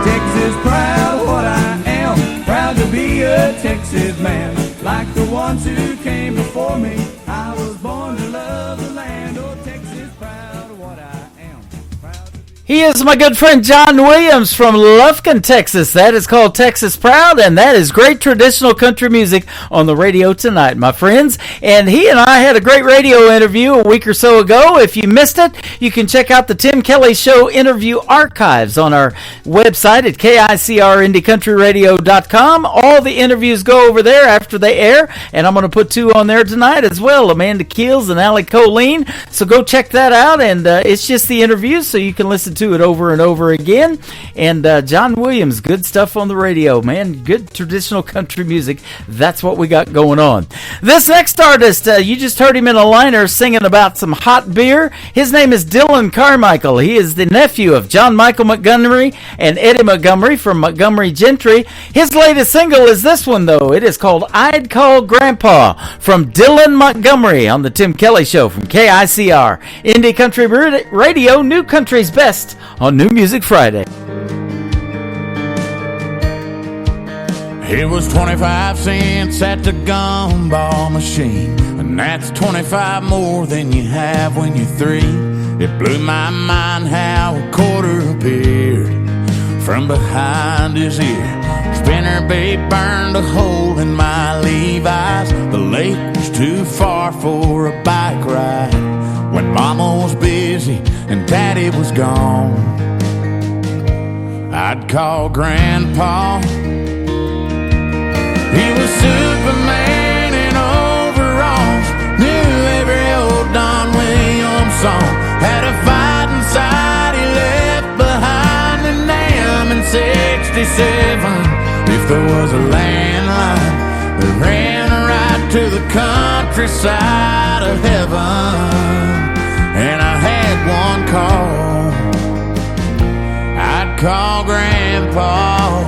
Texas proud of what I am, proud to be a Texas man. Like the ones who came before me, I was born to love the land. Oh, Texas proud of what I am, proud to be.
He is my good friend John Williams from Lufkin, Texas. That is called Texas Proud, and that is great traditional country music on the radio tonight, my friends. And he and I had a great radio interview a week or so ago. If you missed it, you can check out the Tim Kelly Show interview archives on our website at KICRIndieCountryRadio.com. All the interviews go over there after they air, and I'm going to put two on there tonight as well, Amanda Keels and Allie Colleen. So go check that out, and it's just the interviews, so you can listen to it over and over again. And John Williams, good stuff on the radio, man. Good traditional country music. That's what we got going on. This next artist, you just heard him in a liner singing about some hot beer. His name is Dylan Carmichael. He is the nephew of John Michael Montgomery and Eddie Montgomery from Montgomery Gentry. His latest single is this one, though. It is called I'd Call Grandpa from Dylan Montgomery on the Tim Kelly Show from KICR. Indie Country Radio, New Country's Best on New Music Friday.
It was 25 cents at the gumball machine, and that's 25 more than you have when you're 3. It blew my mind how a quarter appeared from behind his ear. Spinnerbait burned a hole in my Levi's. The lake was too far for a bike ride. When Mama was busy and Daddy was gone, I'd call Grandpa. He was Superman in overalls, knew every old Don Williams song, had a fight inside he left behind in Nam in '67. If there was a landline that ran right to the countryside of heaven, and I had one call, I'd call Grandpa.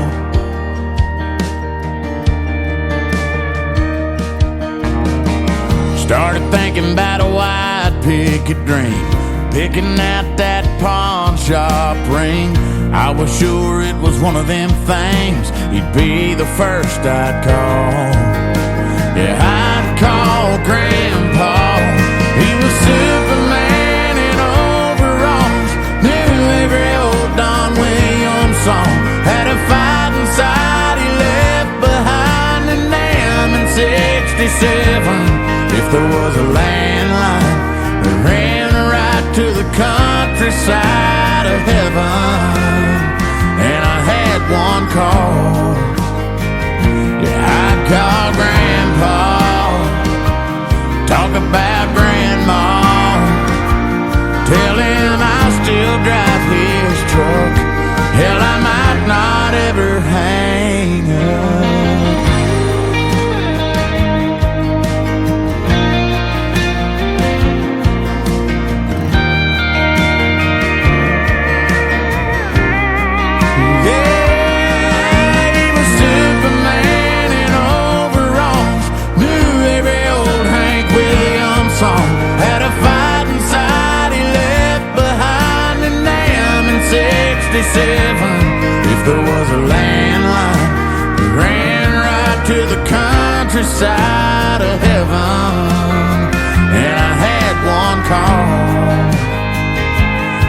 Started thinking about a white picket dream, picking out that pawn shop ring. I was sure it was one of them things, he'd be the first I'd call. Yeah, I'd call Grandpa. He was Superman in overalls, knew every old Don Williams song, had a fight inside he left behind in Nam in '67. If there was a landline that ran right to the countryside of heaven, and I had one call, yeah, I'd call Grandpa. Talk about Grandma, tell him I still drive his truck. Hell, I might not ever hang up. If there was a landline that ran right to the countryside of heaven, and I had one call,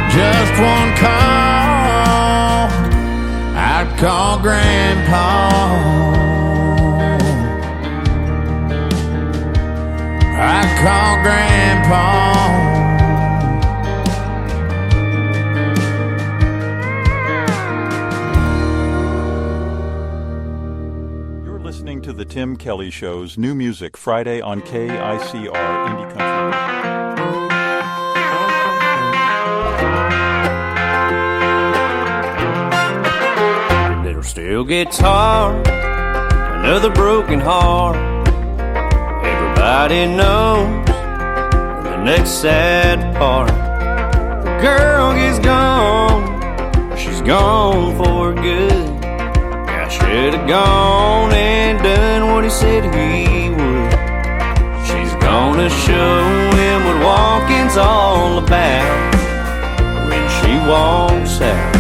just one call, I'd call Grandpa. I'd call Grandpa.
To the Tim Kelly Show's New Music Friday on KICR Indie Country.
Little steel guitar, another broken heart. Nobody knows the next sad part. The girl gets gone, she's gone for good. I should have gone and done what he said he would. She's gonna show him what walking's all about when she walks out.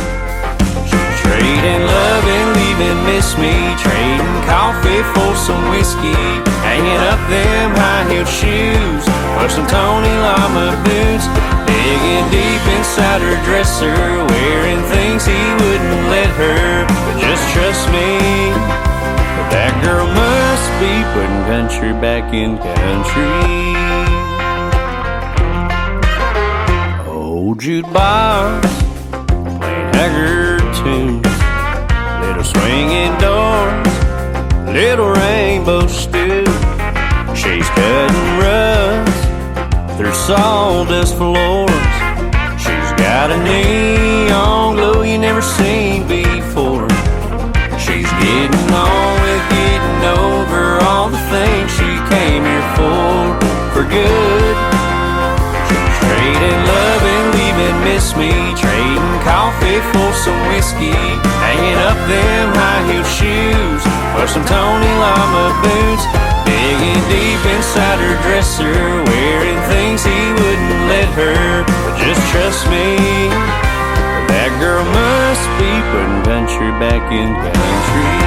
She's trading love and leaving miss me, trading coffee for some whiskey, hanging up them high-heeled shoes for some Tony Lama boots, digging deep inside her dresser, wearing things he wouldn't let her. But just trust me, that girl must be putting country back in country. Old jukebox playing Haggard tunes, little swinging doors, little rainbow stew. She's cutting rust through sawdust floors. She's got a neon glow you never seen before. She's getting on with getting over all the things she came here for good. She's trading love and leaving miss me, trading coffee for some whiskey, hanging up them high-heeled shoes for some Tony Lama boots, digging deep inside her dresser, wearing things he wouldn't let her. But just trust me, that girl must be putting country back in country.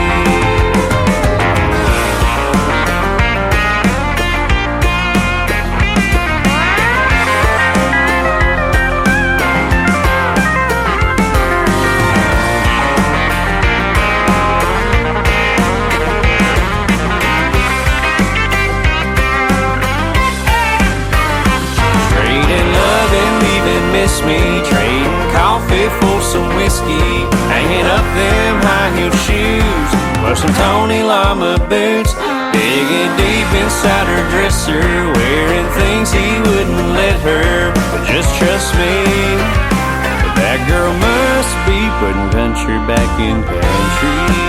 Miss me, trading coffee for some whiskey, hanging up them high-heeled shoes for some Tony Lama boots, digging deep inside her dresser, wearing things he wouldn't let her. But just trust me, that girl must be putting country back in country.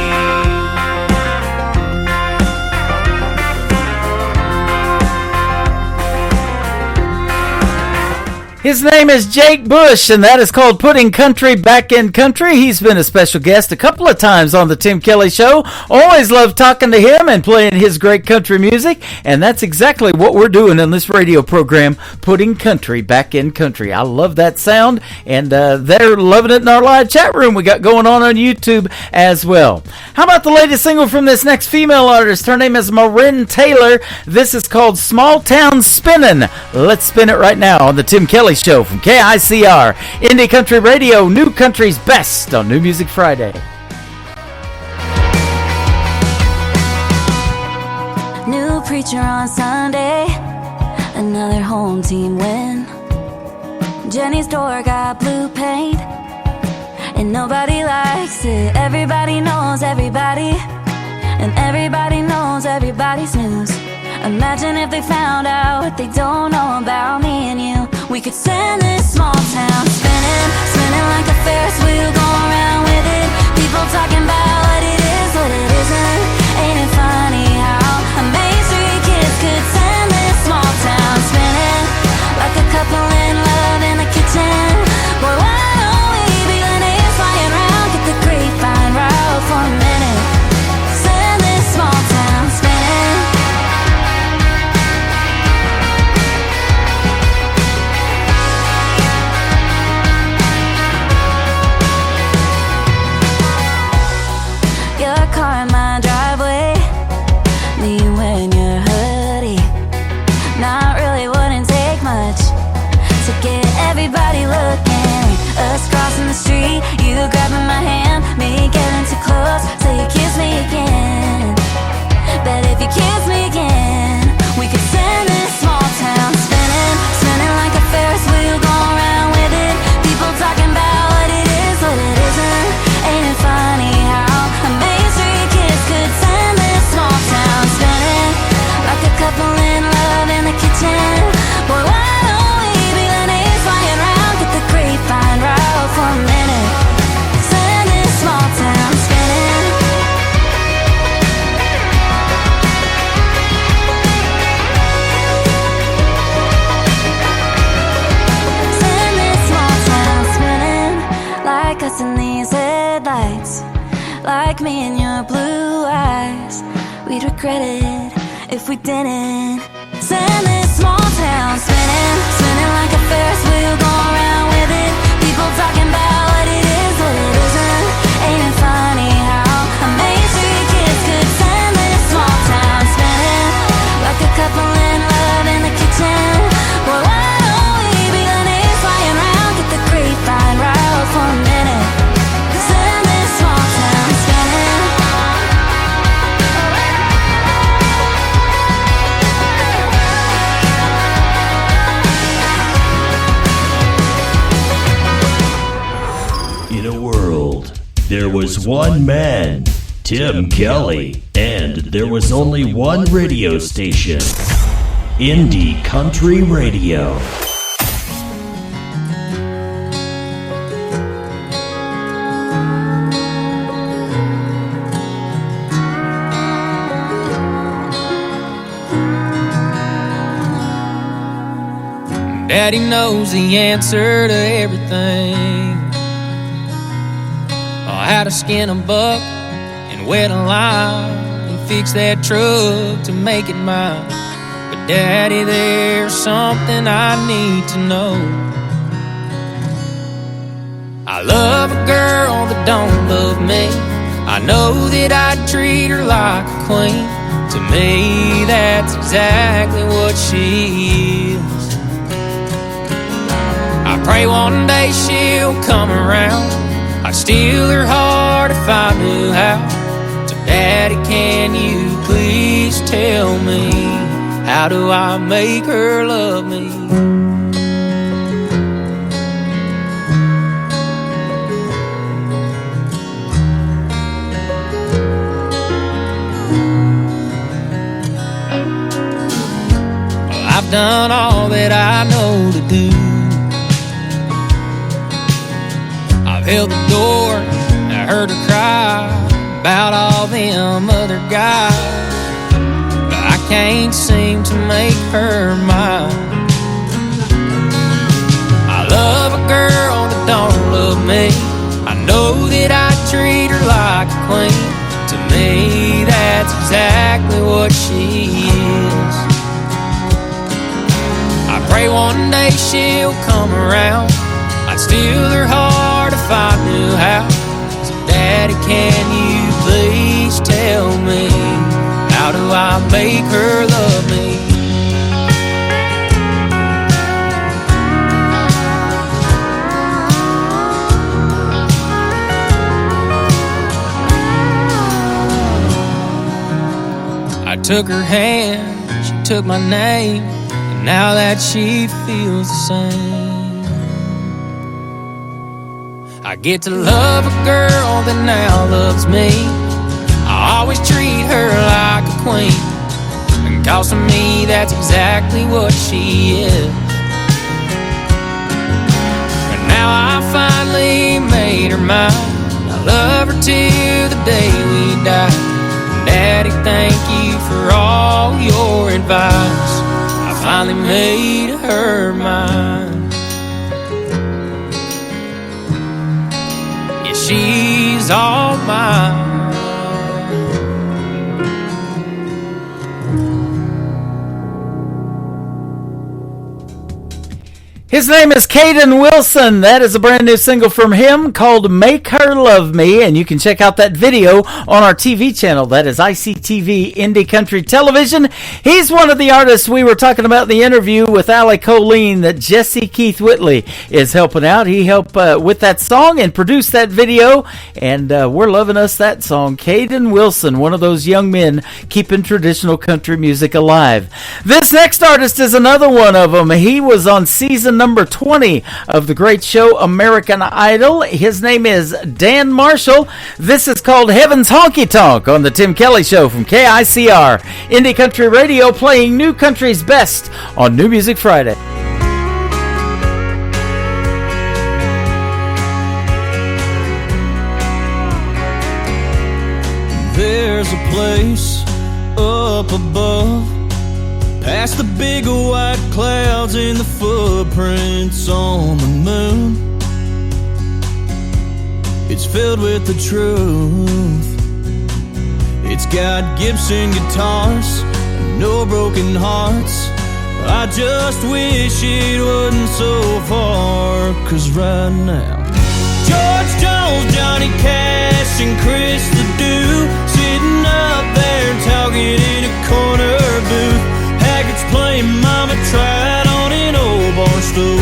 His name is Jake Bush, and that is called Putting Country Back in Country. He's been a special guest a couple of times on the Tim Kelly Show. Always love talking to him and playing his great country music, and that's exactly what we're doing in this radio program, Putting Country Back in Country. I love that sound, and they're loving it in our live chat room we got going on YouTube as well. How about the latest single from this next female artist? Her name is Marin Taylor. This is called Small Town Spinnin'. Let's spin it right now on the Tim Kelly Show from KICR, Indie Country Radio, New Country's Best on New Music Friday.
New preacher on Sunday, another home team win. Jenny's door got blue paint, and nobody likes it. Everybody knows everybody, and everybody knows everybody's news. Imagine if they found out what they don't know about me and you. We could send this small town spinning, spinning like a Ferris wheel, going around with it. People talking about what it is, what it isn't. Ain't it funny how a Main Street kids could send this small town spinning, like a couple in love in the kitchen. Boy, why don't we be the names flying around? Get the grapevine route for a minute. Send this small town spinning. these headlights, like me and your blue eyes. We'd regret it if we didn't. Send this small town spinning, spinning like a Ferris wheel, going around with it. People talking about what it is, what it isn't. Ain't it funny how a Main Street kids could send this small town spinning, like a couple in love in the kitchen. Boy, why don't we be the names flying around, get the grapevine riled for a minute. Send this small town spinning.
In a world, there was one man, Tim Kelly, and there was only one radio station, Indie Country Radio.
Daddy knows the answer to everything. How to skin a buck and wet a lime and fix that truck to make it mine. But Daddy, there's something I need to know. I love a girl that don't love me. I know that I'd treat her like a queen. To me, that's exactly what she is. I pray one day she'll come around. I'd steal her heart if I knew how. So Daddy, can you please tell me, how do I make her love me? Well, I've done all that I know to do. Held the door, I heard her cry about all them other guys, but I can't seem to make her mine. I love a girl that don't love me. I know that I treat her like a queen. To me, that's exactly what she is. I pray one day she'll come around. I'd steal her heart if I knew how. So Daddy, can you please tell me, how do I make her love me? I took her hand, she took my name, and now that she feels the same. I get to love a girl that now loves me. I always treat her like a queen, and cause to me that's exactly what she is. And now I finally made her mine. I love her till the day we die. Daddy, thank you for all your advice. I finally made her mine. She's all mine.
His name is Caden Wilson. That is a brand new single from him called Make Her Love Me, and you can check out that video on our TV channel. That is ICTV Indie Country Television. He's one of the artists we were talking about in the interview with Allie Colleen that Jesse Keith Whitley is helping out. He helped with that song and produced that video, and we're loving us that song. Caden Wilson, one of those young men keeping traditional country music alive. This next artist is another one of them. He was on season number 20 of the great show American Idol. His name is Dan Marshall. This is called Heaven's Honky Tonk on the Tim Kelly Show from KICR Indie Country Radio, playing new country's best on New Music Friday.
There's a place up above, past the big white clouds and the footprints on the moon. It it's filled with the truth. It's got Gibson guitars and no broken hearts. I just wish it wasn't so far, 'cause right now George Jones, Johnny Cash, and Chris Ledoux sitting up there talking in a corner booth. Haggards playing Mama Tried on an old bar stool.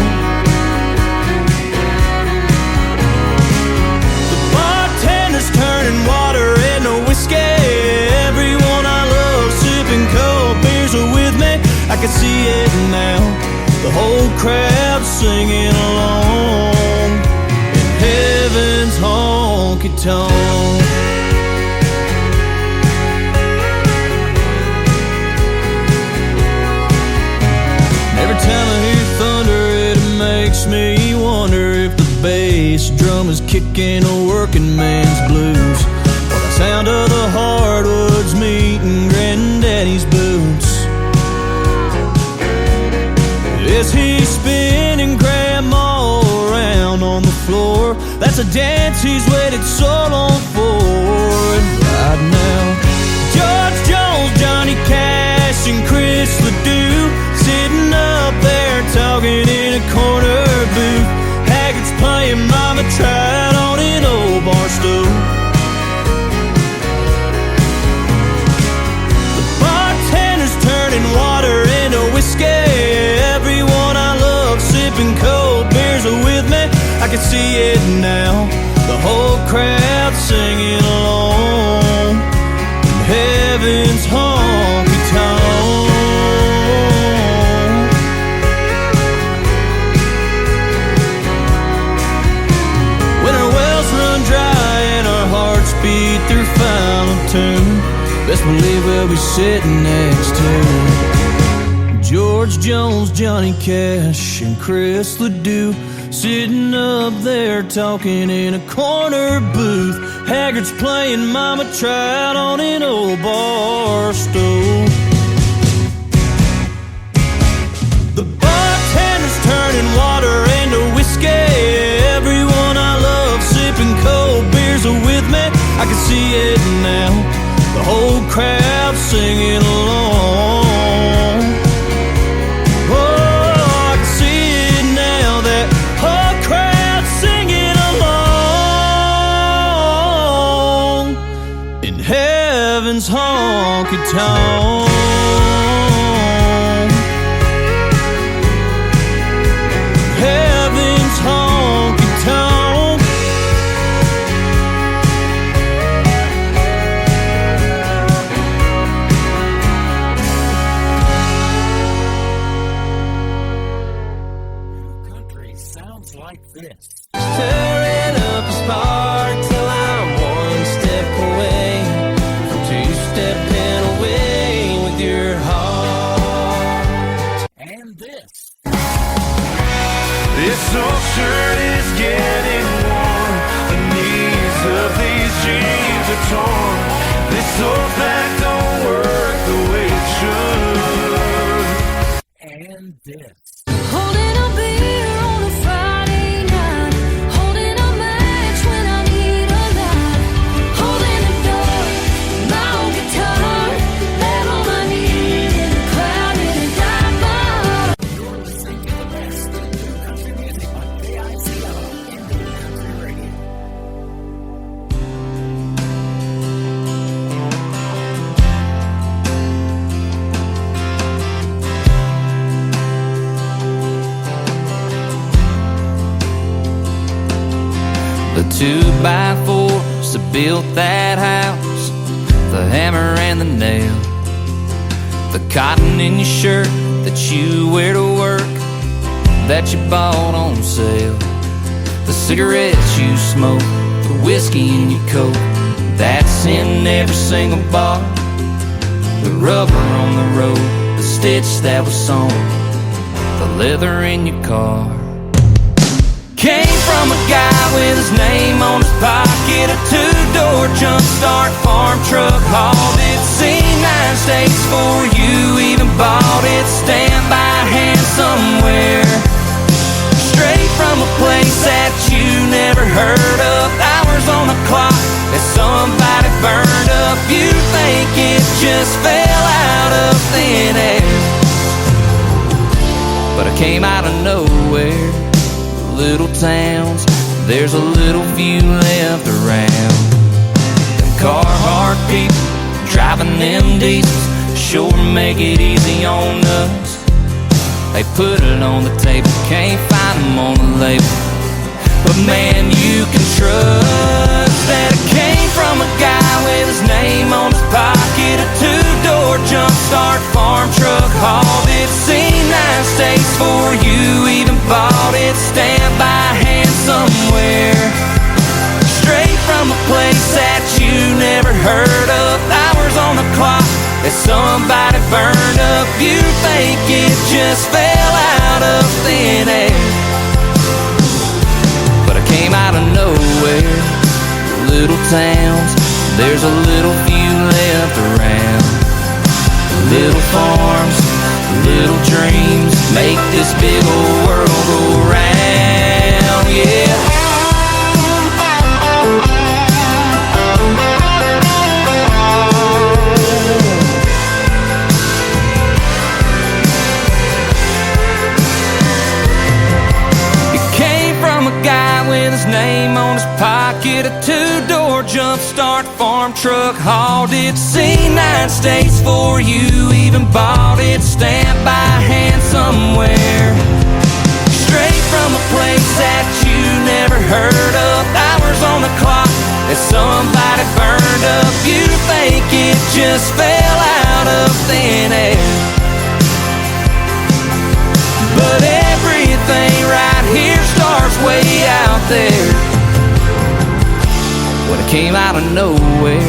The bartender's turning water into whiskey. Everyone I love sipping cold beers are with me. I can see it now, the whole crowd singing along in heaven's honky-tonk. Every time I hear thunder, it makes me wonder if the bass drum is kicking a working man's blues, or the sound of the hardwoods meeting Granddaddy's boots. Is he spinning Grandma around on the floor? That's a dance he's waited so long for. And right now, George Jones, Johnny Cash, and Chris Ledoux sitting up there talking in a corner booth. Haggards playing Mama Tried on an old bar stool. The bartender's turning water into whiskey. Everyone I love sipping cold beers are with me. I can see it now, the whole crowd singing along in heaven's honky-tonk. When our wells run dry and our hearts beat their final tune, best believe we'll be sitting next to George Jones, Johnny Cash, and Chris Ledoux sitting up there talking in a corner booth. Haggards playing Mama Tried on an old bar stool. The bartender's turning water into whiskey. Everyone I love sipping cold beers are with me. I can see it now, the whole crowd singing along. Heaven's honky-tonk. Heaven's honky-tonk.
Country sounds like this.
Stirring up a spark till I'm one step away, stepping away with your heart.
And this.
This old shirt is getting worn. The knees of these jeans are torn. This old back don't work the way it should.
And this.
Holding a beer on a Friday night, holding a match when I need a light, holding the door, my old guitar, and on my knees in a crowded and dark bar.
You're listening to the best in new country music on KICR and New Country Radio.
The 2x4s that built that house, the hammer and the nail, the cotton in your shirt that you wear to work, that you bought on sale, the cigarettes you smoke, the whiskey in your coat, that's in every single bar, the rubber on the road, the stitch that was sewn, the leather in your car. Came from a guy with his name on his pocket, a two-door jump start farm truck, hauled it, seen 9 states before you even bought it, stand by hand somewhere, straight from a place that you never heard of. Our hours on the clock that somebody burned up. You think it just fell out of thin air, but I came out of nowhere. Little towns, there's a little few left around. Them Carhartt people driving them diesels sure make it easy on us. They put it on the table, can't find them on the label, but man, you can trust that it came from a guy with his name on his pocket. A two-door jump start farm truck, hauled it, seen 9 states for you, even bought it, stamped by hand somewhere, straight from a place that you never heard of. Hours on the clock that somebody burned up. You think it just fell out of thin air, but I came out of nowhere. Little towns, there's a little few left around. Little farms, little dreams make this big old world go round, yeah. With his name on his pocket, a two-door jump start farm truck, hauled it, seen 9 states for you, even bought it, stamped by hand somewhere, straight from a place that you never heard of. Hours on the clock that somebody burned up. You think it just fell out of thin air, but everything right here starts way out there. When it came out of nowhere,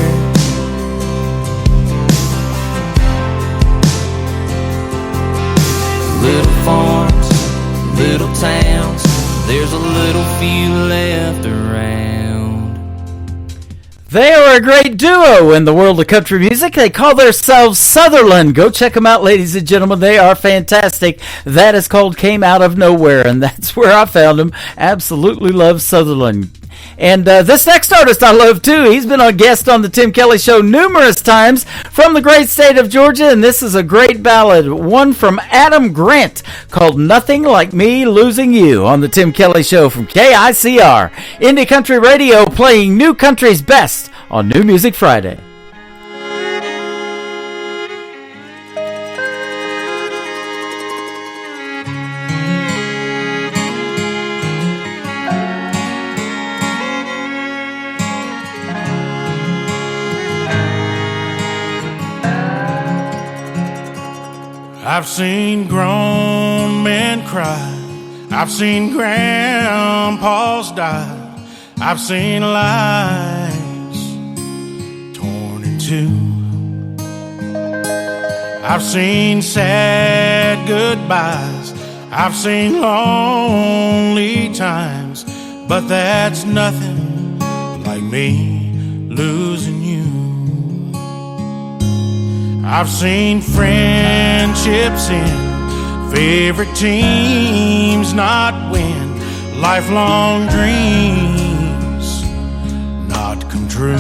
little farms, little towns, there's a little few left around.
They are a great duo in the world of country music. They call themselves Sutherland. Go check them out, ladies and gentlemen. They are fantastic. That is called Came Out of Nowhere, and that's where I found them. Absolutely love Sutherland. And this next artist I love, too. He's been a guest on the Tim Kelly Show numerous times from the great state of Georgia, and this is a great ballad, one from Adam Grant, called Nothing Like Me Losing You, on the Tim Kelly Show from KICR. Indie Country Radio, playing new country's best on New Music Friday.
I've seen grown men cry, I've seen grandpas die, I've seen lives torn in two. I've seen sad goodbyes, I've seen lonely times, but that's nothing like me losing you. I've seen friendships end, favorite teams not win, lifelong dreams not come true.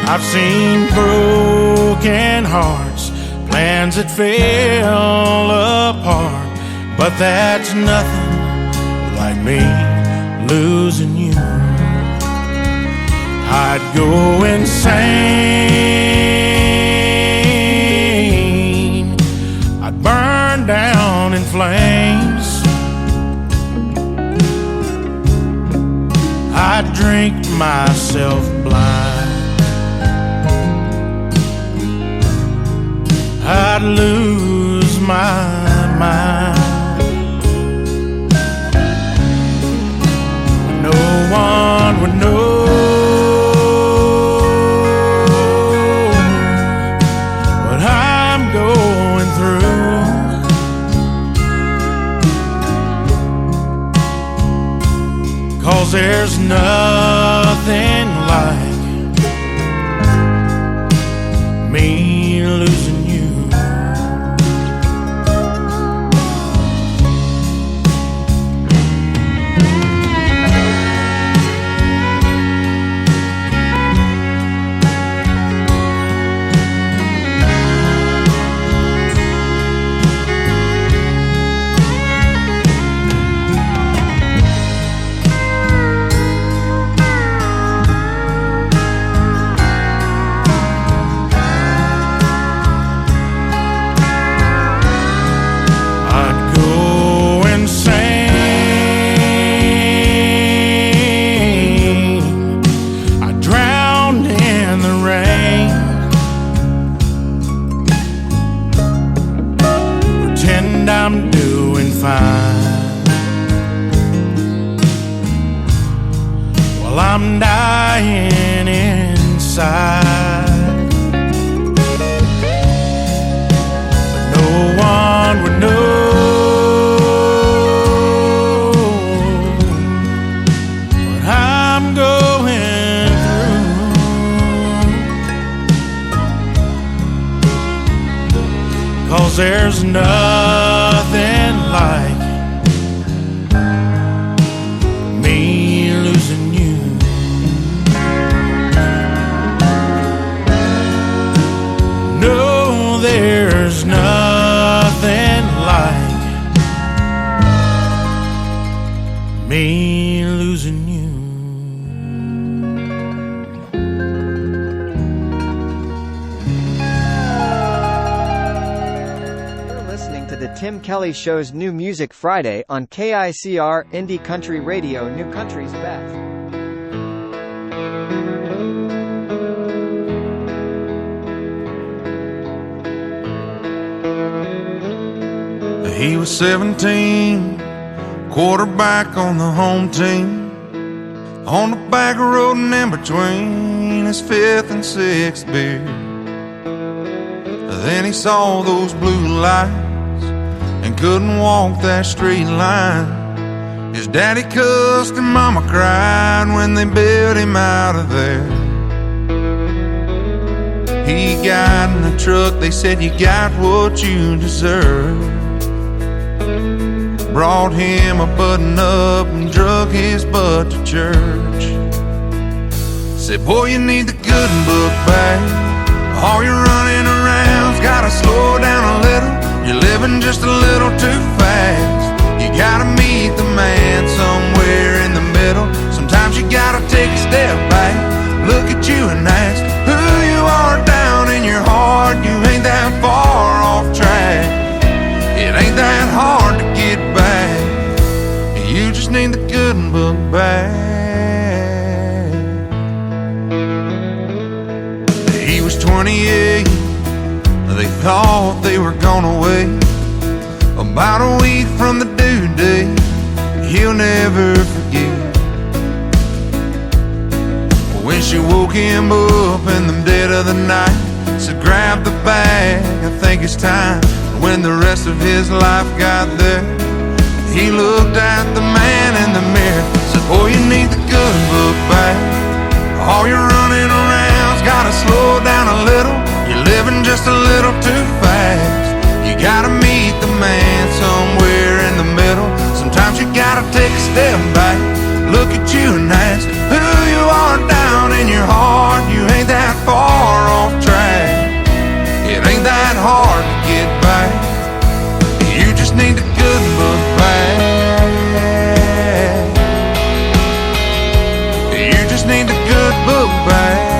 I've seen broken hearts, plans that fell apart, but that's nothing like me losing you. I'd go insane, I'd burn down in flames, I'd drink myself blind, I'd lose my mind. No one would know there's nothing like me losing you. while I'm dying inside. But no one would know what I'm going through, 'cause there's nothing like me losing you. No, there's nothing like me losing you.
You're listening to the Tim Kelly Show's New Music Friday on KICR Indie Country Radio, New Country's Best.
He was 17, quarterback on the home team, on the back road and in between his fifth and sixth beer. Then he saw those blue lights and couldn't walk that straight line. His daddy cussed and mama cried when they bailed him out of there. He got in the truck, they said, "You got what you deserve." Brought him a button-up and drug his butt to church. Said, "Boy, you need the good book back. All your running around's gotta slow down a little. You're living just a little too fast. You gotta meet the man somewhere in the middle. Sometimes you gotta take a step back, look at you and ask who you are down in your heart. You ain't that far off track. It ain't that hard to get back. You just need the good book back." He was 28. They thought they were gonna wait about a week from the due date. He'll never forget when she woke him up in the dead of the night. Said, "Grab the bag, I think it's time." When the rest of his life got there, he looked at the man in the mirror. Said, "Boy, you need the good book back. All your running around's gotta slow down a little. You're living just a little too fast. You gotta meet the man somewhere in the middle. Sometimes you gotta take a step back, look at you and ask who you are down in your heart. You ain't that far off track. It ain't that hard to get back. You just need the good book back. You just need the good book back.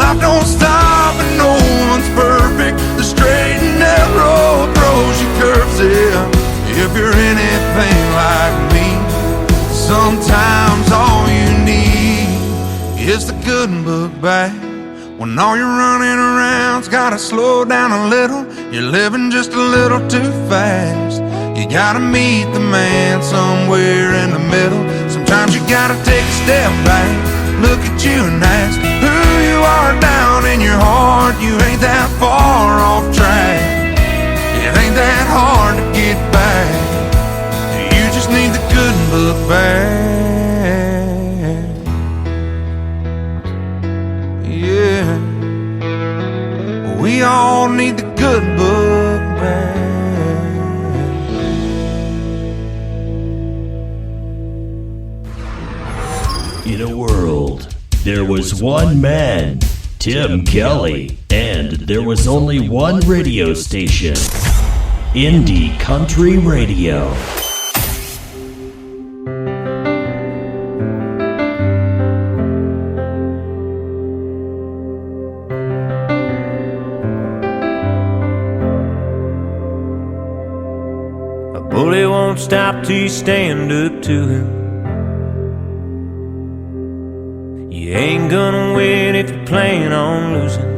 Life don't stop and no one's perfect. The straight and narrow throws you curves, yeah. If you're anything like me, sometimes all you need is the good book back. When all you're running around's gotta slow down a little. You're living just a little too fast. You gotta meet the man somewhere in the middle. Sometimes you gotta take a step back, look at you and ask who you are down in your heart. You ain't that far off track. It ain't that hard to get back. You just need the good book back. Yeah, we all need the good book back.
In a world, there was one man, Tim Kelly, and there was only one radio station, Indie Country Radio.
A bully won't stop till you stand up to him. You ain't gonna win if you plan on losing.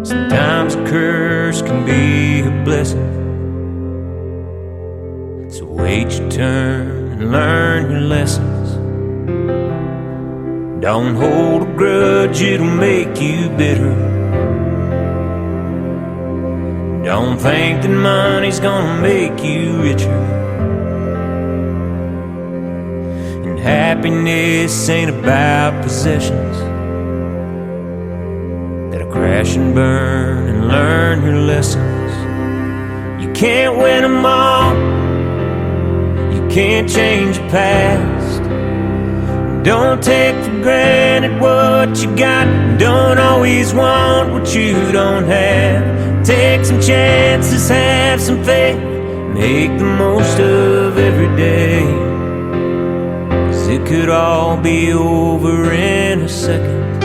Sometimes a curse can be a blessing. So wait your turn and learn your lessons. Don't hold a grudge, it'll make you bitter. Don't think that money's gonna make you richer. And happiness ain't about possessions that'll crash and burn and learn your lessons. You can't win them all, you can't change your past. Don't take for granted what you got. Don't always want what you don't have. Take some chances, have some faith. Make the most of every day. 'Cause it could all be over in a second.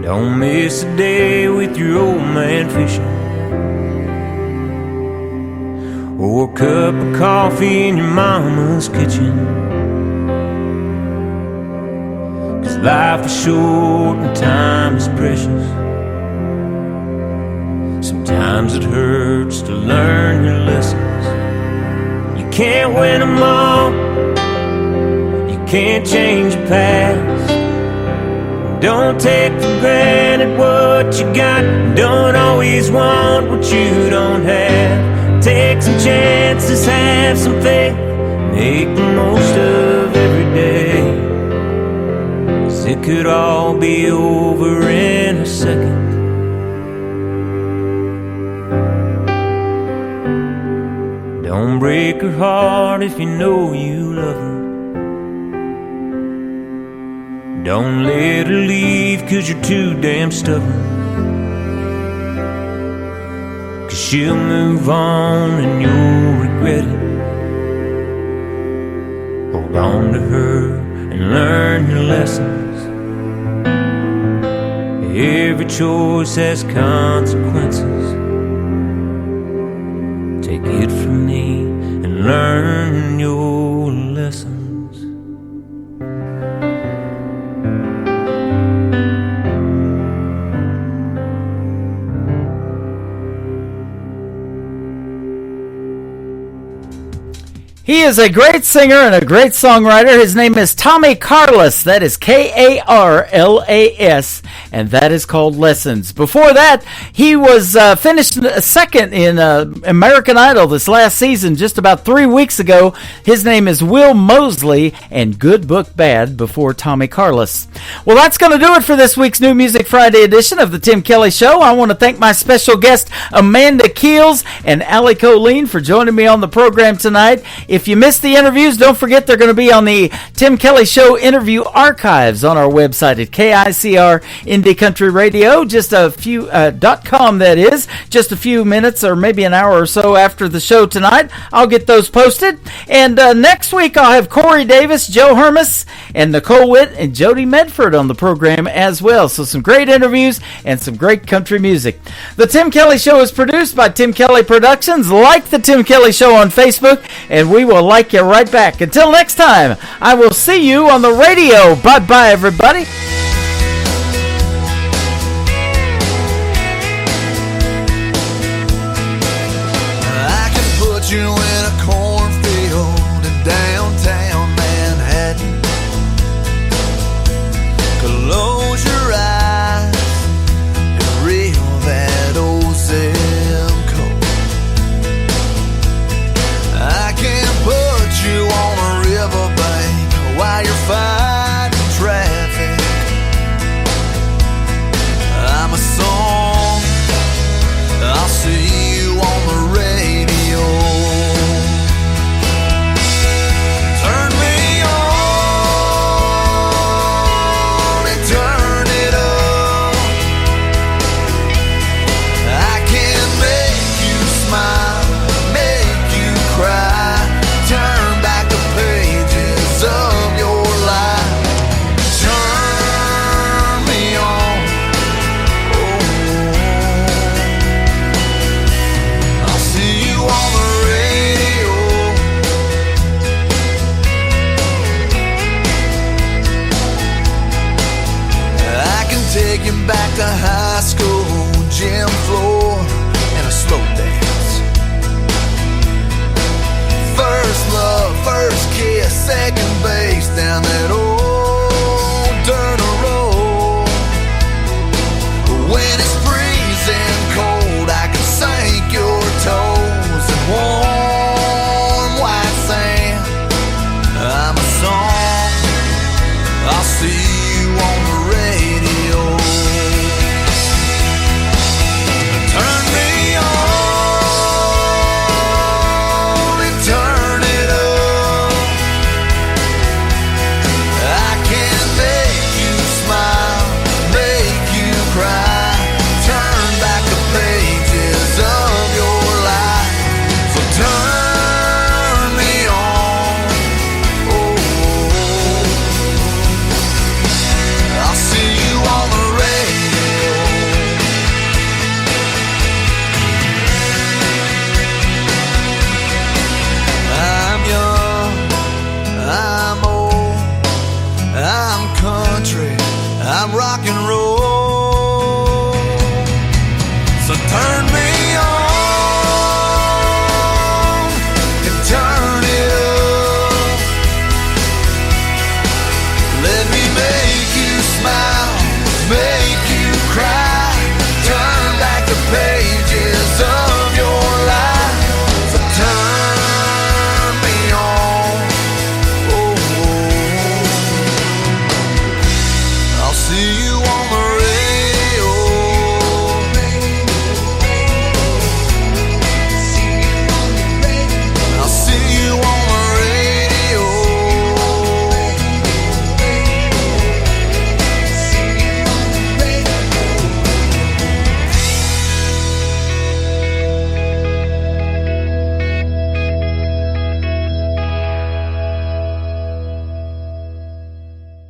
Don't miss a day with your old man fishing, or a cup of coffee in your mama's kitchen. Life is short and time is precious. Sometimes it hurts to learn your lessons. You can't win them all, you can't change your past. Don't take for granted what you got. Don't always want what you don't have. Take some chances, have some faith. Make the most of every day. It could all be over in a second. Don't break her heart if you know you love her. Don't let her leave 'cause you're too damn stubborn. 'Cause she'll move on and you'll regret it. Hold on to her and learn your lessons. Every choice has consequences. Take it from me and learn your lessons.
He is a great singer and a great songwriter. His name is Tommy Carlos. That is Karlas, and that is called Lessons. Before that, he was finished second in American Idol this last season, just about 3 weeks ago. His name is Will Mosley, and Good Book Bad before Tommy Carlos. Well, that's going to do it for this week's New Music Friday edition of the Tim Kelly Show. I want to thank my special guest, Amanda Keels and Allie Colleen, for joining me on the program tonight. If you missed the interviews, don't forget they're going to be on the Tim Kelly Show interview archives on our website at KICR Indie Country Radio. Just a few .com, that is. Just a few minutes or maybe an hour or so after the show tonight, I'll get those posted. And next week I'll have Corey Davis, Joe Hermes, and Nicole Witt and Jody Medford on the program as well. So some great interviews and some great country music. The Tim Kelly Show is produced by Tim Kelly Productions. Like the Tim Kelly Show on Facebook, and we will like you right back. Until next time, I will see you on the radio. Bye-bye, everybody.
I can put you in a cornfield in downtown Manhattan. Close your eyes and reel that old Zim code. I can put you on a riverbank while you're fighting traffic. I'm a song, I'll see you on the radio. second base down that old dirt road. When it's free